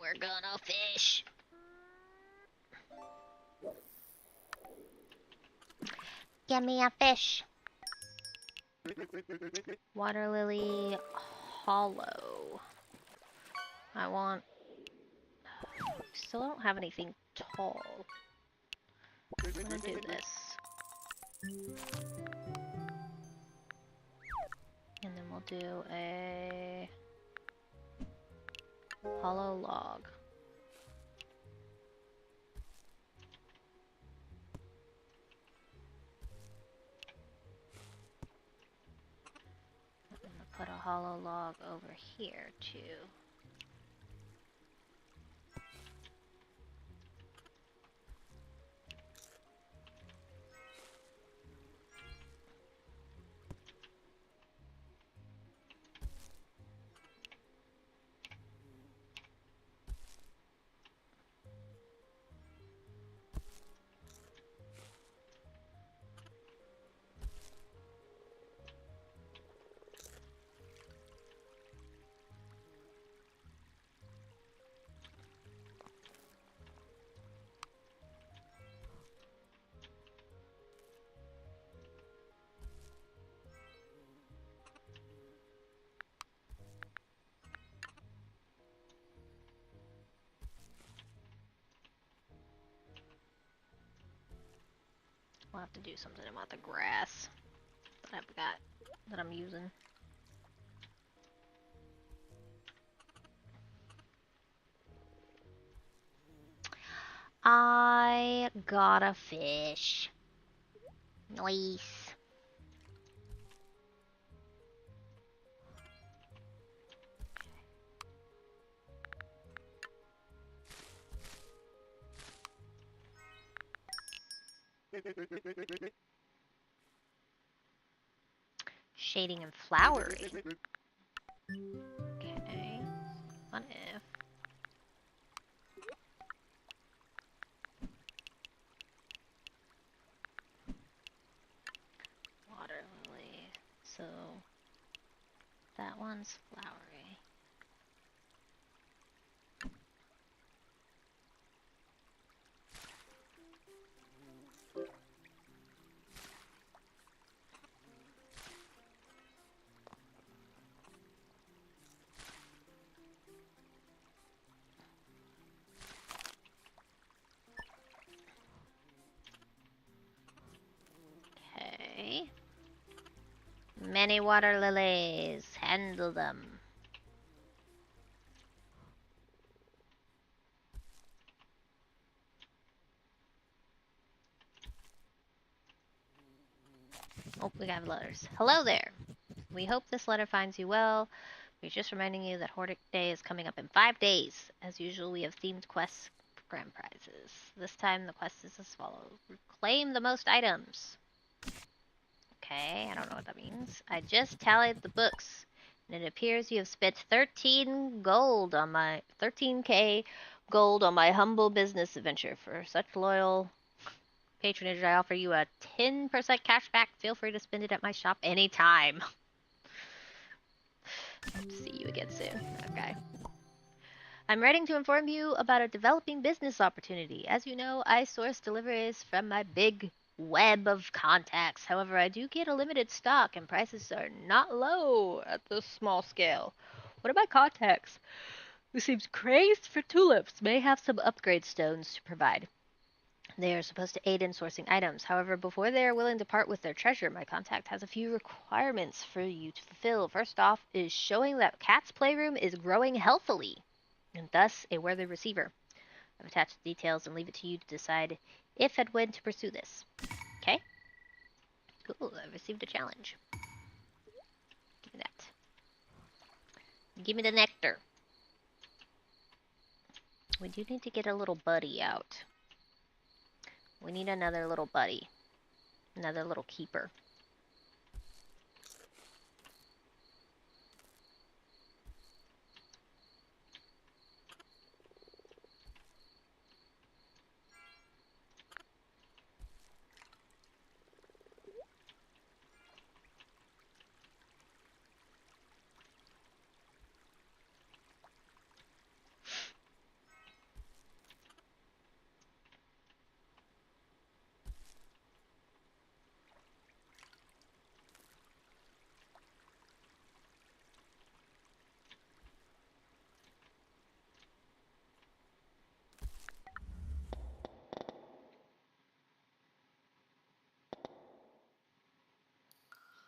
We're gonna fish. Give me a fish. Water lily hollow. I want... Still don't have anything tall. I'm gonna do this. And then we'll do a hollow log. I'm gonna put a hollow log over here too. We'll have to do something about the grass that I've got, that I'm using. I got a fish. Nice. Shading and flowering. Okay. What if... Water lily. So... that one's flowery. many water lilies. Handle them. Oh, we got letters. Hello there. We hope this letter finds you well. We're just reminding you that Hortic Day is coming up in 5 days. As usual, we have themed quests for grand prizes. This time, the quest is as follows. Reclaim the most items. Okay, I don't know what that means. I just tallied the books, and it appears you have spent 13k gold on my humble business adventure. For such loyal patronage, I offer you a 10% cashback. Feel free to spend it at my shop anytime. See you again soon. Okay. I'm writing to inform you about a developing business opportunity. As you know, I source deliveries from my big web of contacts. However, I do get a limited stock and prices are not low at this small scale. One of my contacts, who seems crazed for tulips, may have some upgrade stones to provide. They are supposed to aid in sourcing items. However, before they are willing to part with their treasure, my contact has a few requirements for you to fulfill. First off is showing that Cat's Playroom is growing healthily, and thus a worthy receiver. I've attached the details and leave it to you to decide if and when to pursue this. Okay? Cool, I've received a challenge. Give me that. Give me the nectar. We do need to get a little buddy out. We need another little buddy. Another little keeper.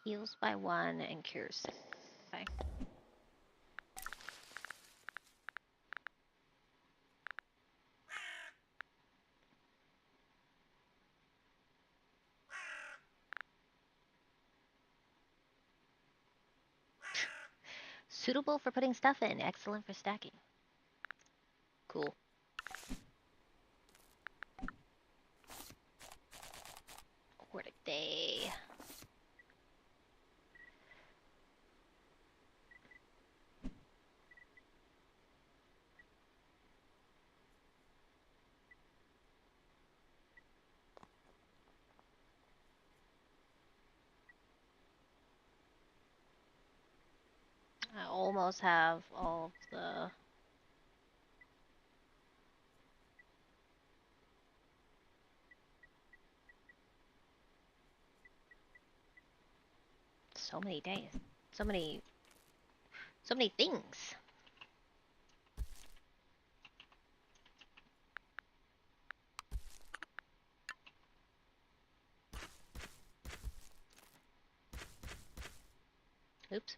Heals by 1 and cures 6. Okay. Suitable for putting stuff in. Excellent for stacking. Cool. Hortic Day. I almost have all of the... So many days. So many things. Oops.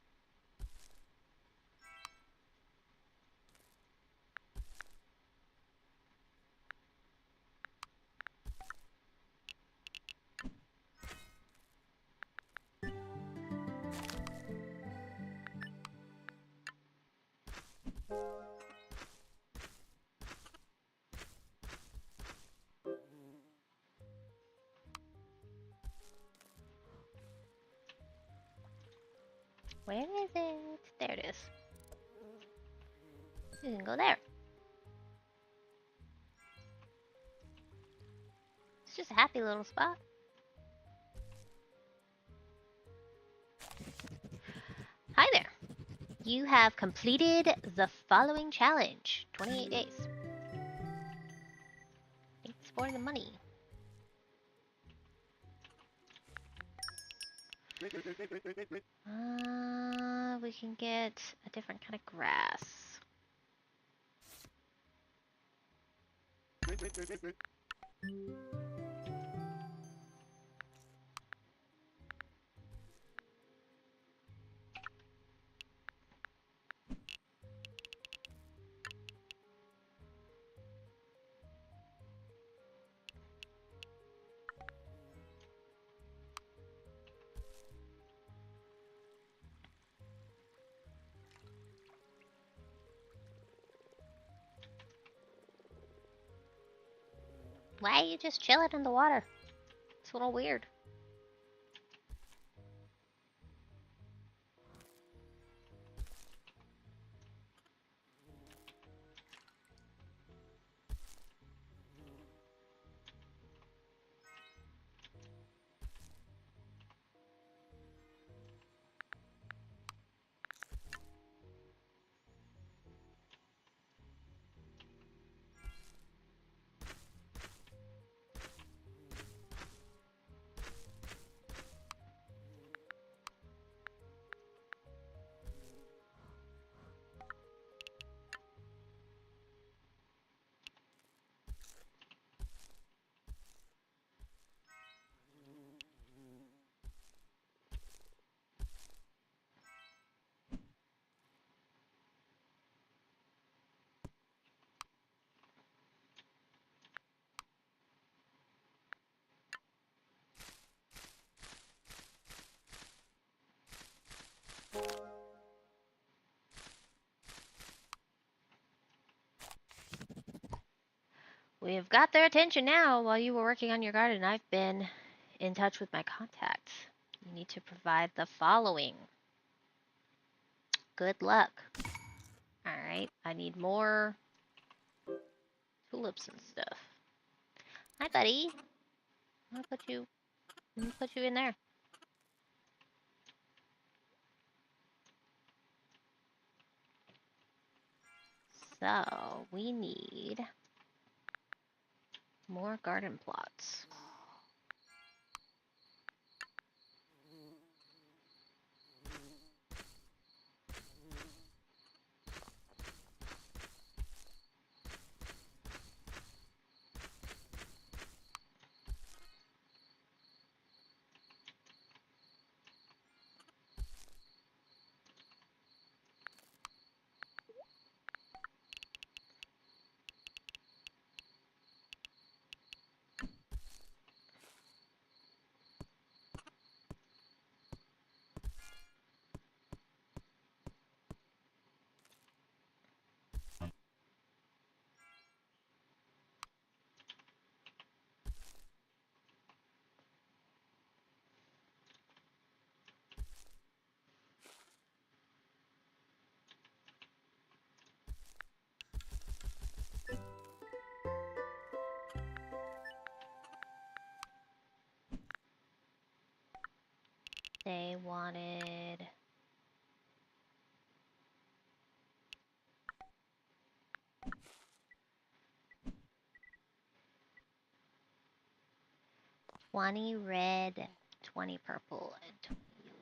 Where is it? There it is. You can go there. It's just a happy little spot. Hi there. You have completed the following challenge. 28 days. Thanks for the money. We can get a different kind of grass. Why are you just chilling in the water? It's a little weird. We have got their attention now. While you were working on your garden, I've been in touch with my contacts. You need to provide the following. Good luck. Alright, I need more tulips and stuff. Hi, buddy. I'm gonna put you in there. So, we need more garden plots. They wanted 20 red, 20 purple, and 20 yellow.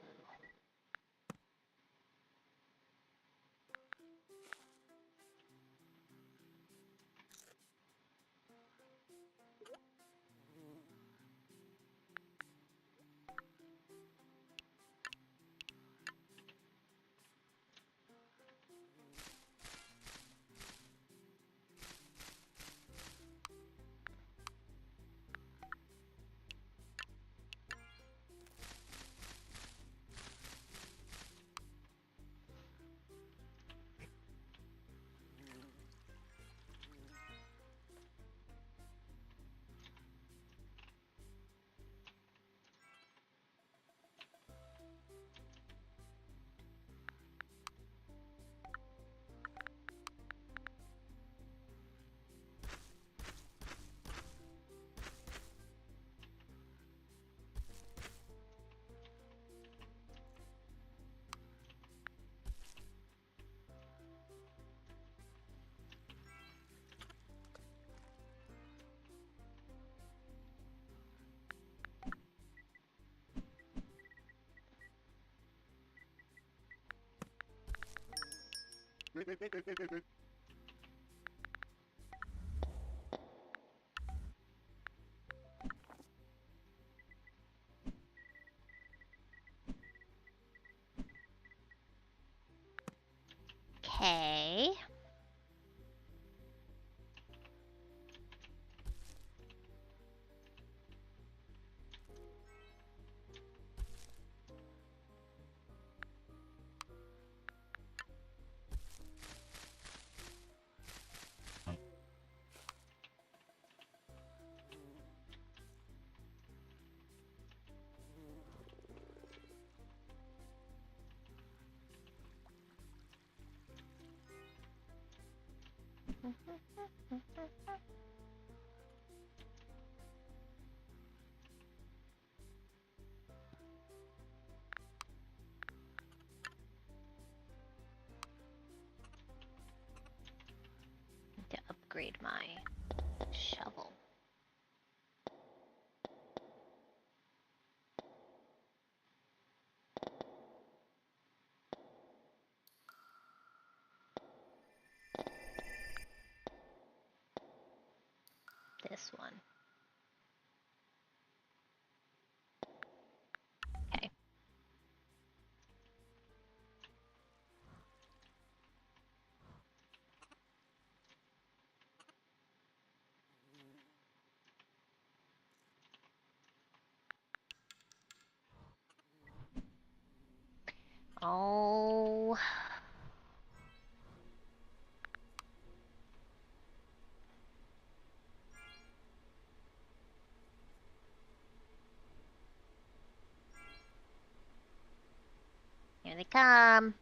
Okay. Need to upgrade my shovel. This one. Okay. Oh. Here they come.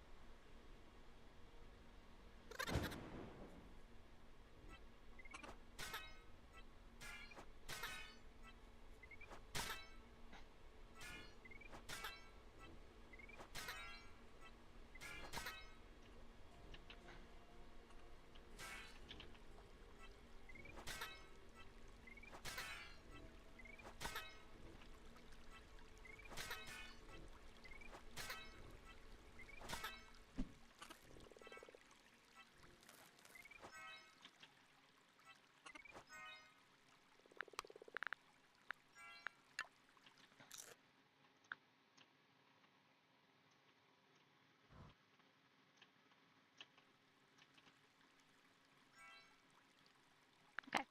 Okay.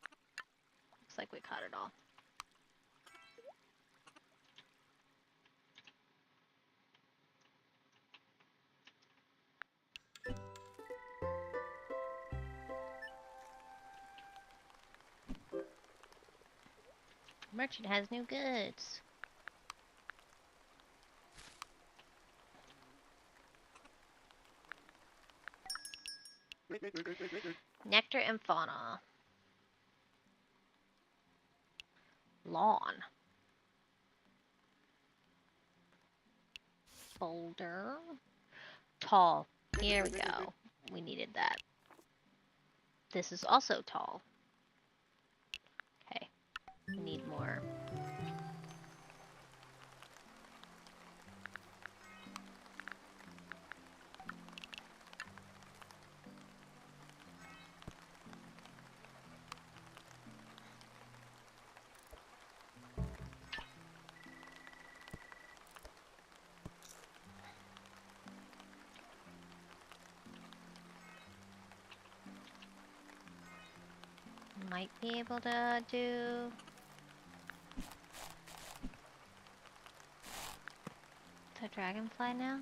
Looks like we caught it all. Merchant has new goods. Nectar and fauna. Lawn. Boulder. Tall. Here we go. We needed that. This is also tall. Okay. We need more. Might be able to do the dragonfly now.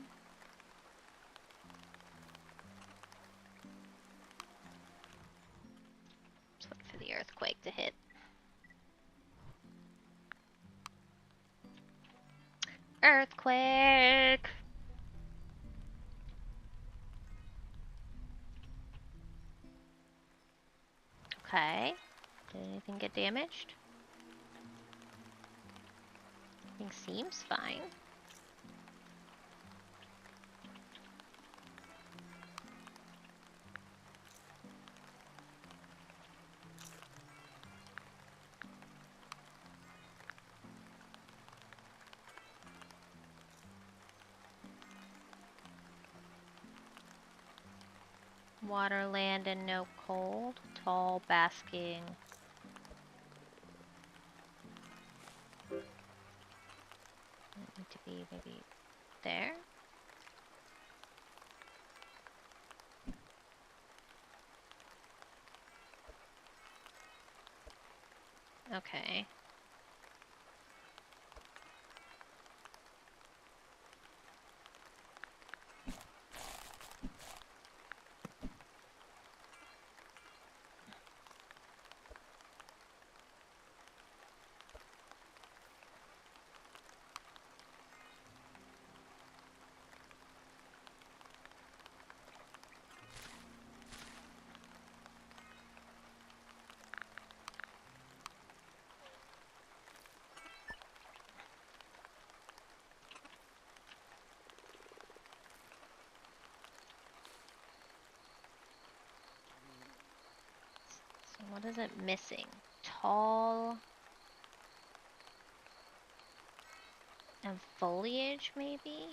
Just wait for the earthquake to hit. Earthquake! Okay. Did anything get damaged? Everything seems fine. Water, land, and no cold. Tall, basking. Need to be maybe there. Okay. What is it missing? Tall and foliage, maybe?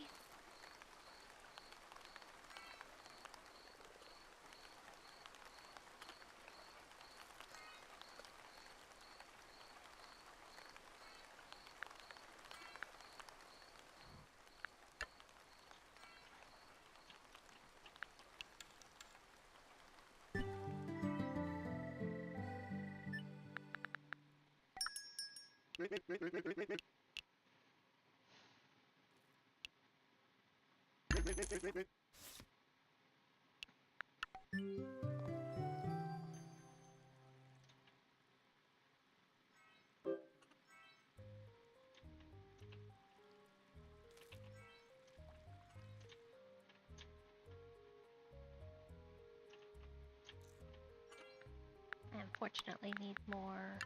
I unfortunately need more.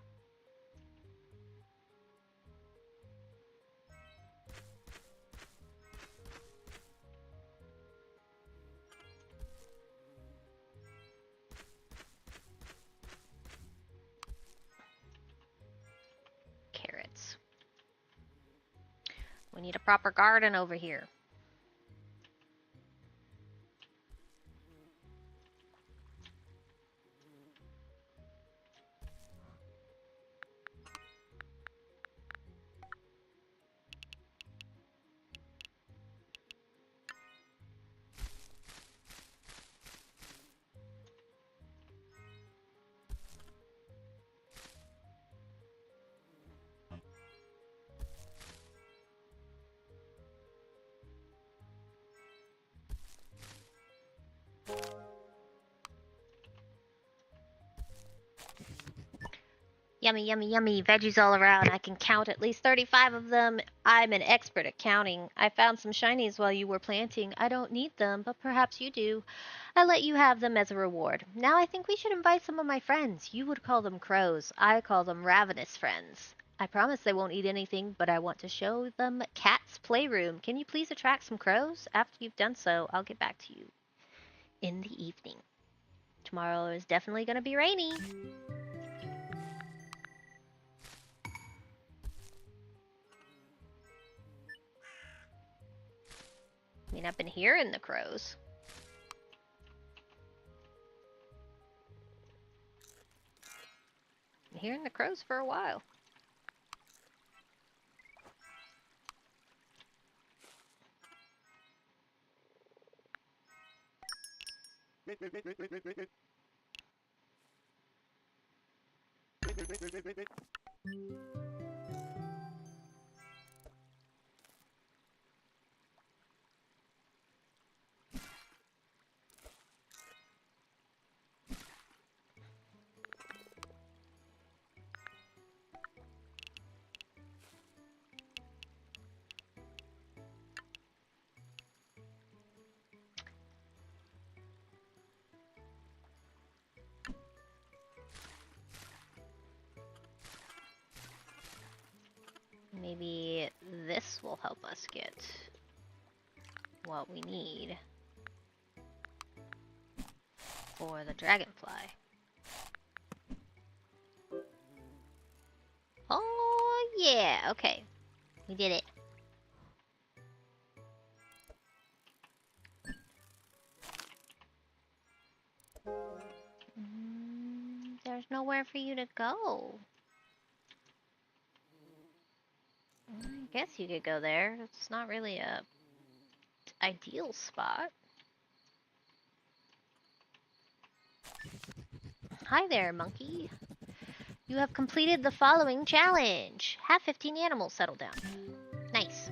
Carrots. We need a proper garden over here. Yummy, yummy, yummy. Veggies all around. I can count at least 35 of them. I'm an expert at counting. I found some shinies while you were planting. I don't need them, but perhaps you do. I let you have them as a reward. Now I think we should invite some of my friends. You would call them crows. I call them ravenous friends. I promise they won't eat anything, but I want to show them Cat's Playroom. Can you please attract some crows? After you've done so, I'll get back to you in the evening. Tomorrow is definitely going to be rainy. I mean, I've been hearing the crows. Been hearing the crows for a while. Maybe this will help us get what we need for the dragonfly. Oh, yeah. Okay. We did it. There's nowhere for you to go. I guess you could go there. It's not really a ideal spot. Hi there, monkey. You have completed the following challenge. Have 15 animals settle down. Nice.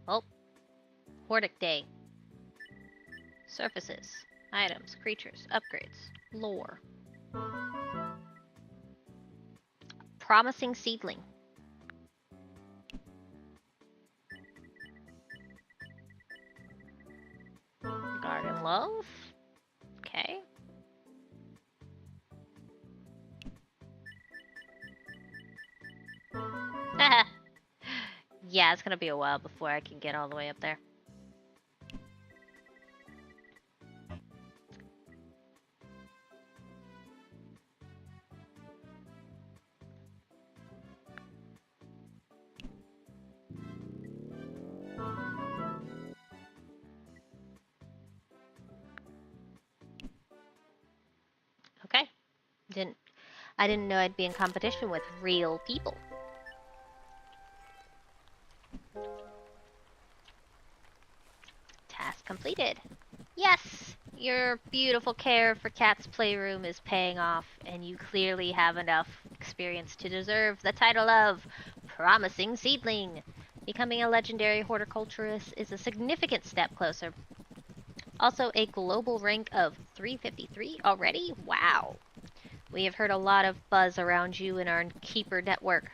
Oh. Hortic Day. Surfaces. Items. Creatures. Upgrades. Lore. Promising seedling. Garden loaf. Okay. Yeah, it's gonna be a while before I can get all the way up there. Okay. Didn't I didn't know I'd be in competition with real people. Task completed. Yes! Your beautiful care for Cat's Playroom is paying off, and you clearly have enough experience to deserve the title of Promising Seedling. Becoming a legendary horticulturist is a significant step closer. Also, a global rank of 353 already? Wow. We have heard a lot of buzz around you in our Keeper network.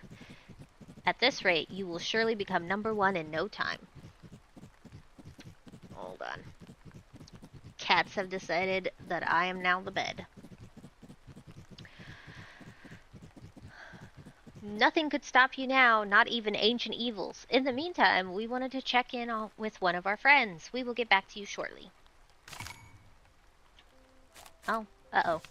At this rate, you will surely become #1 in no time. Hold on. Cats have decided that I am now the bed. Nothing could stop you now, not even ancient evils. In the meantime, we wanted to check in with one of our friends. We will get back to you shortly. Oh, uh-oh.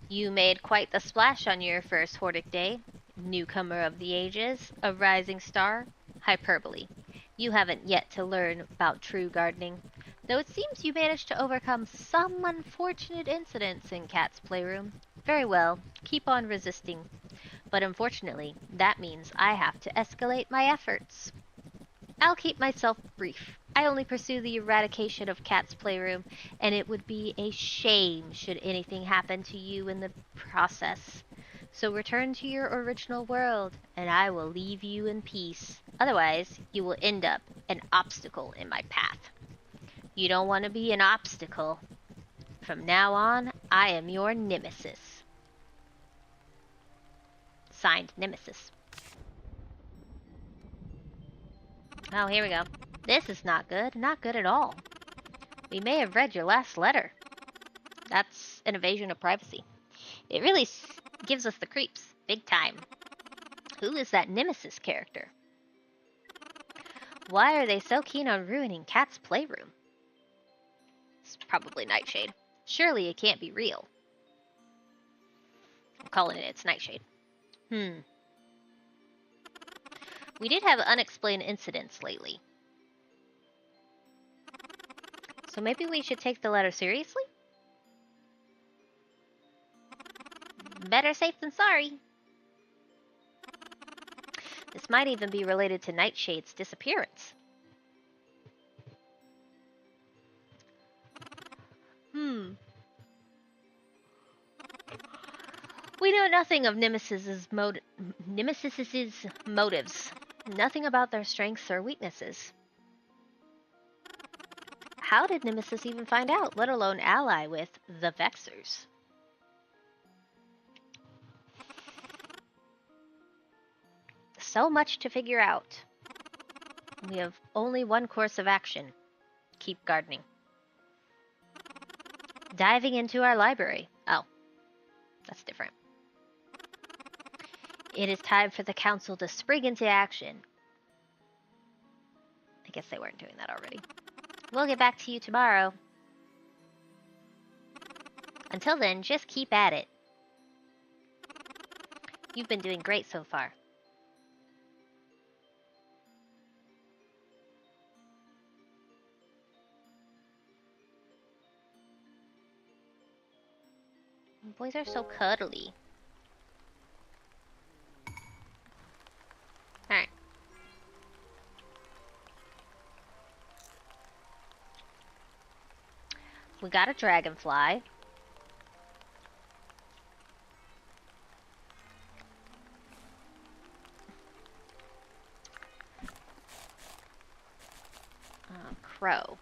You made quite the splash on your first Hortic day. Newcomer of the ages, a rising star, hyperbole. You haven't yet to learn about true gardening. Though it seems you managed to overcome some unfortunate incidents in Cat's Playroom. Very well, keep on resisting. But unfortunately, that means I have to escalate my efforts. I'll keep myself brief. I only pursue the eradication of Cat's Playroom, and it would be a shame should anything happen to you in the process. So return to your original world, and I will leave you in peace. Otherwise, you will end up an obstacle in my path. You don't want to be an obstacle. From now on, I am your nemesis. Signed, Nemesis. Oh, here we go. This is not good. Not good at all. We may have read your last letter. That's an invasion of privacy. It really gives us the creeps. Big time. Who is that Nemesis character? Why are they so keen on ruining Cat's Playroom? It's probably Nightshade. Surely it can't be real. I'm calling it's Nightshade. We did have unexplained incidents lately. So maybe we should take the letter seriously? Better safe than sorry. This might even be related to Nightshade's disappearance. We know nothing of Nemesis's motives. Nothing about their strengths or weaknesses. How did Nemesis even find out, let alone ally with the Vexers? So much to figure out. We have only one course of action. Keep gardening. Diving into our library. Oh, that's different. It is time for the council to spring into action. I guess they weren't doing that already. We'll get back to you tomorrow. Until then, just keep at it. You've been doing great so far. Boys are so cuddly. Alright. We got a dragonfly. Crow.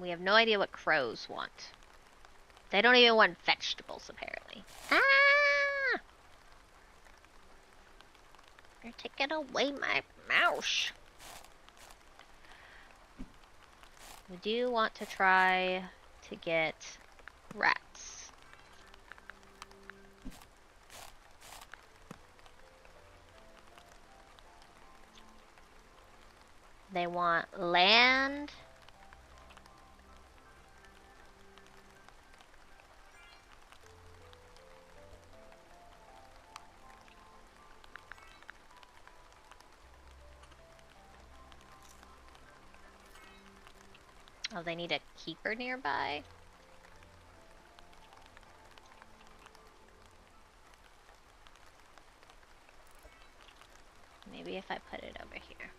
We have no idea what crows want. They don't even want vegetables, apparently. Ah! You're taking away my mouse. We do want to try to get rats. They want land. Oh, they need a keeper nearby. Maybe if I put it over here.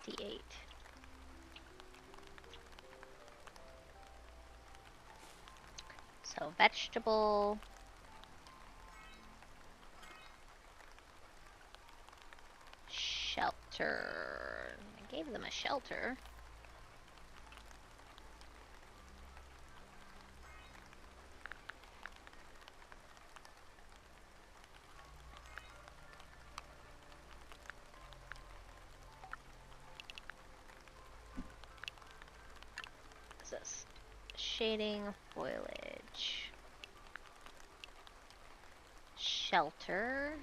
$58. So vegetable. Shelter. I gave them a shelter. What's this? Shading, foliage. Shelter.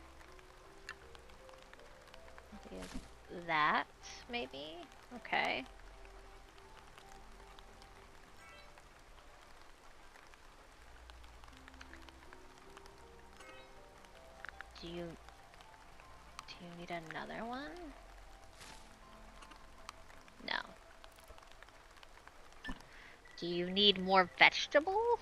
That, maybe? Okay. Do you need another one? No. Do you need more vegetable?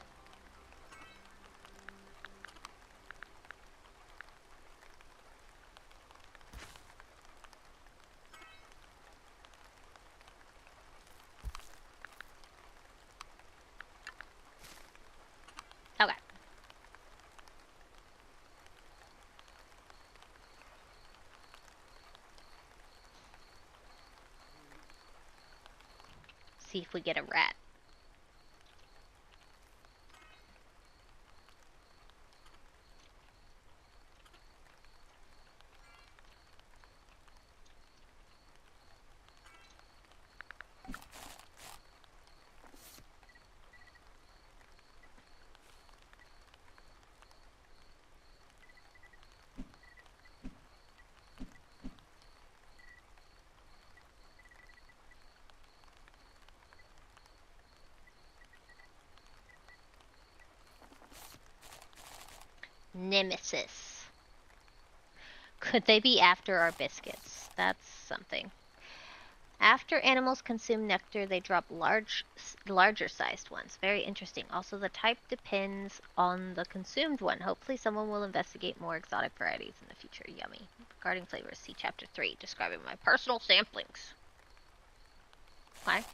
Okay. See if we get a rat. Nemesis. Could they be after our biscuits? That's something. After animals consume nectar, they drop larger sized ones. Very interesting. Also, the type depends on the consumed one. Hopefully, someone will investigate more exotic varieties in the future. Yummy. Regarding flavors, see Chapter 3, describing my personal samplings. Why?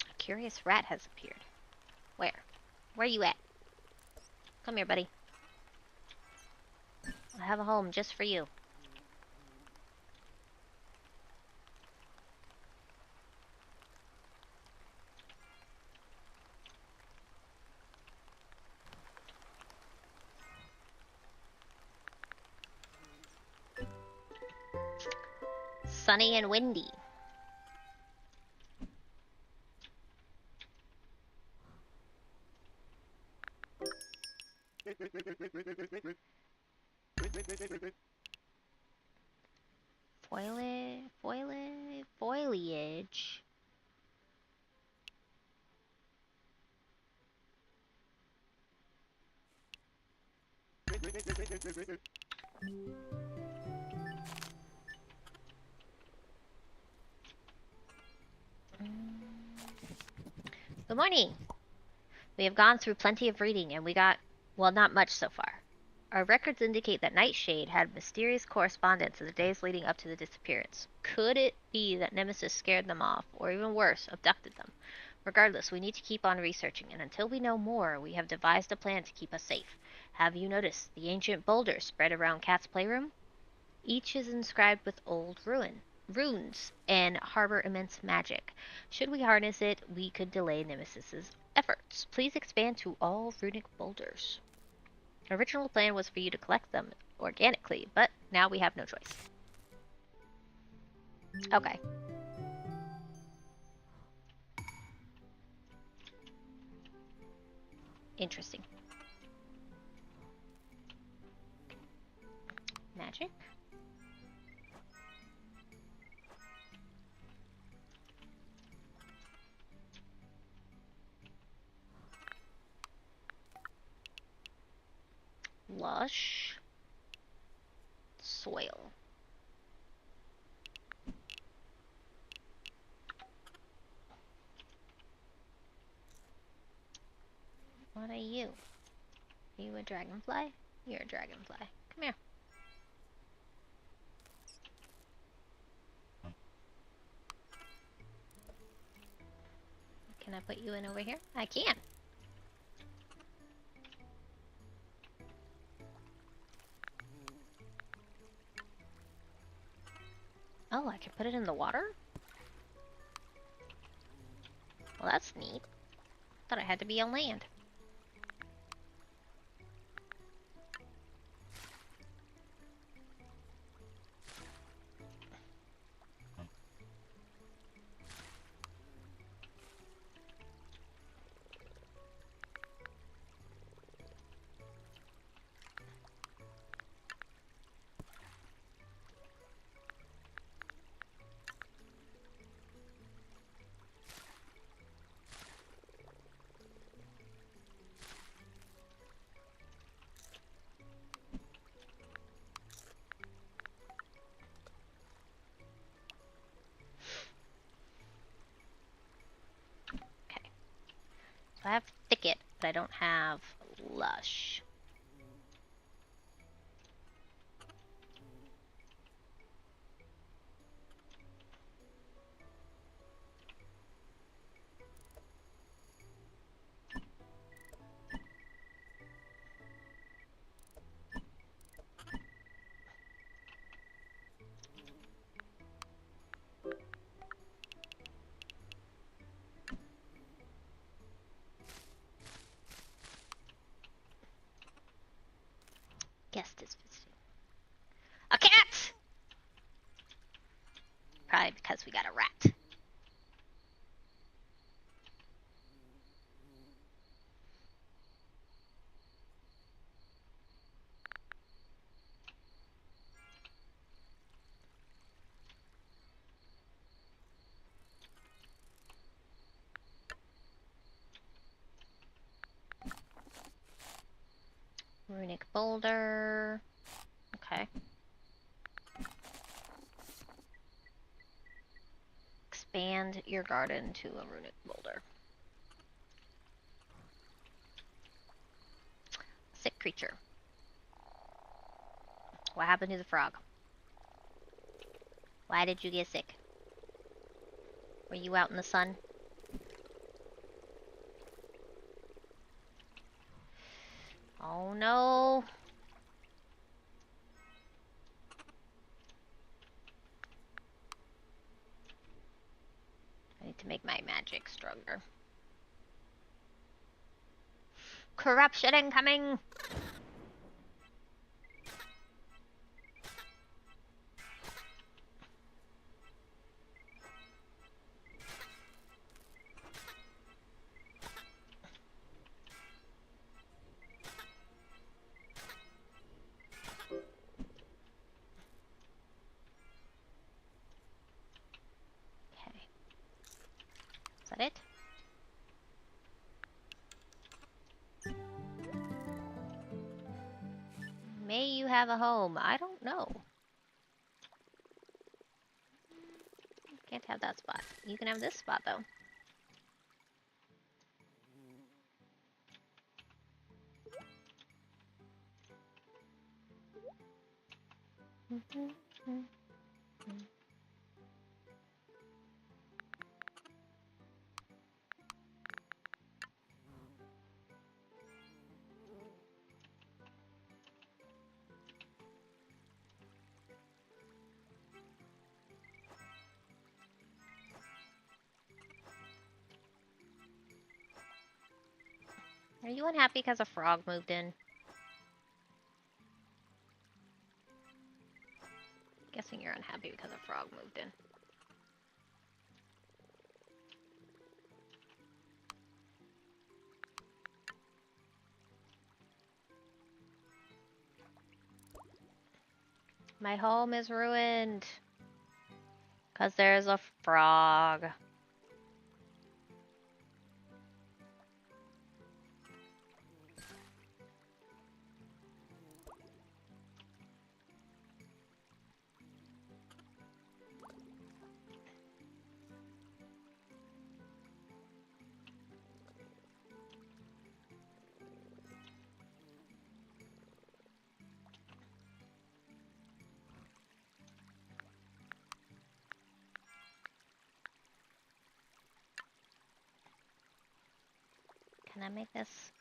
A curious rat has appeared. Where? Where you at? Come here, buddy. I have a home just for you. Sunny and windy. Foliage. Good morning. We have gone through plenty of reading, and we got, well, not much so far. Our records indicate that Nightshade had mysterious correspondence in the days leading up to the disappearance. Could it be that Nemesis scared them off, or even worse, abducted them? Regardless, we need to keep on researching, and until we know more, we have devised a plan to keep us safe. Have you noticed the ancient boulders spread around Cat's playroom? Each is inscribed with old runes and harbor immense magic. Should we harness it, we could delay Nemesis's efforts. Please expand to all runic boulders. Original plan was for you to collect them organically, but now we have no choice. Okay. Interesting. Magic? Lush soil. What are you? Are you a dragonfly? You're a dragonfly. Come here. Can I put you in over here? I can. Oh, I can put it in the water? Well, that's neat. Thought I had to be on land. Okay. So I have thicket, but I don't have lush. Guest is visiting. A cat! Probably because we got a rat. Runic boulder. Okay. Expand your garden to a runic boulder. Sick creature. What happened to the frog? Why did you get sick? Were you out in the sun? Oh no. I need to make my magic stronger. Corruption incoming! Okay. Is that it? May you have a home. I don't know. Can't have that spot. You can have this spot though. Are you unhappy because a frog moved in? guessing you're unhappy because a frog moved in. My home is ruined. Because there's a frog. Can I make this?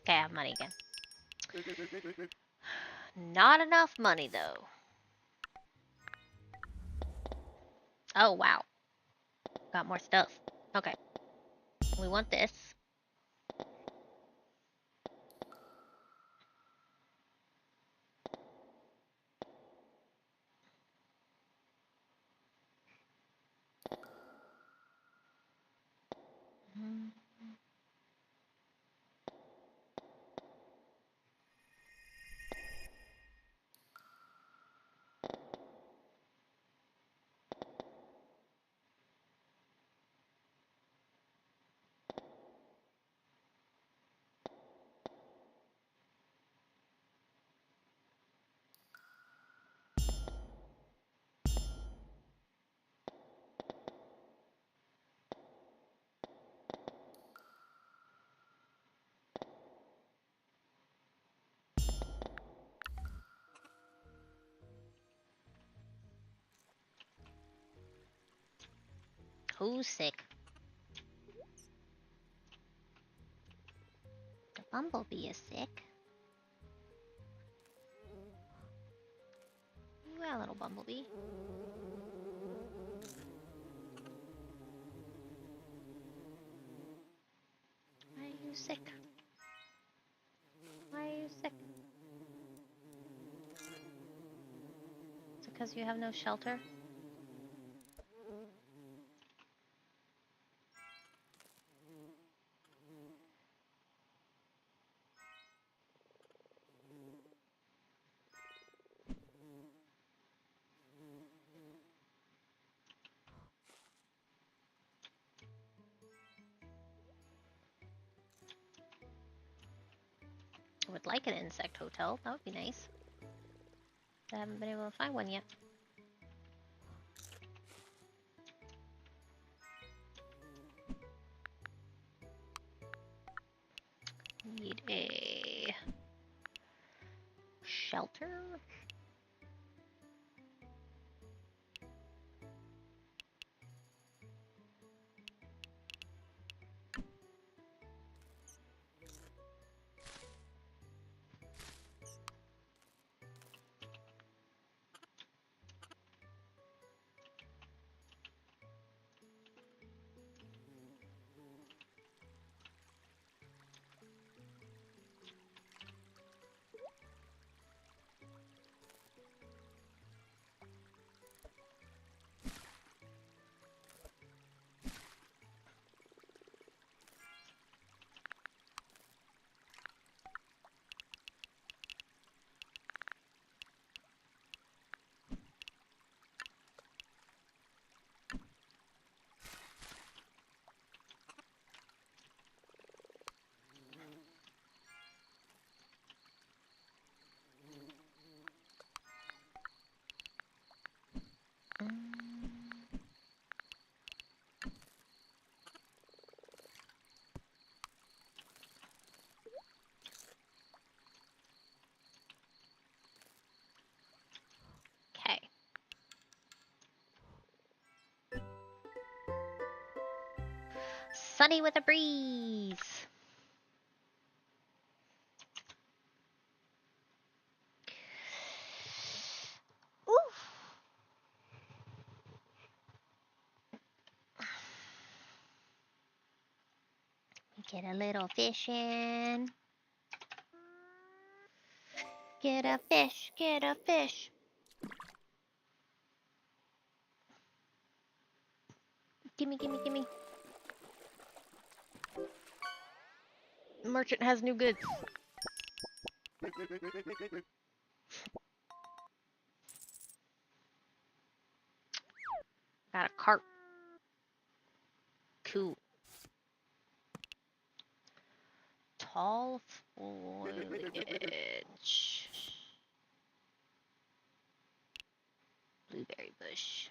Okay, I have money again. Not enough money, though. Oh, wow. Got more stuff. Okay. We want this. Who's sick? The bumblebee is sick. Well, little bumblebee. Why are you sick? Why are you sick? Is it because you have no shelter? I would like an insect hotel. That would be nice. I haven't been able to find one yet. Need a shelter. Okay. Sunny with a breeze. Oof. Get a little fish in. Get a fish, get a fish. Gimme, gimme, gimme. Merchant has new goods. Got a cart. Cool. Tall foliage. Blueberry bush.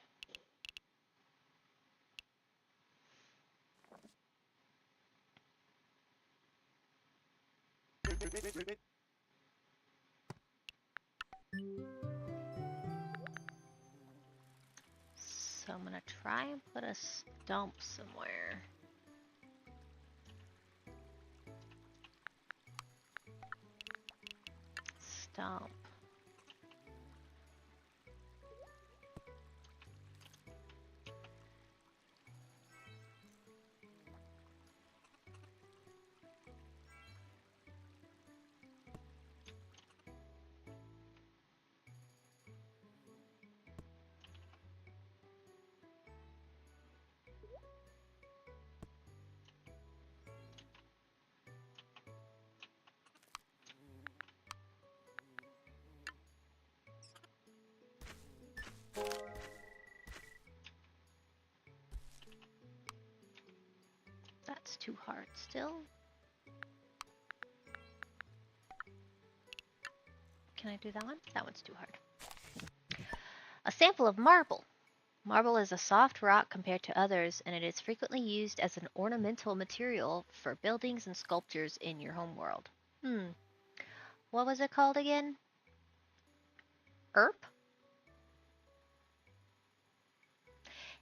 So I'm gonna try and put a stump somewhere. Stump. That's too hard still. Can I do that one? That one's too hard. A sample of marble. Marble is a soft rock compared to others, and it is frequently used as an ornamental material for buildings and sculptures in your home world. What was it called again?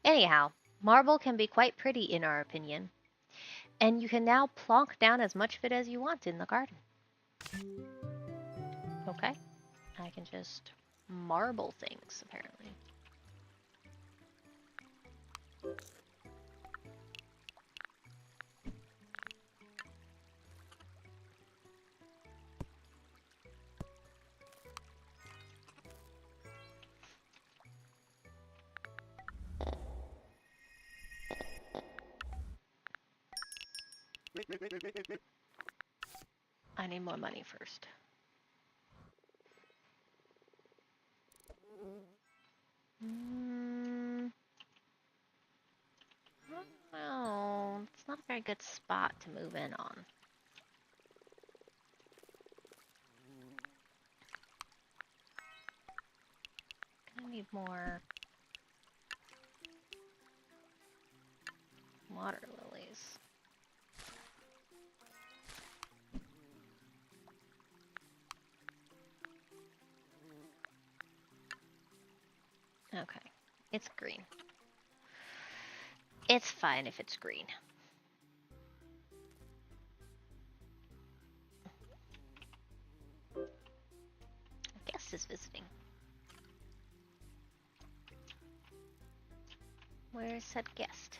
Anyhow, Marble can be quite pretty in our opinion, and you can now plonk down as much of it as you want in the garden. Okay, I can just marble things apparently. I need more money first. No, it's not a very good spot to move in on. I need more water lilies. Okay, it's green. It's fine if it's green. Guest is visiting. Where's said guest?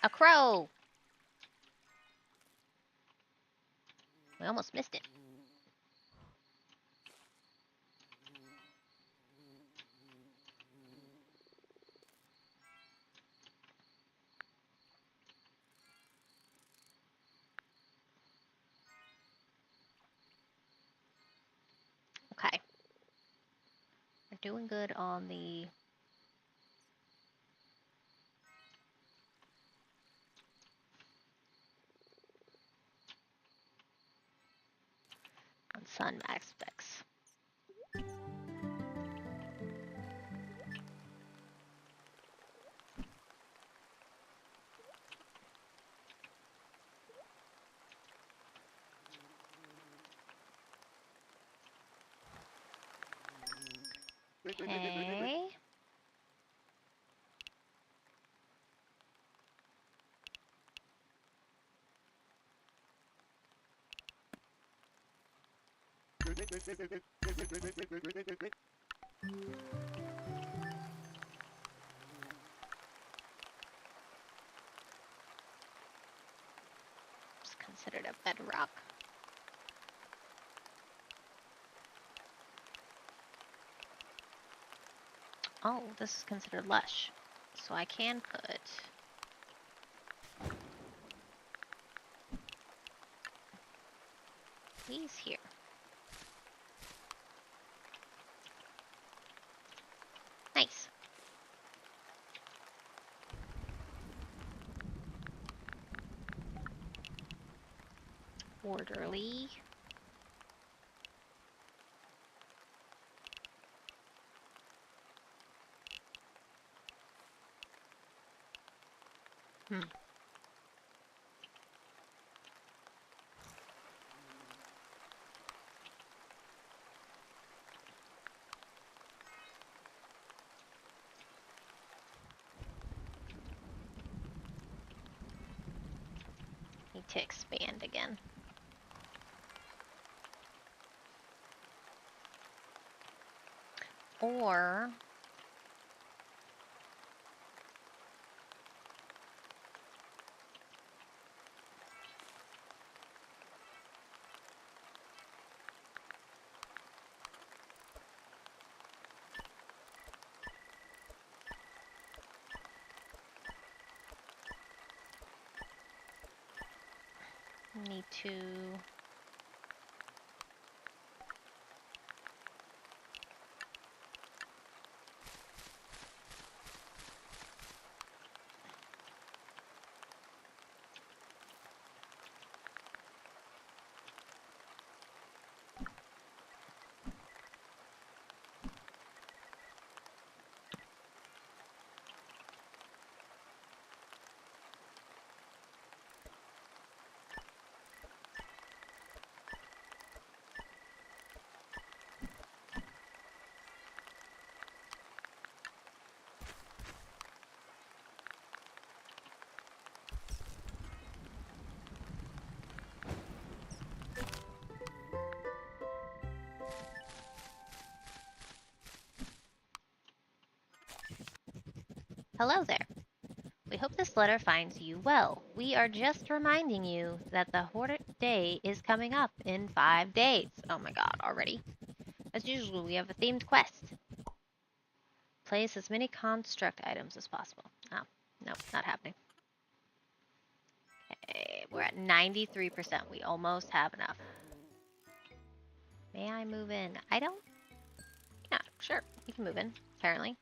A crow! We almost missed it. Okay. We're doing good on the... on sun aspects. Okay. It's considered a bedrock. Oh, this is considered lush. So I can put... these here. Nice. Orderly. Need to expand again. Or... need to... Hello there. We hope this letter finds you well. We are just reminding you that the Hornet Day is coming up in 5 days. Oh my god, already? As usual, we have a themed quest. Place as many construct items as possible. Oh, no, not happening. Okay, we're at 93%. We almost have enough. May I move in? I don't? Yeah, sure. You can move in, apparently.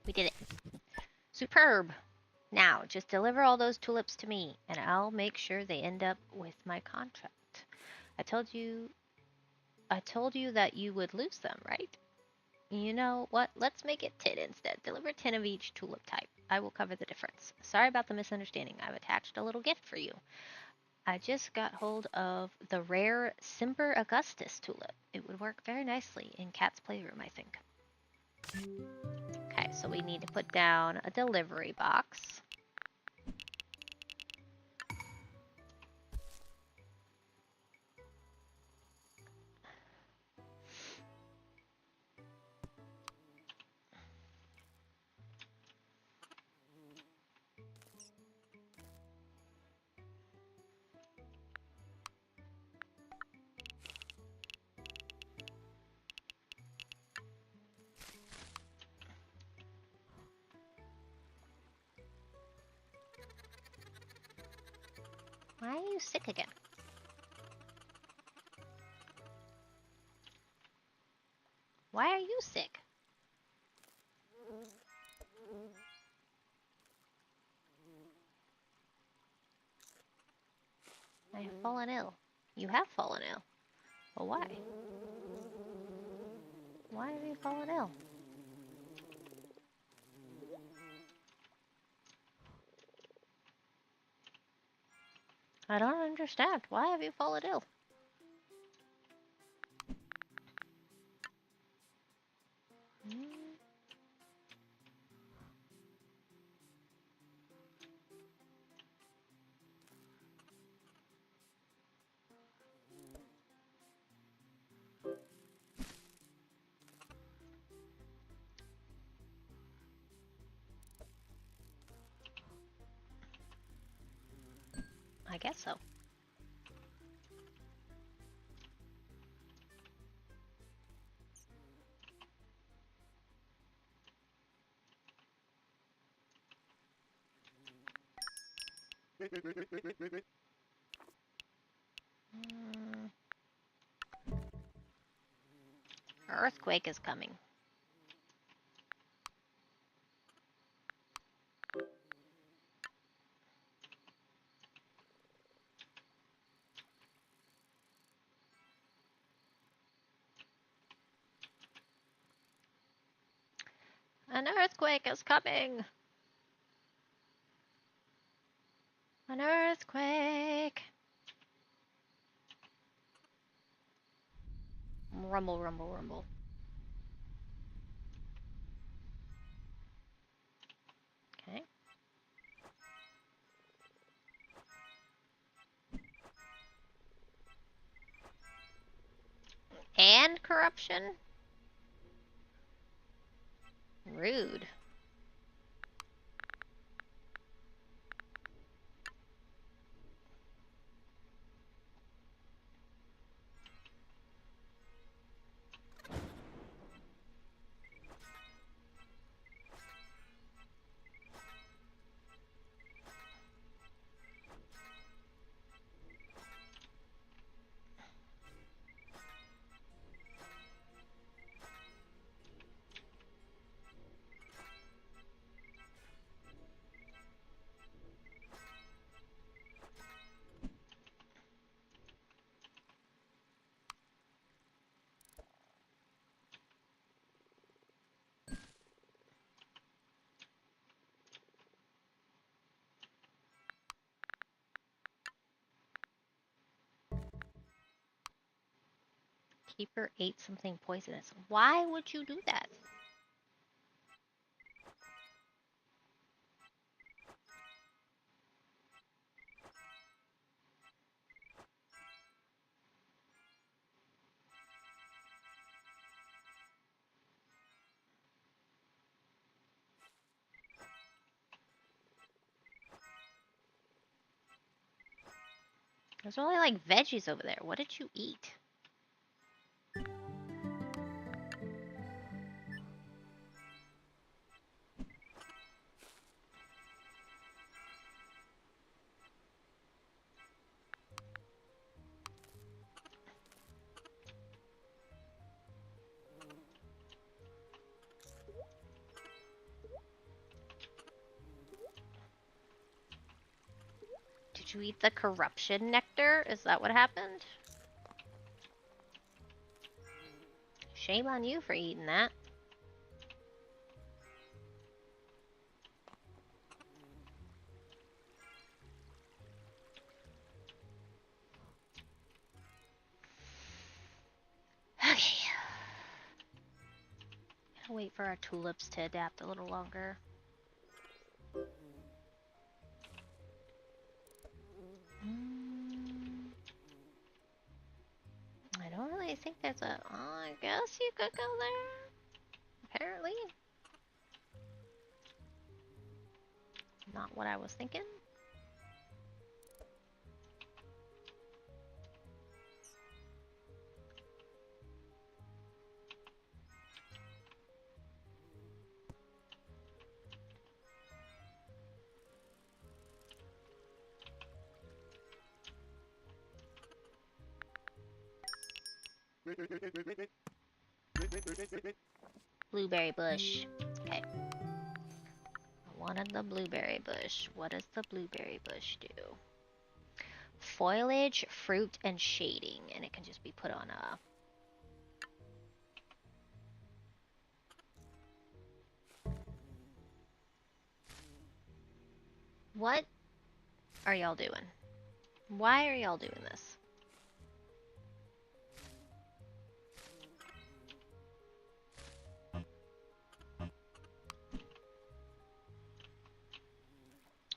We did it. Superb. Now, just deliver all those tulips to me, and I'll make sure they end up with my contract. I told you that you would lose them, right? You know what? Let's make it 10 instead. Deliver 10 of each tulip type. I will cover the difference. Sorry about the misunderstanding. I've attached a little gift for you. I just got hold of the rare Semper Augustus tulip. It would work very nicely in Cat's playroom, I think. Okay, so we need to put down a delivery box. Why are you sick again? Why are you sick? I have fallen ill. You have fallen ill. Well, why? Why have you fallen ill? I don't understand. Why have you fallen ill? I guess so. Earthquake is coming. An earthquake is coming. An earthquake. Rumble, rumble, rumble. Okay. And corruption? Rude. Keeper ate something poisonous. Why would you do that? There's only like veggies over there. What did you eat? Did you eat the corruption nectar? Is that what happened? Shame on you for eating that. Okay. Gotta wait for our tulips to adapt a little longer. I don't really think there's a... Oh, I guess you could go there. Apparently. Not what I was thinking. Blueberry bush. Okay. I wanted the blueberry bush. What does the blueberry bush do? Foliage, fruit, and shading. And it can just be put on a... What are y'all doing? Why are y'all doing this?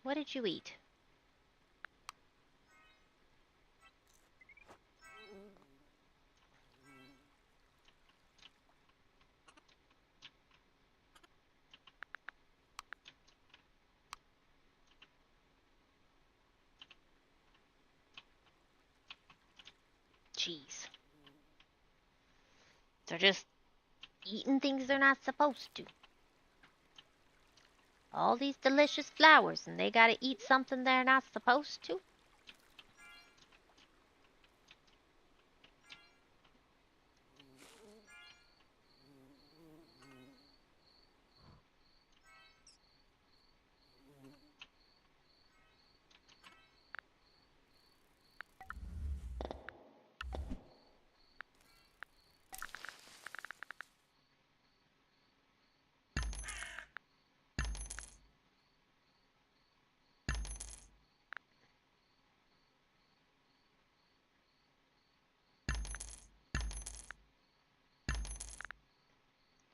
What did you eat? Jeez. They're just eating things they're not supposed to. All these delicious flowers, and they gotta eat something they're not supposed to?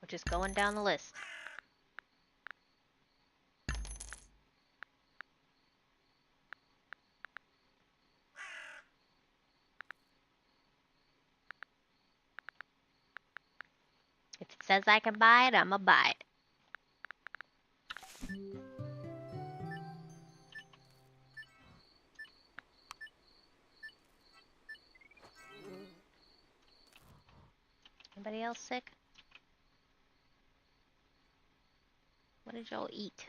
We're just going down the list. If it says I can buy it, I'ma buy it. Anybody else sick? What did y'all eat?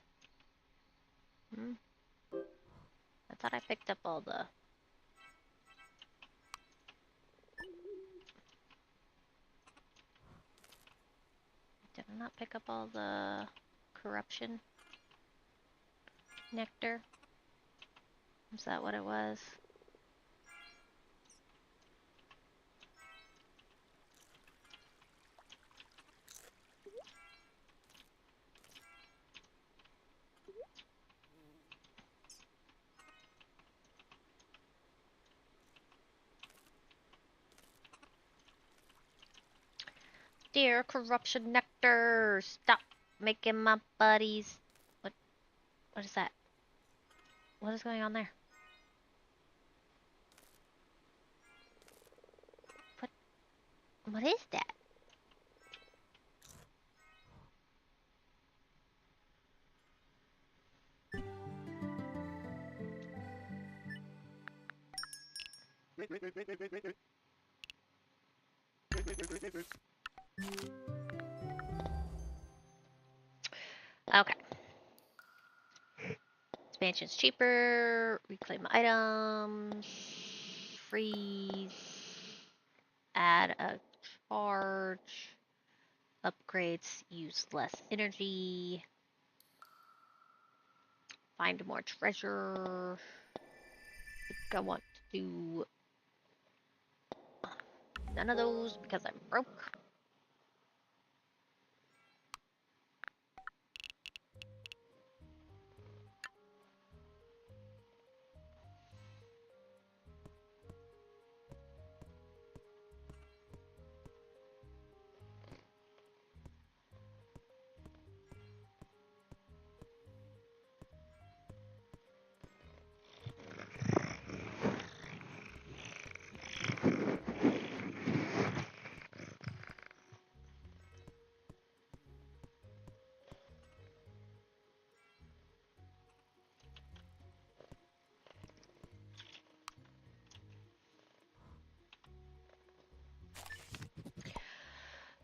I thought I picked up all the... Did I not pick up all the corruption nectar? Is that what it was? Dear corruption nectar, stop making my buddies. What is that? What is going on there? What is that? Okay. Expansion's cheaper. Reclaim items. Freeze. Add a charge. Upgrades use less energy. Find more treasure. I think I want to do none of those because I'm broke.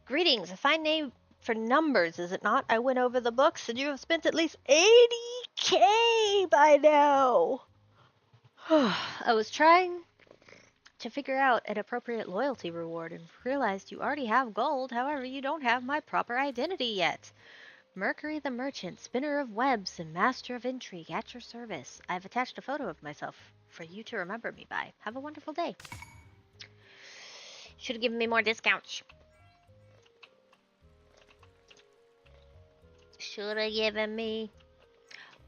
Greetings, a fine name for numbers, is it not? I went over the books and you have spent at least 80K by now. I was trying to figure out an appropriate loyalty reward and realized you already have gold, however, you don't have my proper identity yet. Mercury the Merchant, spinner of webs and master of intrigue, at your service. I've attached a photo of myself for you to remember me by. Have a wonderful day. Should have given me more discounts. Should have given me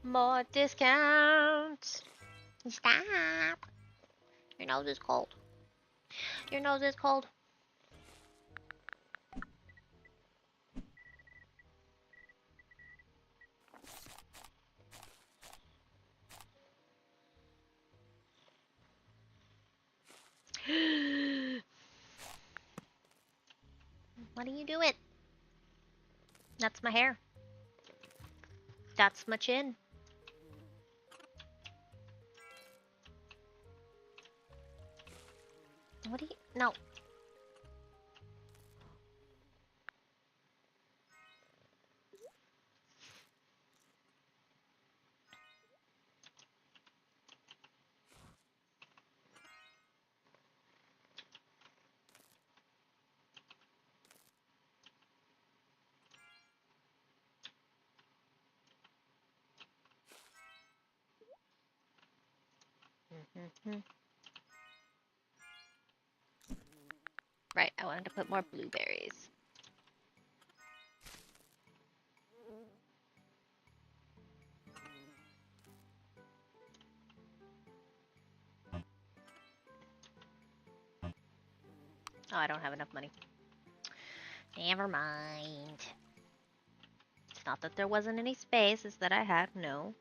more discounts. Stop. Your nose is cold. Your nose is cold. What do you do it? That's my hair. That's my chin. What do you... No. Right, I wanted to put more blueberries. Oh, I don't have enough money. Never mind. It's not that there wasn't any space, it's that I had no.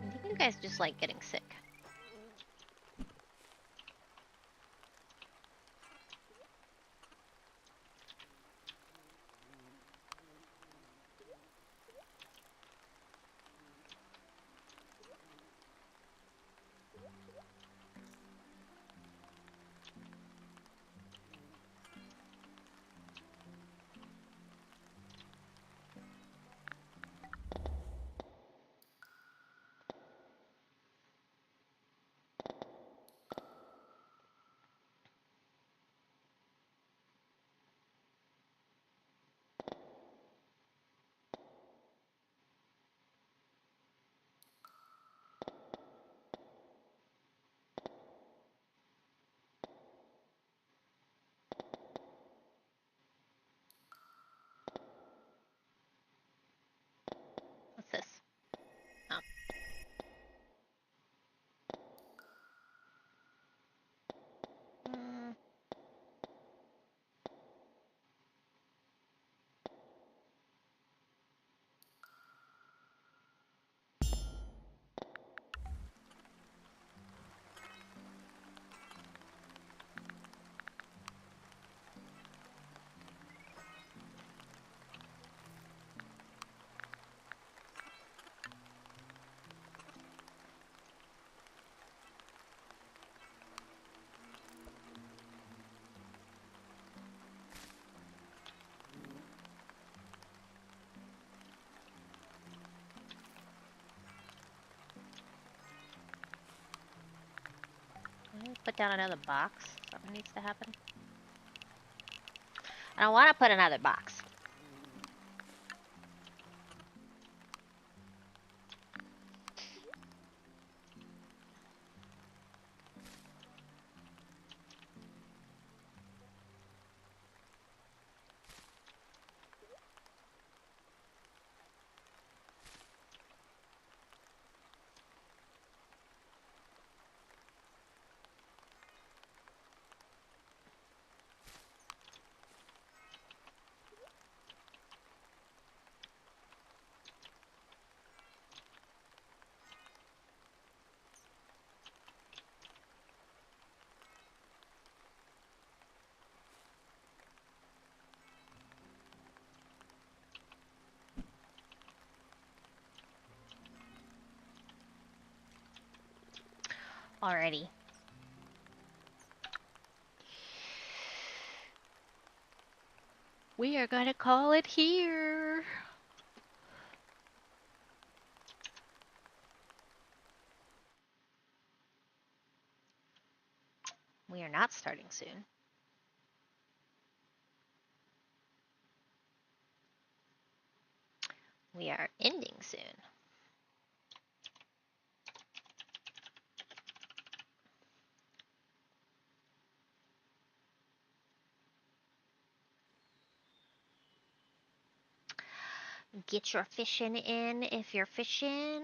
I think you guys just like getting sick. Put down another box. Something needs to happen. I don't want to put another box. Alrighty. We are gonna call it here. We are not starting soon. We are ending soon. Get your fishing in if you're fishing.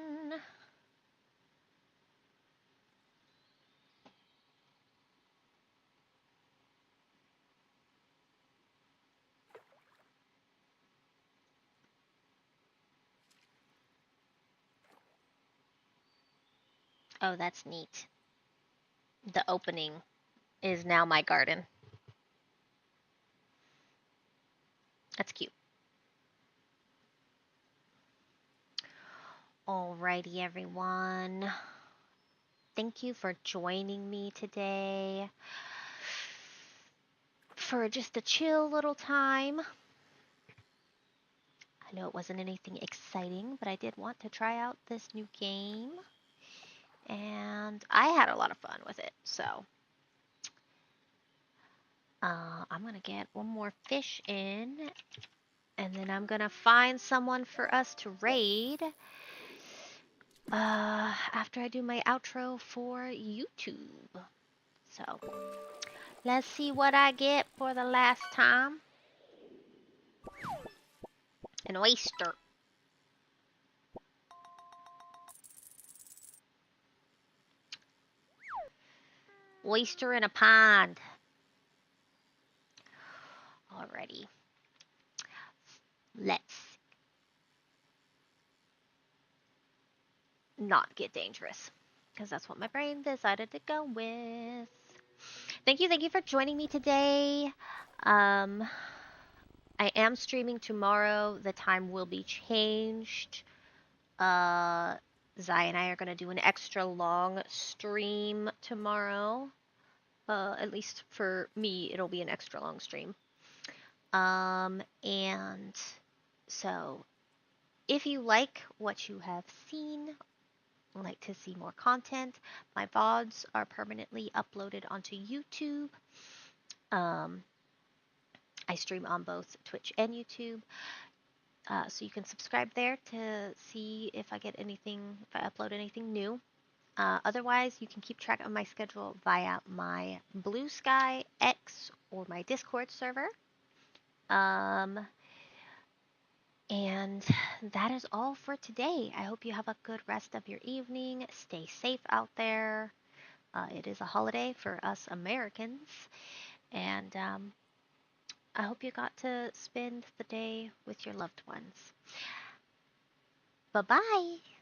Oh, that's neat. The opening is now my garden. That's cute. Alrighty, everyone. Thank you for joining me today for just a chill little time. I know it wasn't anything exciting, but I did want to try out this new game. And I had a lot of fun with it, so I'm gonna get one more fish in, and then I'm gonna find someone for us to raid after I do my outro for YouTube. So let's see what I get for the last time. An oyster. Oyster in a pond. Alrighty. Let's not get dangerous, because that's what my brain decided to go with. Thank you for joining me today. I am streaming tomorrow. The time will be changed. Zai and I are gonna do an extra long stream tomorrow. At least for me, it'll be an extra long stream. And so if you like what you have seen, like to see more content, my VODs are permanently uploaded onto YouTube. I stream on both Twitch and YouTube. So you can subscribe there to see if I get anything, if I upload anything new. Otherwise, you can keep track of my schedule via my Blue Sky X or my Discord server. And that is all for today. I hope you have a good rest of your evening. Stay safe out there. It is a holiday for us Americans. And I hope you got to spend the day with your loved ones. Bye-bye.